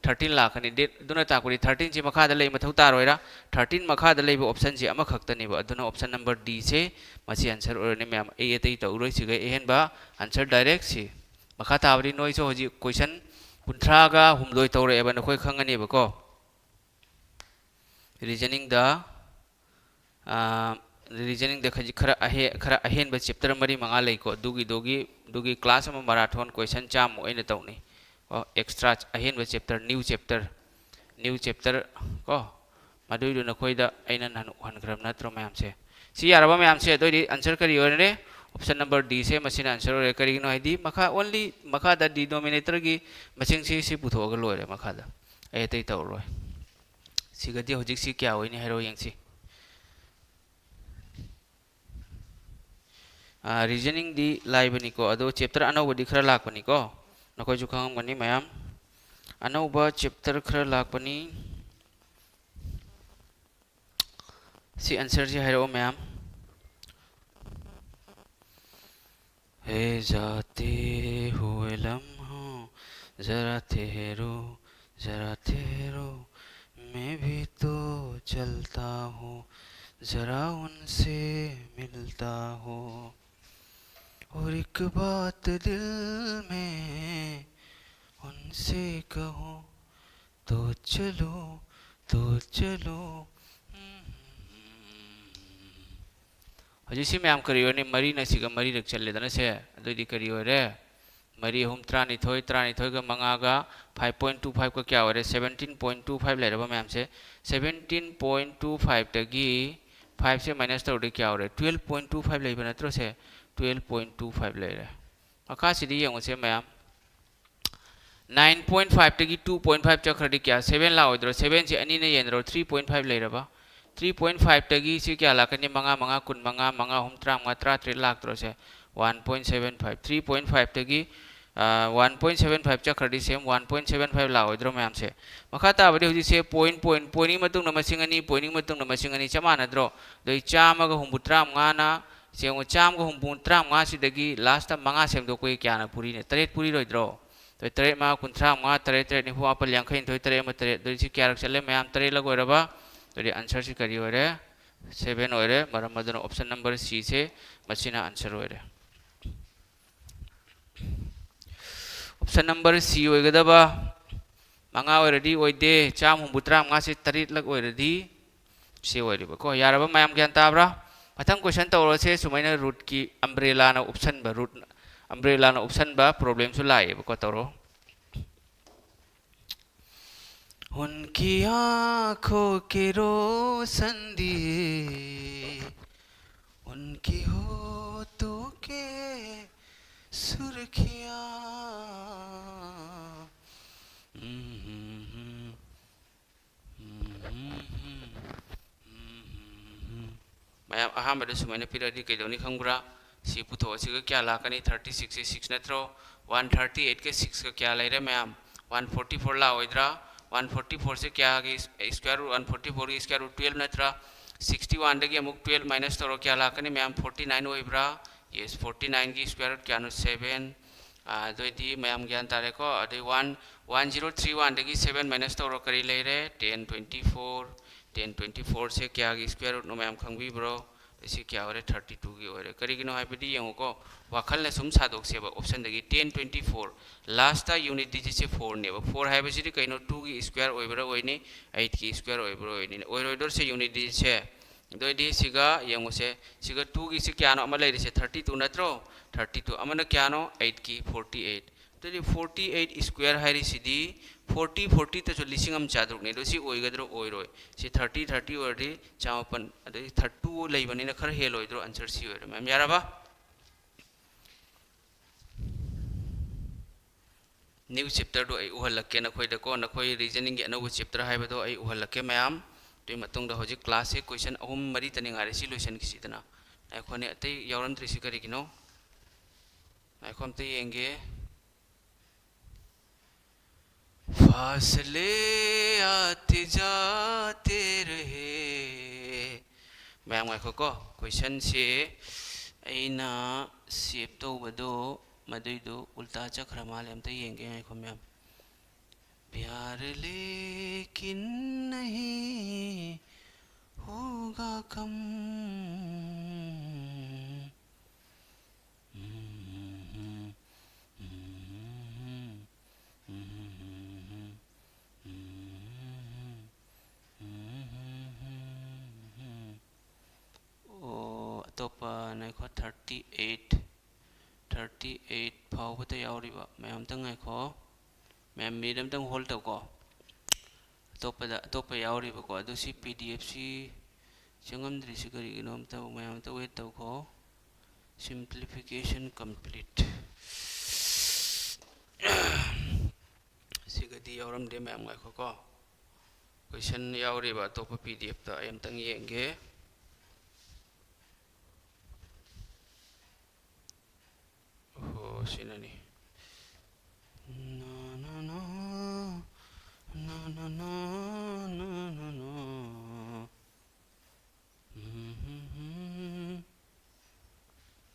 13 लाखनी डेट दुना ताकुरी 13 से मखादा लेइ मथौ तारोइरा 13 मखादा लेइबो ऑप्शन से अमा खक्तनीबो अदुना ऑप्शन नंबर डी से मसी आंसर ओरने मैम ए एतै तौरोइ सिगै एहेनबा आंसर डायरेक्ट सी मखा ताबरी नोइसो होजि क्वेश्चन 13 गा हुमदोइ तौरे एबा नखोइ खंगनीबको रीजनिंग दा रीजनिंग दा खरा अहेन बा चैप्टर मरी मंगा लेको दुगी क्लास में मैराथन क्वेश्चन चाम ओइने तौनी एक्स्ट्रा अहेन बा चैप्टर न्यू चैप्टर को मदुइदु नखोइदा अइना नन हनग्रम नत्रो मैम से सी यारबा मैम से दोइदी आंसर करी ओरने ऑप्शन नंबर डी से मसीना आंसर ओरे करिनो हाइदी मखा ओनली मखा दा डिनोमिनेटर की मसिंग सी पुथोगा लोरे मखा दा एतै तौरोय सिगदी होजिक सी क्या होइने हेरो यंगसी रीजनिंग दी लाइबनी को अदो चैप्टर अनौब दी खरा लाकपनी को नखोइ जु खंगमनी मैम अनौब चैप्टर खरा लाकपनी सी आंसर जी हेरो मैम हे जाते हुए लम्हों जरा ठहरो मैं भी तो चलता हूँ जरा उनसे मिलता हूँ और एक बात दिल में उनसे कहूँ तो चलो हजिसी मैम करियो ने मरी नसीगा मरी रख चले दना से अदुदी करियो रे मरी हम त्रानी थोई का मंगागा 5.25 का क्या हो रे 17.25 ले रहा मैम से 17.25 तगी 5 से माइनस तौर क्या हो रे 12.25 ले बना तो से 12.25 ले रहा मखा सिदी यंग से मैम 9.5 तगी 2.5 चक्र क्या 7 ला होइद्रो 7 से अनि ने येनरो 3.5 ले रहा 3.5 तगी सी क्या लाकनी मंगा कुन मंगा हम त्रांग 3 लाख तो से 1.75 3.5 तगी 1.75 चक्र सेम 1.75 ला होइद्रो मैम से मखा ताबदि हुजि से पॉइंट मतुंग मसिंग अनि पॉइंट मतुंग मसिंग अनि चमानद्रो दoi चामगा हुंबुत्रा मंगाना सेंगो चामगा हुंबुत्रा मंगा सिदगी लास्ट मंगा सेमदो कोई क्या ना पुरी ने तरेत पुरी रोइद्रो तो तरेत मा कुंत्रा मंगा तरेत नि हुआ पर यांखै थोइ तरेत म तरेत दoi सि क्या चले मैम तरेत लगोरबा तो आंसर से करी होरे 7 होरे मरम मदन ऑप्शन नंबर सी से मसिना आंसर होरे ऑप्शन नंबर सी होइगदबा मंगा ओरदी ओइदे चाम हुंबुत्रा मंगा से तरेत लग ओरदी से ओइरिबा को यारबा मैम ज्ञान ताब्रा मथंग क्वेश्चन तौर से सुमैना रूट की अम्ब्रेला ना ऑप्शन बा रूट अम्ब्रेला ना ऑप्शन बा प्रॉब्लम सु लाए को तौरो उनकी आँखों के रोशन दिए उनकी होठों के सुर्खियाँ मैम अहमद सुमैना पिरादी कैदोनी खंगुरा सी पुथो सिगा क्या लाकनी 36 से 6 नत्रो 138 के 6 का क्या ले रहे मैम 144 ला ओइद्रा 144 से क्या आगे स्क्वायर रूट 144 की स्क्वायर रूट 12 नत्रा 61 दगी अमुक 12 माइनस तोरो क्या लाकनी मैम 49 ओइब्रा यस 49 की स्क्वायर रूट क्या नो 7 दोइदी मैम ज्ञान तारे को अदे 1031 दगी 7 माइनस तोरो करी ले रहे 1024 से क्या आगे स्क्वायर रूट नो मैम खंगी ब्रो इसी क्या हो रहे 32 की हो रहे करी किनो हाइपदी यंगो को वाखल ने सुम सादोक से ऑप्शन दगी 1024 लास्ट यूनिट डिजिट से 4 ने 4 है बसी कहीं 2 की स्क्वायर ओइबरा ओइनी 8 की स्क्वायर ओइबरा ओइनी ओइरोइडर से यूनिट डिजिट से दोइदी सिगा यंगो से सिगा 2 की से क्या नो अमल ले से 32 नत्रो 32 अमन क्या नो 8 की 48 तो 48 स्क्वायर है रिसिदी 40 तो लिसिंग हम चादरुक ने दोसी ओइगद्रो ओइरोय से 30 ओइरदी चामपन अदे 32 लेबनी न खर हेल ओइद्रो आंसर सी ओइरो मैम याराबा न्यू चैप्टर दो आई उहलके नखोय दको नखोय रीजनिंग अनौ चैप्टर हाइबदो आई उहलके मैम तो मतुंग द होजि क्लास से क्वेश्चन अहुम मरी तनिंगारे सी लोशन किसिदना आइखोने अतै यावरम त्रिसि करी किनो आइखोम ते येंगे फासले आते जाते रहे मैम आइखो को क्वेश्चन से ऐना सेव तो बदो मदुइदो उल्टा चक्र माले हम तो येंगे आइखो मैम प्यार लेकिन नहीं होगा कम अतोपा नाइखो 38 फावबता यावरिबा मैम तंग नाइखो मैम मीडियम तंग होल्ड तको अतोपा यावरिबा को अदुसी पीडीएफ सी चंगमद्री सी करिगिनो अमता मैम तो वेट तको सिंप्लिफिकेशन कंप्लीट सिगदी यावरम दे मैम नाइखो को क्वेश्चन यावरिबा अतोपा पीडीएफ ता एम तंग येंगे Sinani. No no no no no no no no no.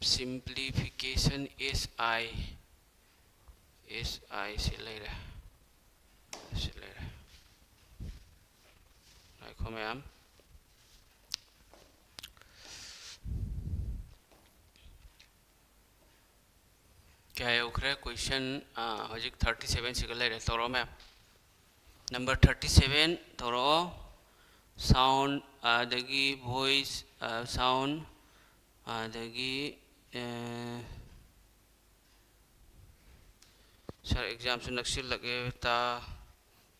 Simplification is I से ले रहा देखो मैम क्या है उखरे क्वेश्चन हजिक 37 से ले रहे तोरो मैम नंबर 37 तोरो साउंड आदगी वॉइस साउंड आदगी सर एग्जाम से नक्सल लगे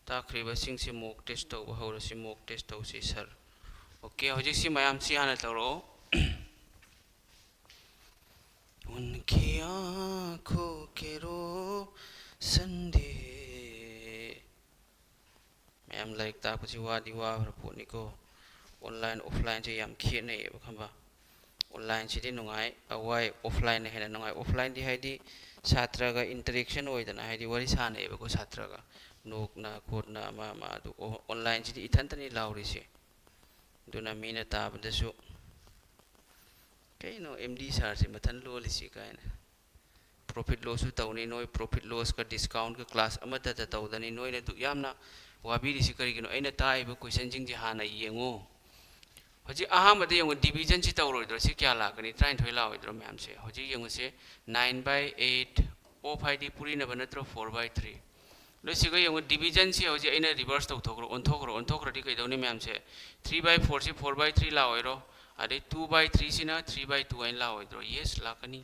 ताखरीबा सिंह से मॉक टेस्ट तो हो रसी मॉक टेस्ट तो से सर ओके हजिक सी मैम सी आने तोरो उनकी आँखों के रोशनी मैम लाइक ता कुछ वादी वारपोनी को ऑनलाइन ऑफलाइन से याम खेने ये बखंबा ऑनलाइन से दी नुंगाई अवाई ऑफलाइन है ना नुंगाई ऑफलाइन दी है दी छात्र का इंटरेक्शन होई दना है दी वरी साने ये बको छात्र का नोक ना कोड ना मा दु ऑनलाइन से दी इथन तनी लाउरी से दुना मीना ताब दसु कहीं नो एमडी सार से मथन लो लिसी का है ना प्रॉफिट लॉस तौनी नोई प्रॉफिट लॉस का डिस्काउंट का क्लास अमत तौदनी नोई ने दु यामना वाबी लिसी करी किनो ऐना ताइब क्वेश्चन जिंग जी हाना येंगो हजी अहमद येंगो डिवीजन से तौरोइद्रो से क्या लागनी 33 लाओइद्रो मैम से हजी येंगो से 9/8 ऑफ आईडी पूरी न बनत्रो 4/3 लो सिगो येंगो डिवीजन से हजी ऐना रिवर्स तौथोग्रो ओंथोग्रो दी कइदौनी मैम से 3/4 से 4/3 लाओइरो अरे 2/3 सिना 3/2 आइन लाओइद्रो यस लाकनी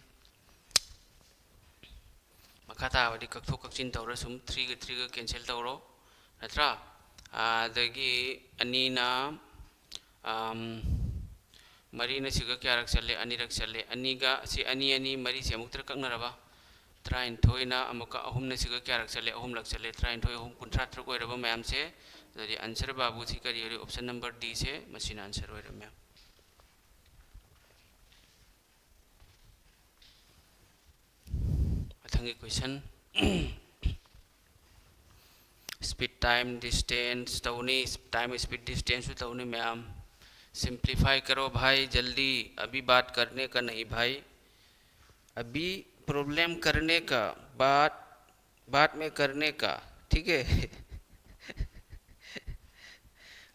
मखाता वादी कक्थो कक्चिन तौरो सुम 3 का कैंसिल तौरो नत्रा आदगी अनीना मरी न सिगा क्या रख चले अनी रख चले अनी का से अनी मरी से अमुक तरक नरबा 33 ना अमुका अहुम न सिगा क्या रख चले अहुम लग चले 33 अहुम 53 को रबा मैम से जदी आंसर बाबू थी करी ऑप्शन नंबर डी से मशीन आंसर हो मैम मथंगी क्वेश्चन स्पीड टाइम डिस्टेंस तौनी टाइम स्पीड डिस्टेंस तौनी मैम सिंप्लीफाई करो भाई जल्दी अभी बात करने का नहीं भाई अभी प्रॉब्लम करने का बात में करने का ठीक है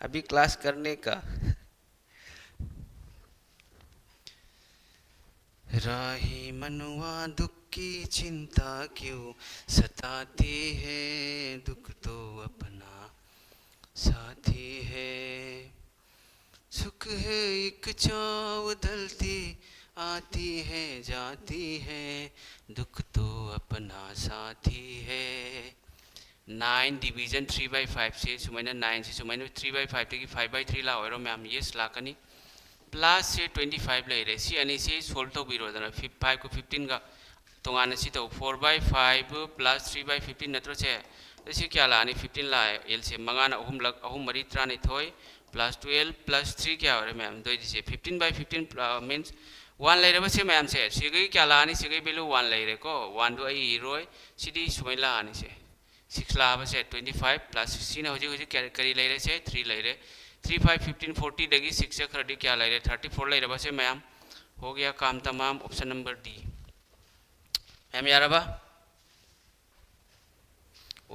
अभी क्लास करने का राही मनुआ दुख की चिंता क्यों सताती है दुख तो अपना साथी है सुख है एक छाँव ढलती आती है जाती है दुख तो अपना साथी है 9 डिवीजन 3/5 से सुमाइना 9 से सुमाइना 3/5 की 5/3 ला ओरो मैम यस लाकनी प्लस से 25 ले रहे सी अनी से सोल्व तो बिरो दना 5 को 15 का तोंगाना सी तो 4/5 प्लस 3/15 नत्रो से तो क्या लानी 15 ला एल से मंगाना अहुम मरी त्रानी थोई प्लस 12 प्लस 3 क्या हो रहे मैम तो इसे 15/15 मीन्स 1 ले रहे से मैम से सिगई क्या लानी सिगई वैल्यू 1 ले रहे को 1 तो आई रोय सीधी सुमाइ लानी से 6 लाभ से 25 प्लस 16 हो जी करी ले रहे से 3 ले रहे 3 5 15 40 दगी 6 से खरडी क्या ले रहे 34 ले रहे से मैम हो गया काम तमाम ऑप्शन नंबर डी मैम यार बा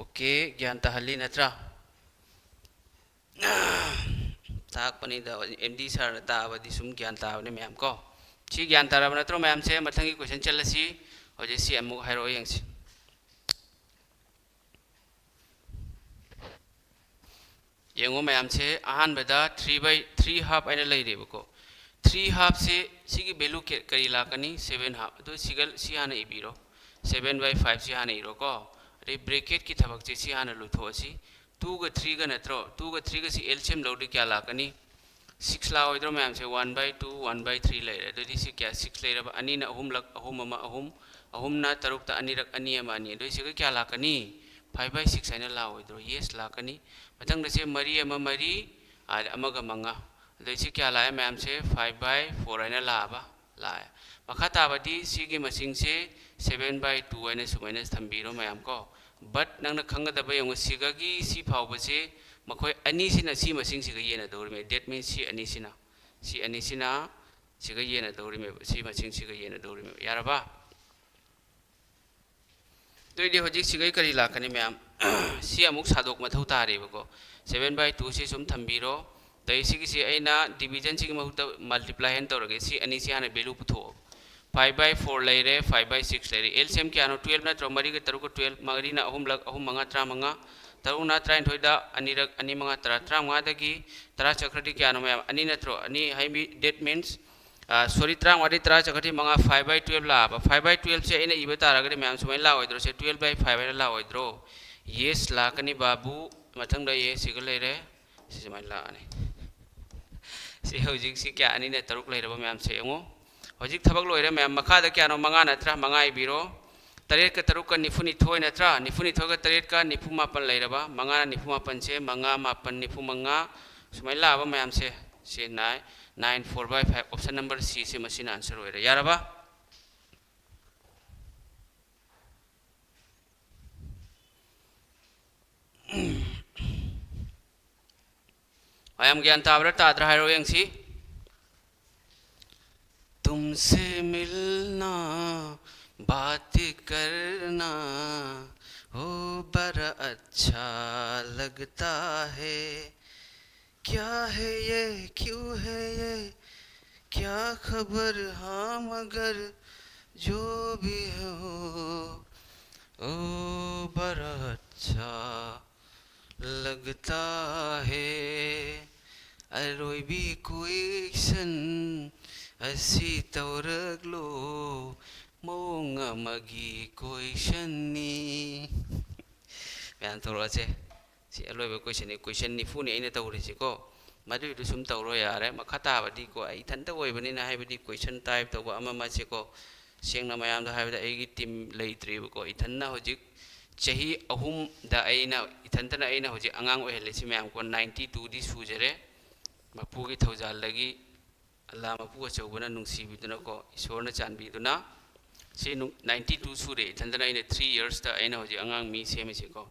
ओके ज्ञान तहली नत्रा ताक पनी दा एमडी सर ताबदी सुम ज्ञान ताबने मैम को सी ज्ञान तारब नत्रो मैम से मथंगी क्वेश्चन चलसी होजे सी अमुक हाइरो यंगसी येंगो मैम से अहानबदा 3/3 हाफ आइना लेरेबको 3 हाफ से सिगी वैल्यू करी लाकनी 7 हाफ तो सिगल सी हाना इबिरो 7/5 से हाना इरो को रे ब्रैकेट की थबक से सी हाना लुथोसी 2 का 3 का नत्रो 2 का 3 का सी एलसीएम लौडी क्या लाकनी 6 ला ओइद्रो मैम से 1/2 1/3 लेरे तो दिसी क्या 6 लेरब अनि ना अहुम लक अहुम अमा अहुम ना तरुक ता अनि रक अनि अमा अनि तो सिगा क्या लाकनी 5/6 आइना ला ओइद्रो यस लाकनी मतंग से मरी अमा मरी आर अमगा मंगा तो क्या लाए मैम से 5/4 आइना लाबा लाए मखा ताबदी सिगी मसिंग से 7/2 आइना सुमाइना थंबीरो मैम को बट नंगना खंगदबा यंग सिगगी सी फावबसे मखोय अनि सिना सी मसिंग सिगा येना दौरमे डेट मीन सी अनि सिना सिगा येना दौरमे सी मसिंग सिगा येना दौरमे यारबा तो ये होजिक सिगई करी लाकनी मैम सी अमुक सादोक मथौ तारेबको 7/2 से सुम थंबीरो तई सिगी से अइना डिवीजन सिगी महुत मल्टीप्लाई हेन तौरगे सी अनि सी हाना वैल्यू पुथो 5/4 लेरे 5/6 लेरे एलसीएम क्या नो 12 नत्रो मरी के तरुक 12 मरी ना अहुम लक अहुम मंगा त्रा मंगा तरुक ना त्रा थोइदा अनि रक अनि मंगा त्रा मंगा दगी त्रा चक्रटी क्या नो मैम अनि नत्रो अनि हाई डेट मीन्स सॉरी त्रांग वादी त्रा चकती मंगा 5/12 ला 5/12 से इन इबे तारगरे मैम सुमाइ ला ओइद्रो से 12/5 ला ओइद्रो यस लाकनी बाबू मथंग द ये सिगल लेरे से सुमाइ ला अनि से होजिक से क्या अनि ने तरुक लेरबो मैम से यंगो होजिक थबक लोइरे मैम मखा द क्या नो मंगा नत्रा मंगा इबिरो तरेट का तरुक का निफुनी थोय नत्रा निफुनी थोय का तरेट का निफु मापन लेरबा मंगा निफु मापन से मंगा मापन निफु मंगा सुमाइ ला बा मैम से 9 4/5 ऑप्शन नंबर सी से मशीन आंसर हो रहा यारबा आयम ज्ञान ताब्र ताद्र हाइरो यंगसी तुमसे मिलना बात करना हो बड़ा अच्छा लगता है क्या है ये क्यों है ये क्या खबर हाँ मगर जो भी हो ओ बड़ा अच्छा लगता है अरोई भी कोई सन असी तौरगलो मोंगा मगी कोई शनी बयान तौर से सी अलोइब क्वेश्चन निफुनी अने तौरीको मदुदु सुम तौरो यारे मखा ताबदी को आई थंत ओइबनिना हाइबदी क्वेश्चन टाइप तौबा अमा मासेको सेंगना मयाम दा हाइबदा एगी टीम लेइत्रेबको इथन्ना होजिक चही अहुम दा अइना इथंतना अइना होजिक अंगांग ओहेलेसि मयाम को 92 दी सुजरे मपुगी थौजाल लगी अल्लाह मपु अचौबना नुंसीबिदुना को ईश्वरना चानबिदुना ꯁꯤ 92 ꯁꯨꯔꯦ ꯏꯊꯟꯗꯅ ꯑꯩꯅ 3 yearsꯇ ꯑꯩꯅ ꯍꯧꯖꯤꯛ ꯑꯉꯥꯡ ꯃꯤ ꯁꯦꯝꯃꯤꯁꯤꯀꯣ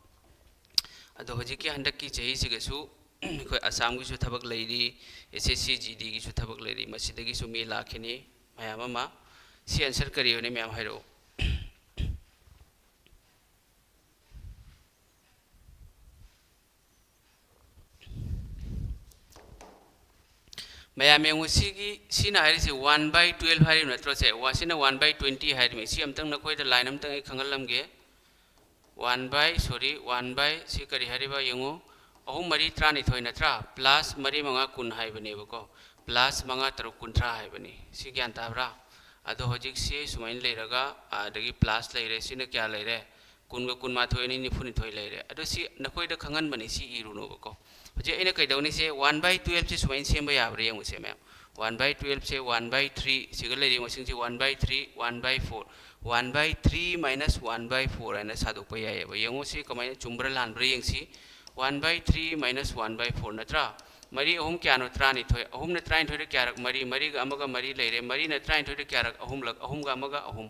ꯑꯗꯣ ꯍꯧꯖꯤꯛꯀꯤ ꯍꯟꯗꯛꯀꯤ ꯆꯍꯤꯁꯤꯒꯁꯨ ꯑꯩꯈꯣꯏ ꯑꯁꯥꯝꯒꯤꯁꯨ ꯊꯕꯛ ꯂꯩꯔꯤ SSC GDꯒꯤꯁꯨ ꯊꯕꯛ ꯂꯩꯔꯤ ꯃꯁꯤꯗꯒꯤꯁꯨ ꯃꯤ ꯂꯥꯛꯈꯤꯅꯤ ꯃꯌꯥꯝ ꯑꯃ ꯁꯤ ꯑꯟꯁꯔ ꯀꯔꯤ ꯑꯣꯏꯅꯤ ꯃꯌꯥꯝ ꯍꯥꯏꯔꯛꯑꯣ ꯃꯌꯥꯝ ꯌꯦꯡꯉꯨ ꯁꯤꯅ ꯍꯥꯏꯔꯤꯁꯦ 1/12 ꯍꯥꯏꯔꯤꯕ ꯅꯠꯇ꯭ꯔꯣ ꯁꯦ ꯋꯥꯁꯤꯅ 1/20 ꯍꯥꯏꯔꯤꯕꯅꯤ ꯁꯤ ꯑꯝꯇꯪ ꯅꯈꯣꯏꯗ ꯂꯥꯏꯟ ꯑꯝꯇꯪ ꯑꯩ ꯈꯪꯍꯜꯂꯝꯒꯦ 1/, ꯁꯤ ꯀꯔꯤ ꯍꯥꯏꯔꯤꯕ ꯌꯦꯡꯉꯨ ꯑꯍꯨꯝ ꯃꯔꯤ 12 ꯅꯠꯇ꯭ꯔꯥ ꯄ꯭ꯂꯁ ꯃꯔꯤ ꯃꯉꯥ 10 ꯍꯥꯏꯕꯅꯦꯕꯀꯣ ꯄ꯭ꯂꯁ ꯃꯉꯥ ꯇꯔꯨꯛ 30 ꯍꯥꯏꯕꯅꯤ ꯁꯤ ꯒ꯭ꯌꯥꯟ ꯇꯥꯕ꯭ꯔꯥ ꯑꯗꯣ ꯍꯧꯖꯤꯛꯁꯤ ꯁꯨꯃꯥꯏꯅ ꯂꯩꯔꯒ ꯑꯗꯒꯤ ꯄ꯭ꯂꯁ ꯂꯩꯔꯦ ꯁꯤꯅ ꯀꯌꯥ ꯂꯩꯔꯦ 10ꯒ 12 ꯑꯅꯤ 92 ꯂꯩꯔꯦ ꯑꯗꯣ ꯁꯤ ꯅꯈꯣꯏꯗ ꯈꯪꯍꯟꯕꯅꯤ ꯁꯤ ꯏꯔꯨꯅꯣꯕꯀꯣ ꯍꯧꯖꯤꯛ ꯑꯩꯅ ꯀꯩꯗꯧꯅꯤꯁꯦ 1/12 ꯁꯤ ꯁꯨꯃꯥꯏꯅ ꯁꯦꯝꯕ ꯌꯥꯕ꯭ꯔꯥ ꯌꯦꯡꯉꯨꯁꯦ ꯃꯌꯥꯝ 1/12 ꯁꯦ 1/3 siga leri masing se 1/3 1/4 1/3 minus 1/4 ana sadokpa yai ba yengo se kamai chumbra lanbra yengsi 1/3 minus 1/4 natra mari ahum kya no trani thoi ahum na trani thoi kya rak mari ga amaga mari leire mari na trani thoi kya rak ahum lak ahum ga amaga ahum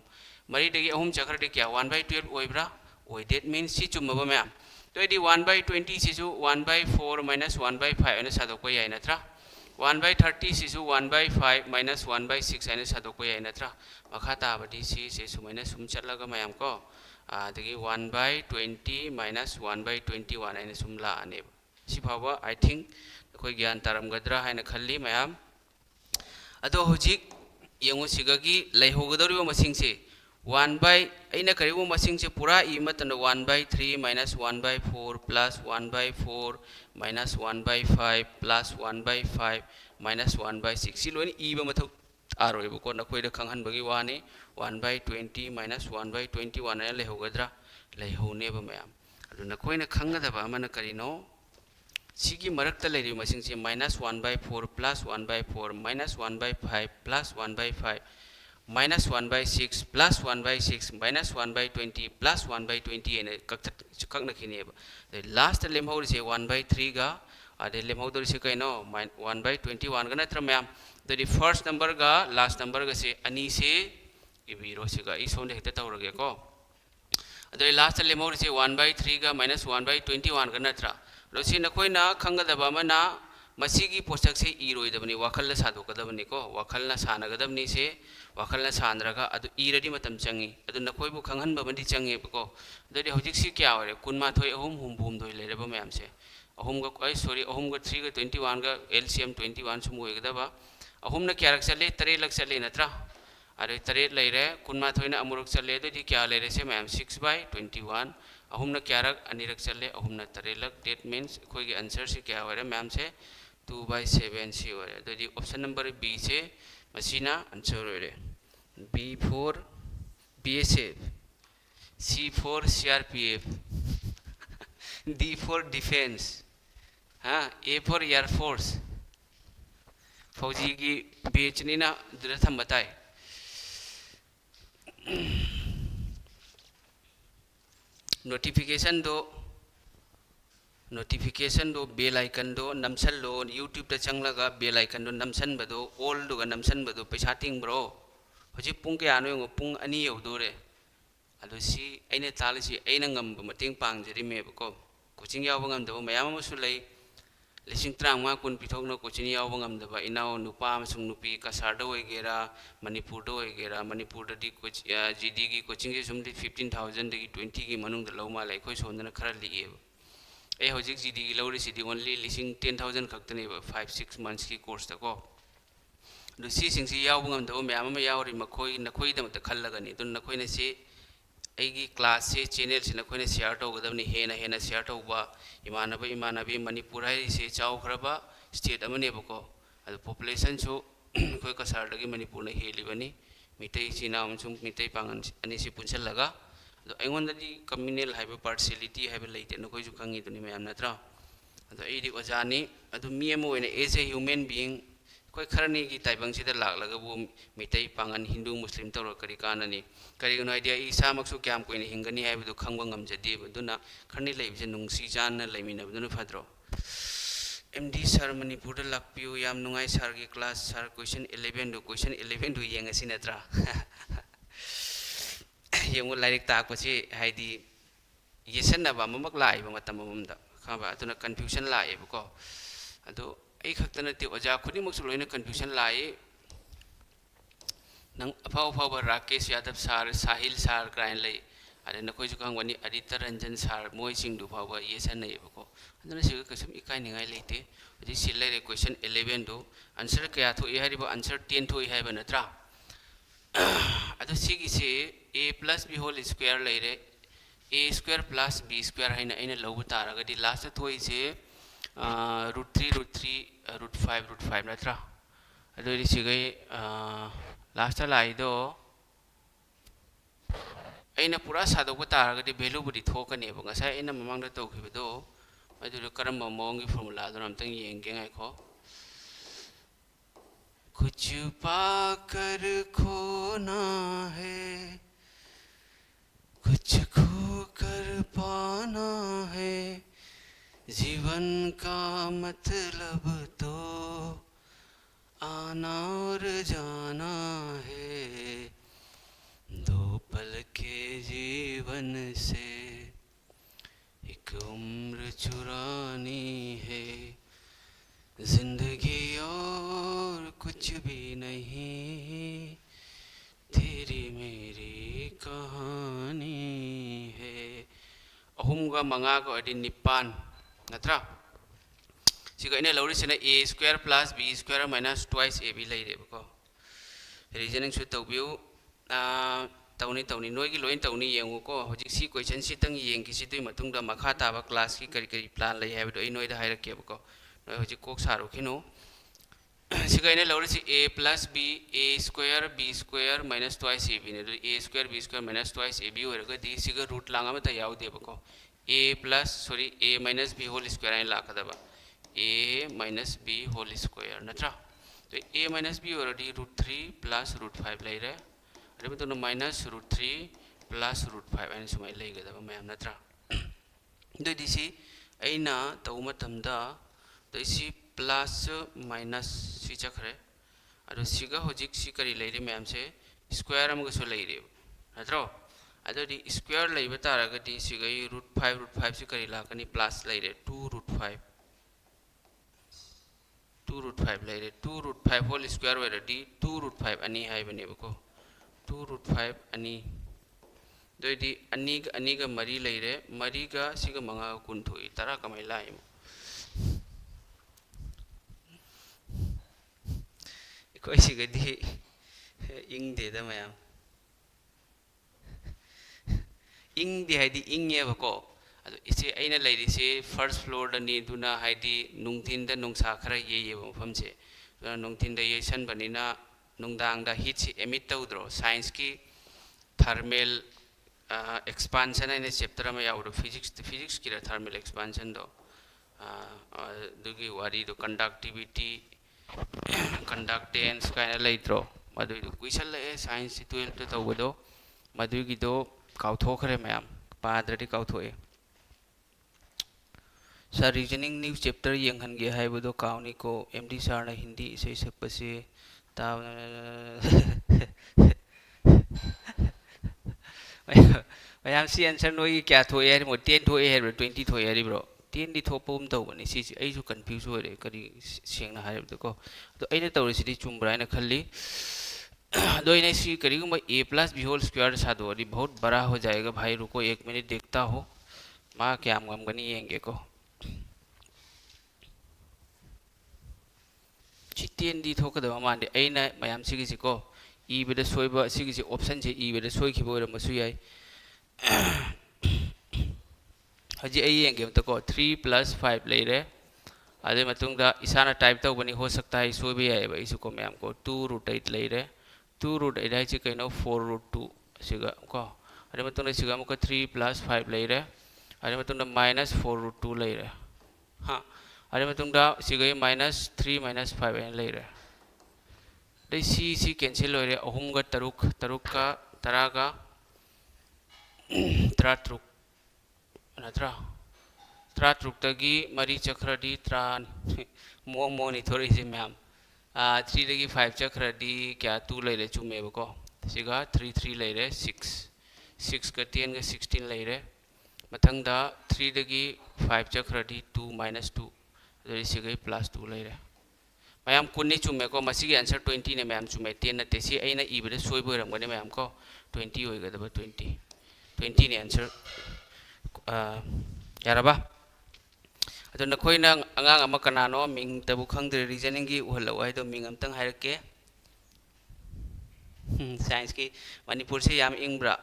mari degi ahum chakra de kya 1/12 oibra oi that means si chumma ba ma'am to di 1/20 sisu 1/4 minus 1/5 ana sadokpa yai natra 1/30 sisu 1/5 minus 1/6 aina sadokpa yai natra makha tabadi si se sumaina sum chatlaga mayam ko adagi 1/20 minus 1/21 aina sum la ane si phawa I think koi gyan taramgadra haina khalli mayam ado hojik yengu sigagi leihogadoriba masing se 1 aina karibu masing se pura I matana 1/3 minus 1/4 plus 1/4 minus 1/5 plus 1/5 minus 1/6 si loini iba mathau aroi bu ko na koi da khanghan bagi wani 1/20 minus 1/21 ay lehogadra lehone ba mayam adu na koi na khangada ba mana karino sigi marakta leri masing se minus 1/4 plus 1/4 minus 1/5 plus 1/5 minus 1/6 plus 1/6 minus 1/20 plus 1/20 ene kakna khine ba last lemhor se 1/3 ga ade lemhor dor se kaino 1/21 ga natra ma'am the first number ga last number ga se ani se ibiro se ga isonde hekta tawrage ko ade last lemhor se 1/3 ga minus 1/21 ga natra lo si na koi na khangada ba mana masigi posak se iroidabani wakhal sadokadabani ko wakhalna sanagadabni se wakhalna sandraga adu iradi matam changi adu nakoi bu khanghan ba mandi changi ko dadi hojik si kya ore kunma thoi ahum hum bum doi lereba mayam se ahum ga ai sorry ahum ga 3 ga 21 ga LCM 21 sum hoigada ahum na kya rak chale 3 lak chale natra are 3 leire kunma thoi na amuruk chale dadi kya leire se mayam 6/21 ahum na kya rak ani rak chale ahum na 3 lak that means koi gi answer se kya ore mayam se 2/7 सी हो रहा है तो option number B से मसीना answer हो रहे B4 BSF C4 CRPF D4 defence हाँ A4 air force फौजी की बेचनी ना दुर्थ हम बताए notification do bell icon do namsal lo YouTube ta changlaga bell icon do namsan bado all do ga namsan bado paisa ting bro hoji pung kya no ngo pung ani yodore ado si aina tali si aina ngam mating pang jeri me ko coaching yaw ngam do mayam ma su lei lising trang ma kun pithok no coaching yaw ngam da ba inaw nupa masung nupi kasar do egera manipur do egera manipur da di coach GD gi coaching ji sum di 15000 di 20 gi manung da law ma lai khoi sondana khara li A हजिक GD की लौरी सिदी only लिसिंग 10,000 खक्तने 5-6 months की course तको दुसी सिंगसी याव बंगम दो ma'am में यावरी मखोई नखोई दम त खल्लगनी दुन नखोई ने से एगी क्लास से चैनल से नखोई ने शेयर तो गदमनी हेना शेयर तो बा इमानबी मणिपुर है से चाव खरबा स्टेट अमने बको अद पॉपुलेशन सो कोई कसार दगी मणिपुर ने हेलिबनी मितै चिना अमसुम मितै पांगन अनि से पुंसल लगा तो अँगोंदी कम्युनल है पार्शियलिटी है लेते नखोई खंगी दुनी मैम नत्रा अदो एदी ओजानी अदो मी अमो ओइने एज ए ह्यूमन बीइंग कोई खरनी की ताइबंग सिदा लागलगबु मितै पांगन हिंदू मुस्लिम तौर करी काननी करिगनो आइडिया इसा मक्सु क्याम कोइने हिंगनी हाइबदु खंगब ngamjadi बदुना खरनी लेबजे नुंगसी जान लेमिनबदुना फद्रो MD सर मणिपुर लाकपियो याम नुंगाई सर की क्लास सर क्वेश्चन 11 दो येंगसी नत्रा ꯌꯦꯡꯉꯨ ꯂꯥꯏꯔꯤꯛ ꯇꯥꯛꯄꯁꯤ ꯍꯥꯏꯗꯤ ꯌꯦꯠꯁꯟꯅꯕ ꯑꯃꯃꯛ ꯂꯥꯛꯏꯕ ꯃꯇꯝ ꯑꯃꯗ ꯈꯪꯕ ꯑꯗꯨꯅ ꯀꯟꯐ꯭ꯌꯨꯖꯟ ꯂꯥꯛꯑꯦꯕꯀꯣ ꯑꯗꯣ ꯑꯩ ꯈꯛꯇ ꯅꯠꯇꯦ ꯑꯣꯖꯥ ꯈꯨꯗꯤꯡꯃꯛꯁꯨ ꯂꯣꯏꯅ ꯀꯟꯐ꯭ꯌꯨꯖꯟ ꯂꯥꯛꯏ ꯅꯪ ꯑꯐꯥꯎ ꯑꯐꯥꯎꯕ ꯔꯥꯀꯦꯁ ꯌꯥꯗꯕ ꯁꯥꯔ ꯁꯥꯍꯤꯜ ꯁꯥꯔ ꯀꯥꯏꯅ ꯂꯩ ꯑꯗꯩ ꯅꯈꯣꯏꯁꯨ ꯈꯪꯕꯅꯤ ꯑꯗꯤꯇ ꯔꯟꯖꯟ ꯁꯥꯔ ꯃꯣꯏꯁꯤꯡꯗꯨ ꯐꯥꯎꯕ ꯌꯦꯠꯁꯟꯅꯩꯌꯦꯕꯀꯣ ꯑꯗꯨꯅ ꯁꯤꯒ ꯀꯩꯁꯨꯝ ꯏꯀꯥꯏꯅꯤꯡꯉꯥꯏ ꯂꯩꯇꯦ ꯍꯧꯖꯤꯛ ꯁꯤ ꯂꯩꯔꯦ ꯀꯣꯏꯁꯟ 11ꯗꯨ ꯑꯟꯁꯔ ꯀꯌꯥ ꯊꯣꯛꯏ ꯍꯥꯏꯔꯤꯕ ꯑꯟꯁꯔ 10 ꯊꯣꯛꯏ ꯍꯥꯏꯕ ꯅꯠꯇ꯭ꯔꯥ ꯑꯗꯣ ꯁꯤꯒꯤꯁꯤ a + b ꯍꯣꯜ ꯁ꯭ꯀ꯭ꯋꯥꯔ ꯂꯩꯔꯦ a square plus b square haina aina lobu taragadi last thoi se √3 √5 natra ado ri sigai last la ido aina pura sadok taragadi value budi thokane ba ngasai aina mamang da tawkhibido adu karamba mawang gi formula do amtang yenge ngai kho कुछ पाकर खोना है कुछ खोकर पाना है जीवन का मतलब तो आना और जाना है दो पल के जीवन से एक उम्र चुरानी है जिंदगी और कुछ भी नहीं तेरी मेरी कहानी है अहुमगा मंगागा अदि निपान नत्रा सिगा इने लौरी सेना a square plus b square minus twice ab लैरेबको रीजनिंग सु तौबिउ तौनी नोई की लोइन तौनी येंगुको होजिक सी क्वेश्चन सी तंग येंगी सी दुई मतुंगदा मखा ताबा क्लास की करी करी प्लान लै हाबिदो आई नोइदा हाइरकेबको नोइ होजिक कोक सारुखिनो सिगा इने लौरी सी a plus b a square b square minus twice ab ने a square b square minus twice ab होरगदि सिगा रूट लांगा मता याउदेबको a plus sorry a minus b whole square ai लाकदबा a minus b whole square नत्रा तो a minus b already √3 plus √5 लैरे अरे तो minus √3 plus √5 ऐन सुमाई लैगदबा ma'am नत्रा दो दिसी ऐना तौ मतमदा तो इसी प्लस माइनस सी चखरे अरो सिगा होजिक सी करी लैरे मैम से स्क्वायर अमगसो लैरे नत्रो अदोदि स्क्वायर लैबा तारगदि सिगै √5 से करी लाकनी प्लस लैरे 2√5 2√5 लैरे 2√5 होल स्क्वायर वेरदि 2√5 अनि हाइबनेबको 2√5 अनि दोइदि अनि गा मरी लैरे मरी गा सिगा मंगा कुंथोई तरा कमाई लाइमो कोई सिगदि इंग देदा मयाम इंग दि हाइदि इंगेबको अदो इसे अइना लैरिसे फर्स्ट फ्लोर दनि दुना हाइदि नुंगथिन द नुंगसा खरा येयेब मफमसे नुंगथिन द येसन बनिना नुंगदांग द हीट से एमिट तौद्रो साइंस की थर्मल एक्सपांशन आइना चैप्टर में याउदो फिजिक्स की थर्मल एक्सपांशन दो दुगी वारी दो कंडक्टिविटी कंडक्टेंस काइना लैत्रो मदुइदो क्वेश्चन ले साइंस 12 तौबदो मदुगिदो काउथोखरे मैम पाद्रदि काउथोए सर रीजनिंग न्यू चैप्टर यंगहनगे हाइबदो काउनी को एमडी सर ना हिंदी इसे सकपसे ता मैम सी आंसर नोई क्या थोए है मो 10 थोए है 20 थोए है ब्रो 10 दि थोपम तौबनी सी आइसु कंफ्यूज होरे करी सेंगना हाइबदको तो अइना तौरिसिदि चुमब्रा ना खल्ली दो इन्हें सी करेगा मैं a plus b whole square साधो बहुत बड़ा हो जाएगा भाई रुको 1 मिनट देखता हो माँ क्या हम गनी येंगे को चित्तें दी थोक दबा मांडे ऐना मैम सिगी को ई बेद सोइबा सिगी ऑप्शन से ई बेद सोइ खिबो रम मसु याई हजी ऐ येंगे तो को 3 plus 5 लेरे आधे मतुंगा इसाना टाइप तो बनी हो सकता है सोइ भी आएगा इसु को मैम को 2√8 लेरे 2√8 है जी कहीं 4√2 सिगा को अरे मतलब सिगा मुका 3 plus 5 लेरे अरे मतलब -4√2 लेरे हाँ अरे मतलब सिगा -3 -5 है लेरे दे सी कैंसिल हो रहे अहुमगा तरुक का तरागा त्रात्रुक नत्रा त्रात्रुक तगी मरी चक्रदी त्रान मोनी थोड़ी सी मैम 3 दगी 5 चक्रदी क्या 2 लेरे चुमेबको सिगा 3 लेरे 6 6 का 10 का 16 लेरे मथंगदा 3 दगी 5 चक्रदी 2 minus 2 अदरी सिगै plus 2 लेरे मैम कुन्नी चुमे को मसीगी आंसर 20 ने मैम चुमे 10 न तेसी अइना इबदे सोइबो रंगने मैम को 20 होइगदबा 20 ने आंसर यारबा अदो नखोइना अंगांग अमा कनानो मिंग तबु खंगदे रीजनिंग की उहलौ हाइदो मिंग अमतंग हाइरके साइंस की मणिपुर से याम इंग्ब्रा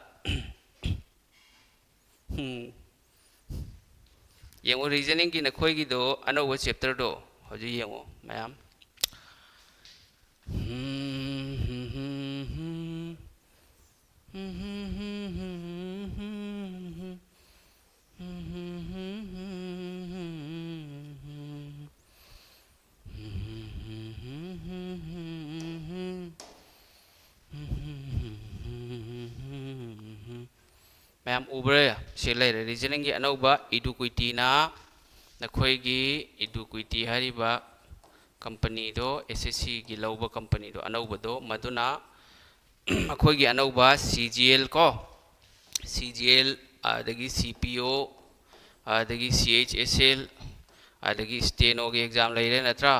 येंगो रीजनिंग की नखोइ की दो अनोबो चैप्टर दो हजु येंगो मैम मैम उब्रे से लेरे रीजनिंग की अनोबा इडुक्विटी ना नखोइ की इडुक्विटी हरिबा कंपनी दो एसएससी की लौबा कंपनी दो अनोबा दो मदुना अखोइ की अनोबा सीजीएल को सीजीएल आदगी सीपीओ आदगी सीएचएसएल आदगी स्टेनो के एग्जाम लेरे नत्रा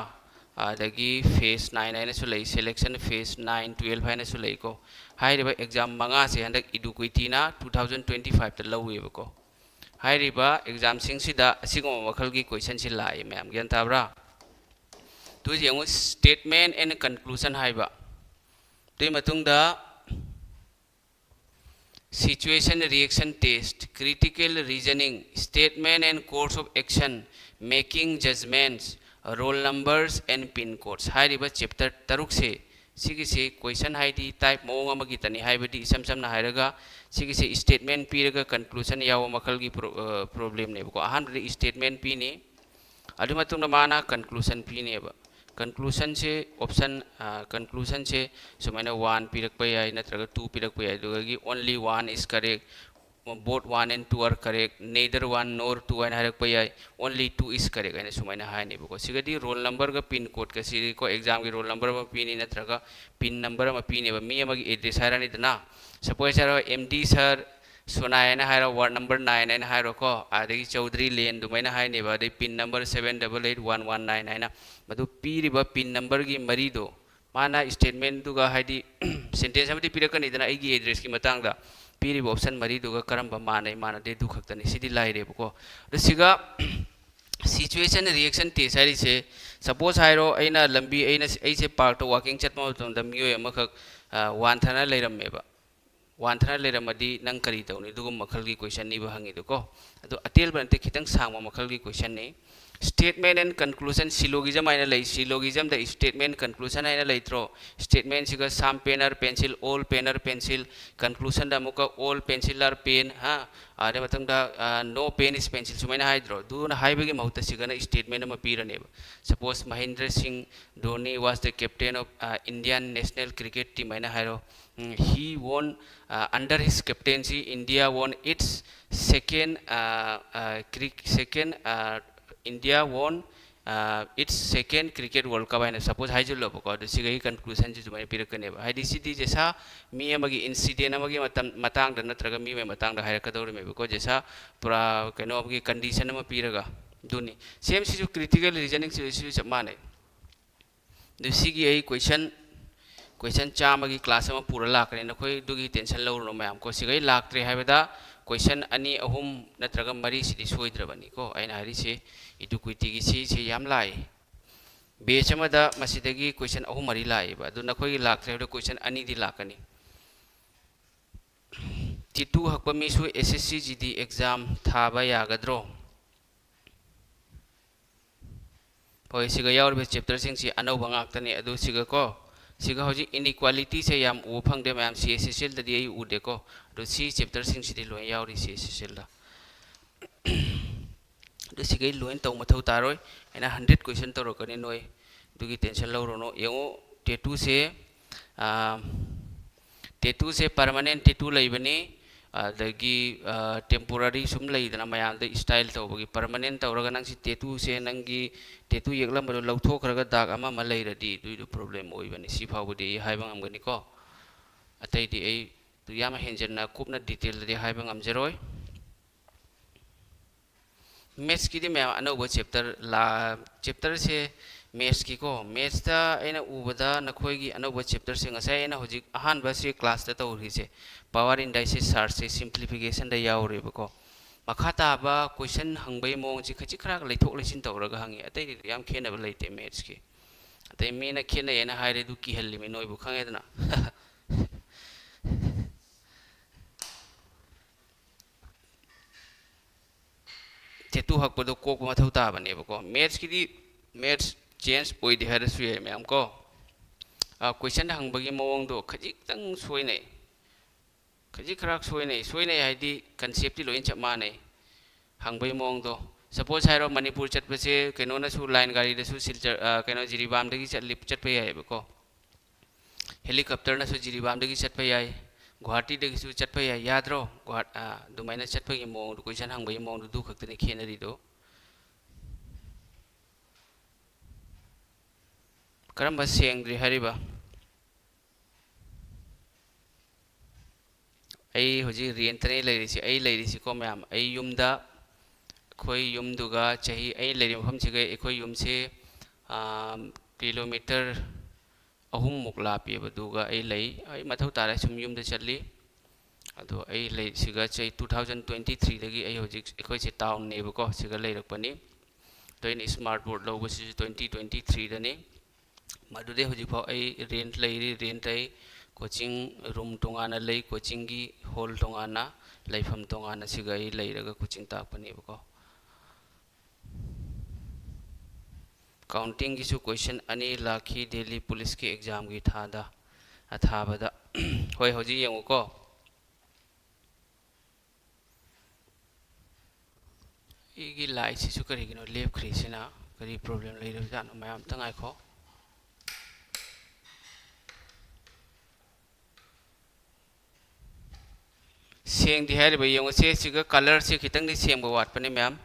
आदगी फेस 9 है सुलई सिलेक्शन फेस 9 12 है सुलई को हाइरिबा एग्जाम मंगा से हंदक इडुक्विटी ना 2025 त लौवेबको हाइरिबा एग्जाम सिंगसिदा असिगो मखल की क्वेश्चन सि लाइ मैम ज्ञान ताब्रा तो येंगो स्टेटमेंट एंड कंक्लूजन हाइबा तो मतुंगदा situation reaction test critical reasoning statement and course of action making judgments roll numbers and pin codes हाइरिबा चैप्टर तरुक से सिगिसे क्वेश्चन हाइदी टाइप मोंग अमगी तनी हाइबदी इसम समना हाइरगा सिगिसे स्टेटमेंट पीरगा कंक्लूजन याव मखल की प्रॉब्लम नेबको अहान स्टेटमेंट पीने अदु मतुंगदा माना कंक्लूजन पीनेबा कंक्लूजन से ऑप्शन कंक्लूजन से सुमाइना 1 पिरक याय नत्रगा 2 पिरक याय दुगी only 1 is correct both 1 and 2 are correct neither 1 nor 2 and हाइरक याय ओनली 2 is correct है सुमाइना हाय नेबको सिगदी रोल नंबर का पिन कोड का सिरी को एग्जाम की रोल नंबर में पीनी नत्रगा पिन नंबर में पीनेबा मी अमगी एड्रेस हायरानी दना सपोज हारो MD sir Sunayana हायरो ward number 9 है हायरो को आदगी चौधरी लेन दुमैना हाय नेबा दे पिन नंबर 788119 है ना मधु पीरिबा पिन नंबर की मरी दो माना स्टेटमेंट दुगा हाइदी सेंटेंस अमदी पिरकनी दना आइगी एड्रेस की मतांगदा पीरिबा ऑप्शन मरी दुगा करंबा माना दे दु खक्तनी सिदी लाइरेबको द सिगा सिचुएशन रिएक्शन टेस्ट हाइरी से सपोज हायरो अइना लंबी अइना अइसे पार्क तो वॉकिंग चटमा तो मियो अमखक वानथना लेरमेबा वानथना लेरमदी नंग करी तौनी दुगुम मखल की क्वेश्चन नी बहंगी दुको अदो अटेल बनते खितंग सांगमा मखल की क्वेश्चन ने स्टेटमेंट एंड कंक्लूजन सिलोगिज्म आइना लई सिलोगिज्म द स्टेटमेंट कंक्लूजन आइना लईत्रो स्टेटमेंट सिगा some pen or pencil all pen or pencil conclusion द मुका ऑल पेंसिल आर पेन हा आरे मतंग द नो पेन इज पेंसिल सुमाइना हाइद्रो दुना हाइबगी महत सिगना स्टेटमेंट अमा पीरनेब suppose Mahendra Singh Dhoni was the captain of Indian national cricket team आइना हाइरो he won under his captaincy India won its second India won its second cricket world cup and suppose hai julo ko do sigai conclusion ji jumai pirakane ba haidi city jesa mi amagi incident amagi matang da natraga mi me matang da haira kadori me ko jesa pura keno amagi condition ama piraga duni same si critical reasoning si chamane do sigi ai question चामगी class में पूरा लाकने नखोई दुगी tension लौरनो ma'am को सिगै लाक्ट्रे हाइबदा question अनि अहुम नत्रगा मरी सिदि सोइद्रबनी को आइना हारि से इडुक्विटी की से याम लाई बेच अमदा मसिदगी क्वेश्चन अहुम मरी लाइबा दु नखोई लाक्ट्रे दो क्वेश्चन अनि दि लाकनी T2 हकप मिसु एसएससी जीडी एग्जाम थाबा यागद्रो होय सिगा यावर चैप्टर सिंग सी अनौ बंगाक्तनी अदु सिगा को सिगा होजी इनइक्वालिटी से याम उ फंगदे मैम सीएसएसएल ददी आई उदे को दो सी चैप्टर सिंग सिदि लोय यावरी सीएसएसएल दा दो सिगै लोइन तौ मथौ तारोय एना 100 क्वेश्चन तरो कने नोय दुगी टेंशन लौरोनो येंगो टेटू से परमानेंट टेटू लैबनी अदगी टेम्पोररी सुम लैदना मयाम द स्टाइल तौबगी परमानेंट तौरगा नंग सि टेटू से नंगी टेटू येगलमबो लौथोखरगा दाग अमा मलैरदी दुइदु प्रॉब्लम ओइबनी सि फावबदी हाइबंग अमगनी को अतैदि ए तो याम हेंजन कूपना डिटेल दे हाइबा ngamjeroi मैथ्स की मैं अनौब चैप्टर से मैथ्स की को मैथ्स ता अना उबदा नखोई अनौब चैप्टर से ngasai अना होजिक अहानबा से क्लास ता तौरिसे पावर इंडाइसिस चार्ट से सिंप्लीफिकेशन दा यावरेबको मखा ताबा क्वेश्चन हंगबै मोंग से खचि खरा लेथोक लेसिन तौरगा हंगे अतै याम खेनब लेते मैथ्स की अतै मेना खेनयना हाइरे दु की हल्लिमे नोइबु खंगेदना तेतु हकपदो कोक मथौ ताबनेबको मैथ्स की मैथ्स चेंज ओइदे हरसु ये मैम को क्वेश्चन हंगबगी मवंगदो खजितंग सोइनै खजि खराक सोइनै हाइदि कन्सेप्ट लोइन चप मानै हंगबई मवंगदो सपोज हाइरो मणिपुर चटपसे कैनोनासु लाइन गाड़ी दसु सिलचर कैनो जिरीबाम दगी चटपे याइबको हेलीकॉप्टर नसु जिरीबाम दगी चटपे याइ गुवाहाटी दगी चटपे याइ याद्रो दुमाइना चटपगी मवंगदो क्वेश्चन हंगबई मवंगदो दु खक्तनि खेनरिदो करम सेंग्री हरिबा आई होजी रेंटने लेरिसी आई लेरिसी को मैम आई युमदा खोई युमदुगा चाही आई लेरि मफम सिगे एखोई युमसे किलोमीटर अहुम मुकला पिबदुगा आई लई आई मथौ तारे सुम युमदा चली अदो आई लई सिगा चाही 2023 दगी आई होजी एखोई से टाउन नेबको सिगा लेरकपनी तो इन स्मार्ट बोर्ड लौबसी 2023 दने मदुदे होजी फाउ आई रेंट लेरी रेंट आई कोचिंग रूम तोंगाना लई कोचिंग की हॉल तोंगाना लाइफम तोंगाना सिगाई लेरगा कोचिंग तापनेबको काउंटिंग की क्वेश्चन अनी लाखी दिल्ली पुलिस के एग्जाम की थादा अथाबदा होय होजी यंगुको इगी लाइट सिसु करिगिनो लेपख्रिसिना करी प्रॉब्लम लेरजानो मयाम तंगाइखो सेंग दिहार भाई यंग से सिगा कलर से खितंग दी सेंग बवाट पने मैम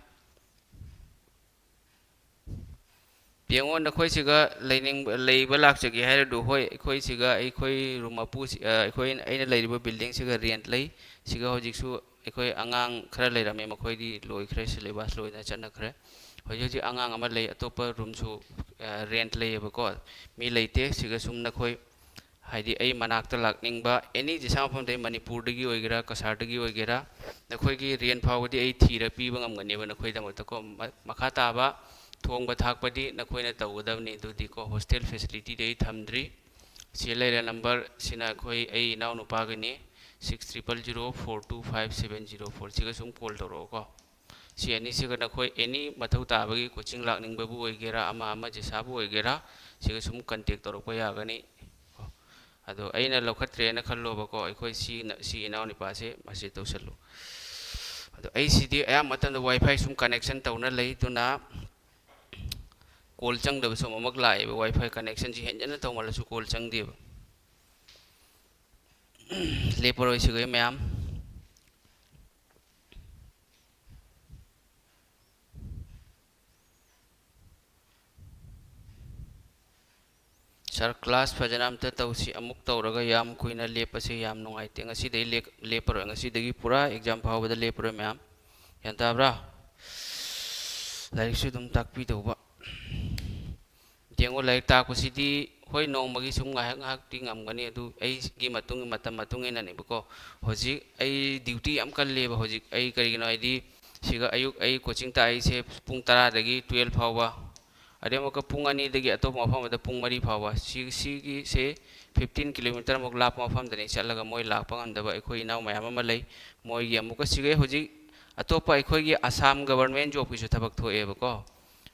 यंगो नखोई सिगा लाइनिंग लेबा लाख जगे हार दो होय एखोई सिगा एखोई रूम अपू एखोई अइना लेरिबो बिल्डिंग सिगा रेंट लई सिगा होजिकसु एखोई अंगांग खरा लेरामे मखोई दी लोइख्रे सिलेबस लोइना चनखरे होजि अंगांग अमा लई अतोप रूम सु रेंट लेबको मी लेते सिगा सुम नखोई हाइदी आई मनाक्ता लाकनिंगबा एनी जिसा मफमदे मणिपुरदगी ओइगेरा कसारदगी ओइगेरा नखोइगी रेन फावदी आई थीरा पीबा ngamगनेबा नखोइदमतको मखा ताबा थोंगबा थाकपदी नखोइना तौगदबनी दुदी को हॉस्टल फैसिलिटी दे थमद्री सी लेरा नंबर सिना खोई आई नाउ नुपागनी 6000425704 सिगा सुम कॉल तौरो को सी एनी सिगा नखोइ एनी मथौ ताबगी कोचिंग लाकनिंगबाबु ओइगेरा अमा अमा जिसाबु ओइगेरा सिगा सुम कांटेक्ट तौरको यागनी अदो अइना लौखत्रेना खल्लोबको अखोई सी इनाउ निपासे मसे तौसल्लो अदो आई सीदी अया मतन वाईफाई सुम कनेक्शन तौना लई तुना कॉल चंगदब सुम अमक लाए वाईफाई कनेक्शन जी हेंजन तौमलसु कॉल चंगदेब लेपरोय सिगय मैम सर क्लास फजना अमत तौसी अमुक तौरगा याम कुइना लेपसे याम नुंगाइते ngasiदै लेपरोय ngasiदगी पूरा एग्जाम फावबदा लेपरोय मैम यानताब्रा लाइक सुदुम ताकपि तौबा जेंगो लाइक ताकपसिदी होय नोंमगी सुम गाहक गाहक ति ngamgani adu ai gi matung matam matung ena ne bako hoji ai duty am kal leba hoji ai karigino aidi siga ayuk ai coaching ta ai se pung 10 dagi 12 फावबा अरे मका पुंग अनि दगी अतोप मफम the पुंग मरी फावा सी से 15 kilometre मक लाप मफम दनि चलगा मोय लाप ngam अखोई now मयाम अमा लै मोय गी अमुका सिगे होजि अतोप अखोई गी असम गवर्नमेंट जॉब की थबक थोएबको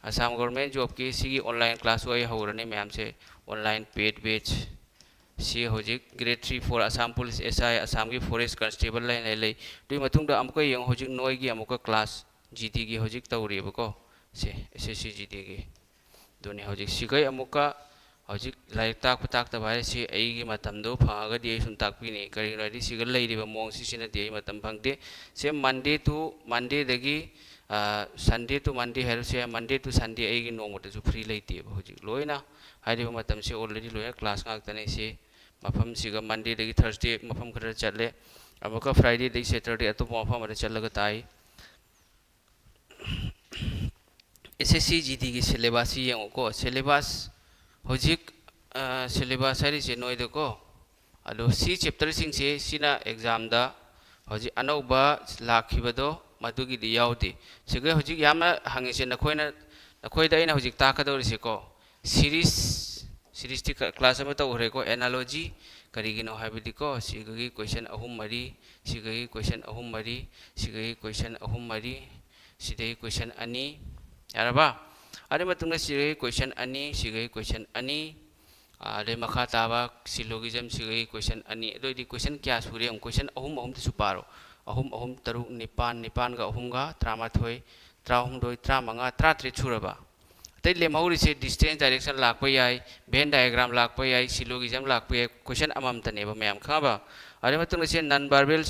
असम गवर्नमेंट जॉब की सिगी ऑनलाइन क्लास होय हौरने मैम से ऑनलाइन पेड बैच सी होजि grade 3 4 Assam police SI Assam की फॉरेस्ट कांस्टेबल लै लै दुई मतुंग द अमुका यंग होजि नोय गी अमुका क्लास जीटी की होजि तौरेबको से एसएससी जीटी की दुनि होजिक सिगै अमुका होजिक लाइक ताक भाई से एगी मतमदो फागदी सुन ताकपिनी करिनोदि सिगल लेरिबा मोंग सिसिना दे मतम फंगदे से मंडे दगी संडे टू मंडे है से मंडे टू संडे एगी नोंगमते फ्री लेते होजिक लोइना हाइरिबा मतम से ऑलरेडी लोया क्लास गाक्तने से mafam siga Monday dagi Thursday mafam khara chatle amuka Friday dagi Saturday atopa mafam ada chalaga tai SSC GD ki syllabus yang ko syllabus hojik syllabus hari je noi de ko ado si chapter sing se sina exam da hojik anauba lakhibado madugi di yaudi siga hojik yama hangi se nakoi da ina hojik ta ka dori se ko series ti class ama to hore ko analogy karigino habidi ko sigagi question ahum mari sigagi question ahum mari sigagi question ahum mari sidai question ani yaraba ade matungna sigagi question ani sigagi question ani ade makha taba syllogism sigagi question ani doi di question kya sure question ahum tu suparo ahum taruk nipan ga ahum ga tramathoi trahum doi tramanga tratri suraba tai lemhauri se distance direction lakpa yai Venn diagram lakpa yai syllogism lakpa yai question amam tane ba mayam khaba are matung se non verbal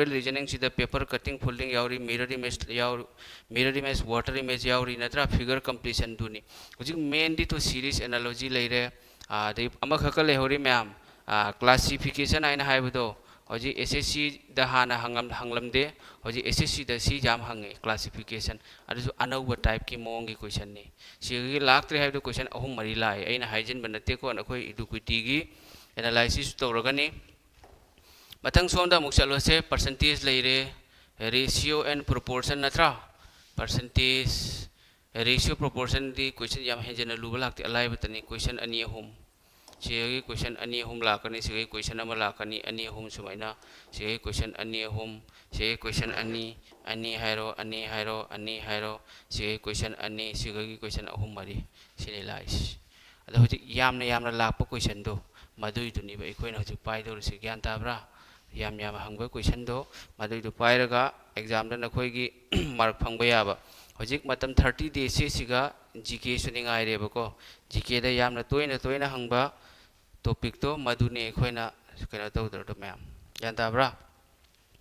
reasoning sida paper cutting folding yauri mirror image water image yauri natra figure completion duni hujik mainly to series analogy leire dei amakhaka lehori mayam classification aina haibudo hoji SSC da hana hanglamde hoji SSC da si jam hange classification adu anauba type ki mongi question ni sigi laktre haidu question ahum mari lai aina haijin banate ko nakoi equity gi analysis tawragani matang somda muksalo se percentage leire ratio and proportion natra percentage ratio proportion di question yam hejana lubal lakte alai batani question ani ahum sigi question ani ahum lakani sigi question ama lakani ani ahum sumaina sigi question ani ahum sigi question ani hairo sigi question ani sigi question ahum mari sini lais ado hojik yamna lakpa question do madui tu ni ba ikoina hojik pai do se gyan tabra yam hangba question do madui tu pai raga exam da nakoi gi mark phangba yaba hojik matam 30 days se siga GK suningai re ba ko GK da yamna toina hangba topic to madune khoina kana tawdar to ma'am yan tabra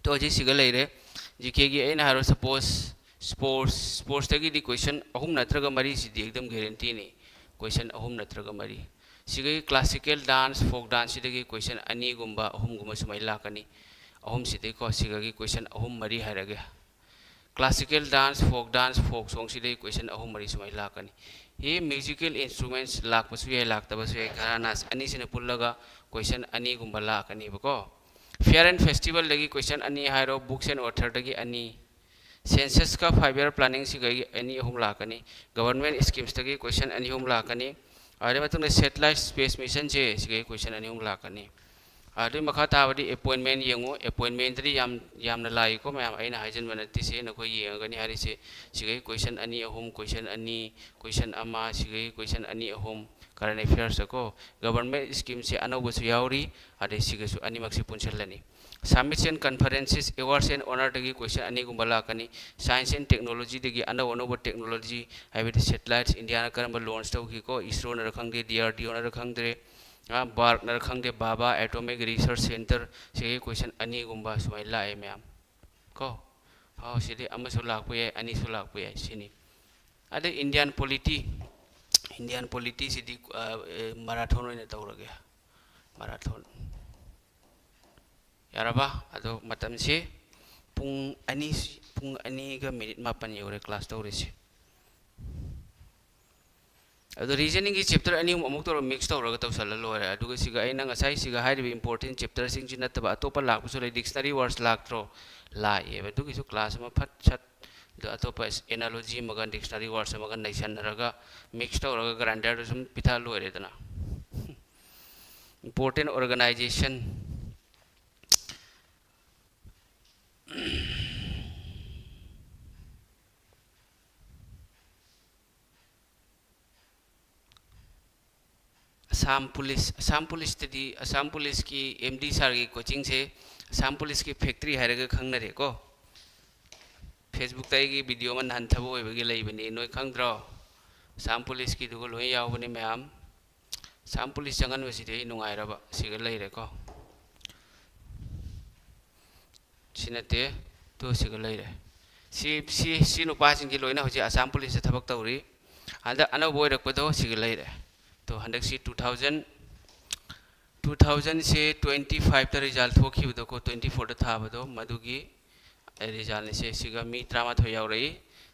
to ji siga leire GK gi aina haro suppose sports tagi di question ahum natraga mari si di ekdam guarantee ni question ahum natraga mari siga classical dance folk dance dagi question ani gumba ahum gumba sumai lakani ahum sidai ko siga gi question ahum mari harage classical dance folk song sidai question ahum mari sumai lakani he musical instruments lak pasu ye lak tabasu ye karanas ani sine pullaga question ani gumba lakani bako fair and festival lagi question ani hairo books and author dagi ani census ka 5-year planning sigai ani ahum lakani government schemes dagi question ani ahum lakani are matung satellite space mission je sigai question ani ahum lakani adu makha tabadi appointment yengo appointment ri yamna lai ko mayam aina haijan banati se na ko yengani hari se sigai question ani ahum question ama sigai question ani ahum current affairs ko government scheme se anau su yauri ade sigai su ani maksi punchallani summits and conferences awards and honor dagi question ani gumbala kani science and technology dagi anau technology habit satellites india na karamba launch tawki ko isro na rakhangde DRDO na rakhangde bark na rakhangde baba atomic research center se question ani gumba sumai lai myam ko ha sidi amasu lakpuye ani su lakpuye sini ade indian polity sidi marathon ina tawrage marathon yaraba ado matam se pung ani ga minute mapan yore class tawrisi ado reasoning ki chapter ani amuk to mix tawraga tawsala lore adu ga siga aina ngasai siga hai important chapter sing jina taba atopa lak so dictionary words lak tro la ye adu ki su class ma phat chat do atopa analogy magan dictionary words magan naisan raga mix tawraga grammar sum pitha lore dana important organization Assam police tadi Assam police ki MD sar ki coaching se Assam police ki factory hairaga khangna re ko Facebook tai ki video man han thabo bagi lai bani noi khangdro Assam police ki dugo loi yaw bani mayam Assam police jangan wasi dei nungai raba siga lai re ko sinate to siga lai re si no pa sing ki loina hoji Assam police thabak tawri handa ana boy rak pado siga lai re तो hundred C 2000 2000 से 25 ता result थोखिबदो को 24 दा थाबदो मदुगी result से सिगा मी 13 यावरई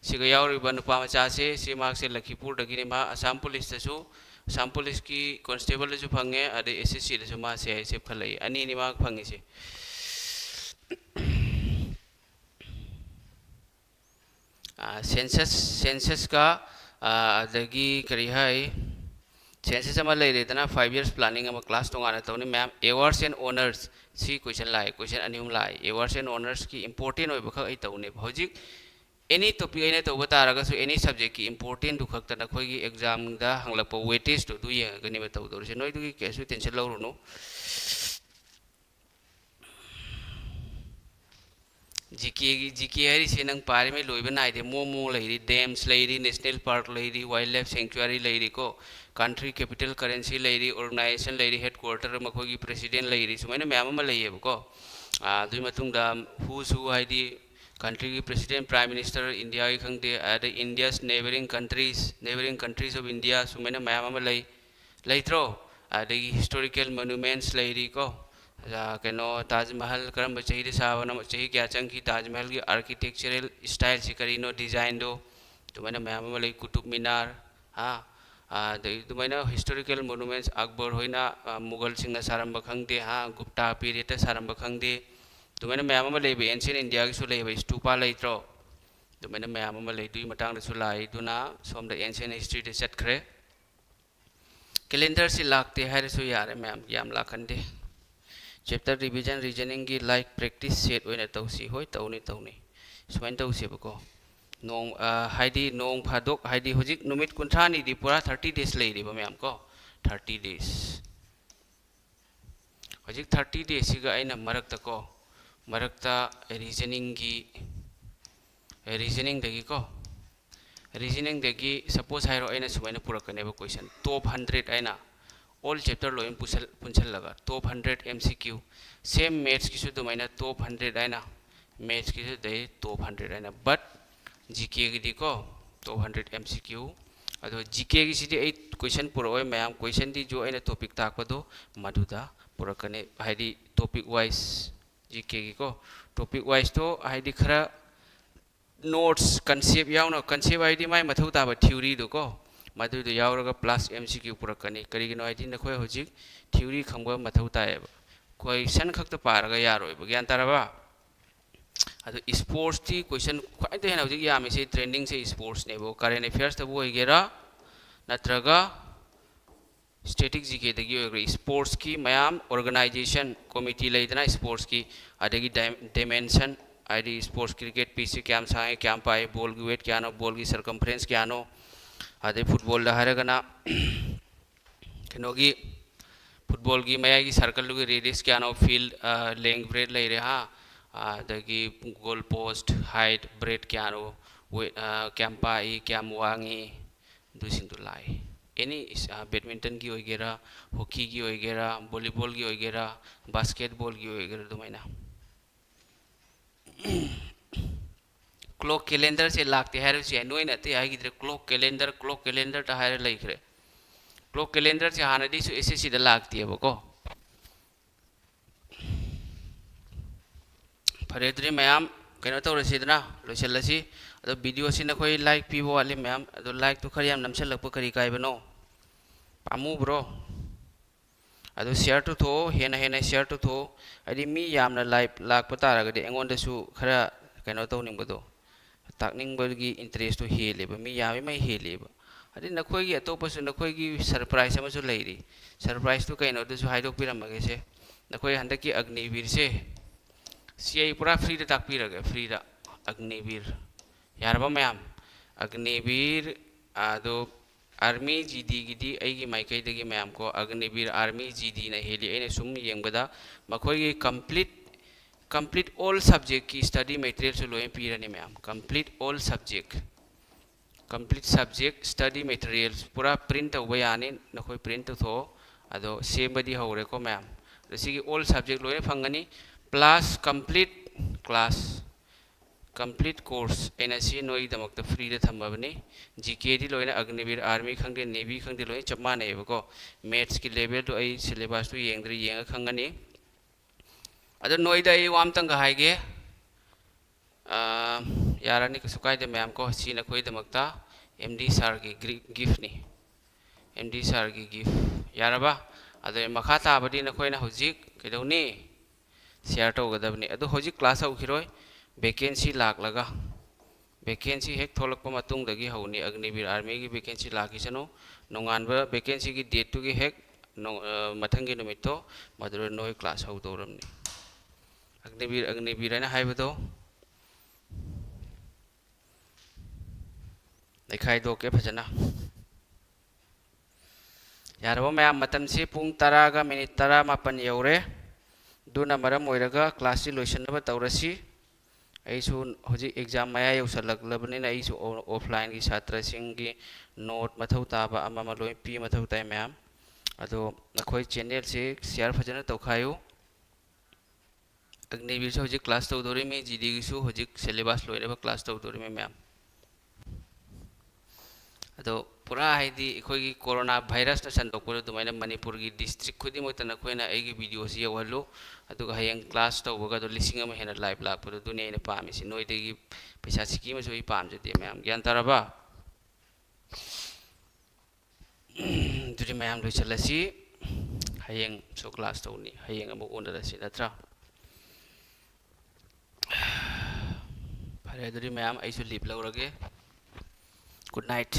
सिगा यावरिबा नुपा मचा से mark से लखीपुर दगिने मा असम पुलिस तसु असम पुलिस की कांस्टेबल दसु फंगे अदे एसएससी दसु मा से ऐसे फलई अनि नि मार्क फंगे से सेंसस का अदगी करी है सेंसस अमा लेरेदना 5 years प्लानिंग अमा क्लास तोंगाना तौनी मैम अवार्ड्स एंड ऑनर्स सी क्वेश्चन लाए क्वेश्चन अनिम लाए अवार्ड्स एंड ऑनर्स की इंपोर्टेंट होय बखा आई तौने हौजिक एनी टॉपिक आइना तौबा तारगसु एनी सब्जेक्ट की इंपोर्टेंट दु खक्ता नखोगी एग्जाम दा हंगलप वेटेज दु येगनि बे तौदोरसे नोय दुगी केसु टेंशन लौरुनो जीके है से नंग पारे में लोइबा नाइदे मोमो लेरी डैम्स लेरी नेशनल पार्क लेरी वाइल्ड लाइफ सेंचुरी लेरी को कंट्री कैपिटल करेंसी लेरी ऑर्गेनाइजेशन लेरी हेडक्वार्टर मखोगी प्रेसिडेंट लेरी सुमाइना मैम अमा लेयेबको दुई मतुंगदा हुसु हाइदी कंट्री की प्रेसिडेंट प्राइम मिनिस्टर इंडिया की खंगदे अद India's neighbouring countries of India सुमाइना मैम अमा लेत्रो अदगी हिस्टोरिकल मोन्यूमेंट्स लेरी को कनो ताजमहल करम चाहिए साबन चाहिए क्या चंगी ताजमहल की आर्किटेक्चरल स्टाइल से करीनो डिजाइन दो तुम्हें मैम वाले कुतुब मीनार हाँ तुम्हें हिस्टोरिकल मोन्यूमेंट्स अकबर होना मुगल सिंह सारंब खंगदे हाँ गुप्ता पीरियड सारंब खंगदे तुम्हें मैम वाले एंशियन इंडिया की सुले स्टूपा लेत्रो तुम्हें मैम वाले दुई मतंग सुलाई दुना सोम द एंशियन हिस्ट्री दे चटखरे कैलेंडर से लाखते है सो यारे मैम याम लाखंदे चैप्टर रिवीजन रीजनिंग की लाइक प्रैक्टिस सेट होने तौसी होय तौनी सुमाइन तौसेबको नोंग हाइदी नोंग फादोक हाइदी हुजिक नुमित कुंथ्रानी दी पूरा 30 days लेरिबा मैम को 30 days हुजिक 30 days सिगा आइना मरक्ता रीजनिंग दगी सपोज हाइरो आइना सुमाइना पुरकनेबा क्वेश्चन टॉप 100 आइना ऑल चैप्टर लोइन पुंछल लगा टॉप 100 MCQ सेम मैथ्स की सुदुमाइना टॉप 100 आइना मैथ्स की सुदे टॉप 100 आइना बट जीके की दिको टॉप 100 MCQ अदो जीके की सिदी 8 क्वेश्चन पुरोय मैम क्वेश्चन दी जो आइना टॉपिक ताकपदो मधुदा पुरकने हाइदी टॉपिक वाइज जीके की को टॉपिक वाइज तो हाइदी खरा नोट्स कंसेप्ट यावनो कंसेप्ट हाइदी माय मथौ ताबा थ्योरी दो को मधुद यावरगा प्लस MCQ पुरकनी करिगिनो आइदि नखोय हुजिक थ्योरी खंगबा मथौ तायब क्वेश्चन खक्त पारगा यारोय ज्ञान तारबा अदो स्पोर्ट्स ती क्वेश्चन खाइते हेना हुजिक यामे से ट्रेंडिंग से स्पोर्ट्स नेबो करेंट अफेयर्स तबो होइगेरा नत्रगा स्टैटिक जीके दगी होइगरा स्पोर्ट्स की मयाम ऑर्गेनाइजेशन कमिटी लेदना स्पोर्ट्स की अदगी डायमेंशन आइदि स्पोर्ट्स क्रिकेट पीसी क्याम साए क्याम पाए बॉल की वेट क्यानो बॉल की सर्कमफ्रेंस क्यानो अदे फुटबॉल हारगना कनोगी फुटबॉल की मया की सर्कल की रेडियस क्यानो फील्ड लेंथ ब्रेड लेरे हाँ अदगी गोल पोस्ट हाइट ब्रेड क्यानो क्याम पाई क्याम वांगी दुसिंदु लाई एनी बैडमिंटन की होइगेरा हॉकी की होइगेरा वॉलीबॉल की होइगेरा बास्केटबॉल की होइगेरा दुमाइना क्लॉक कैलेंडर से लागते है नोई नते है क्लॉक कैलेंडर ता है लेखरे क्लॉक कैलेंडर से हानदी सु एसएससी दा लागती है बको फरेद्री मैम कनो तौरसिदना लोइसलसी अदो वीडियो से नखोई लाइक पीबो वाले मैम अदो लाइक तो खरियाम नमसलक करी काइबनो पामु ब्रो अदो शेयर तो थो हेना शेयर तो थो अदि मी यामना लाइक लाक पतारगदि एंगोंदसु खरा कनो तौनिंगबदो ताकनिंगबगी इंटरेस्ट तो हेलेबा मी यामे मै हेलेबा अदि नखोई अतोपसु नखोई सरप्राइज अमसु लेरी सरप्राइज तो कइनो दसु हाइदोक पिरमगे से नखोई हंदकी अग्निवीर से सी पूरा फ्री दा ताकपिरगे फ्री दा अग्निवीर यारबा मैम अग्निवीर आदो आर्मी जीडी गिदी एगी माइकैदगी मैम को अग्निवीर आर्मी जीडी न हेली एने सुम येंगबदा मखोई कंप्लीट ऑल सब्जेक्ट की स्टडी मटेरियल से लोए पीरने ma'am complete all subject study material पूरा प्रिंट हो यानी नखोई प्रिंट थो अदो सेमबदी हौरे को मैम रसिगी ऑल सब्जेक्ट लोए फंगनी plus complete class complete course ena si noi damak ta free da thambabani GK di loina Agnivir army khangde navy khangde loi chapma nei bako maths ki level to ai syllabus tu yengdri yenga khangani ado noi da ai wam tang ga haige yarani ka sukai de ma'am ko si na khoi damak ta MD sir ki gift ni MD sir ki gift yaraba ado makha ta badi na khoi na hojik kedoni share to gadabni ado hojik class au khiroi vacancy lak laga vacancy hek tholak pa matung dagi hauni Agnivir army ki vacancy laki sano nongan ba vacancy ki date tu ki hek mathangi numito madura noi class hau doramni Agnivir na haibado lekhai do ke phajana yarabo mayam matam si pung 10 ga minute 10 mapan yaure duna maram oiraga class si loisan ba taurasi aisu hoji exam maya yausalak labani na aisu offline ki chhatra sing ki note mathau ta ba ama ma loi pi mathau tai mayam ado nakhoi channel se share phajana tawkhayu Agnivir se hoji class taw dori me GD gi su hoji syllabus loire ba class taw dori me mayam ado pura haidi khoi gi corona virus na san dokporo dumaina Manipur gi district khudi mo tana khoina ai gi video si yawalo adu ga hayang class taw boga do lising ma hena live lak podo dune ina pami si noi de gi paisa siki ma soi pam je de mayam gyan taraba duri mayam loi chalasi hayang so class taw ni hayang amu ondara si natra phare duri mayam ai su lip lawrage good night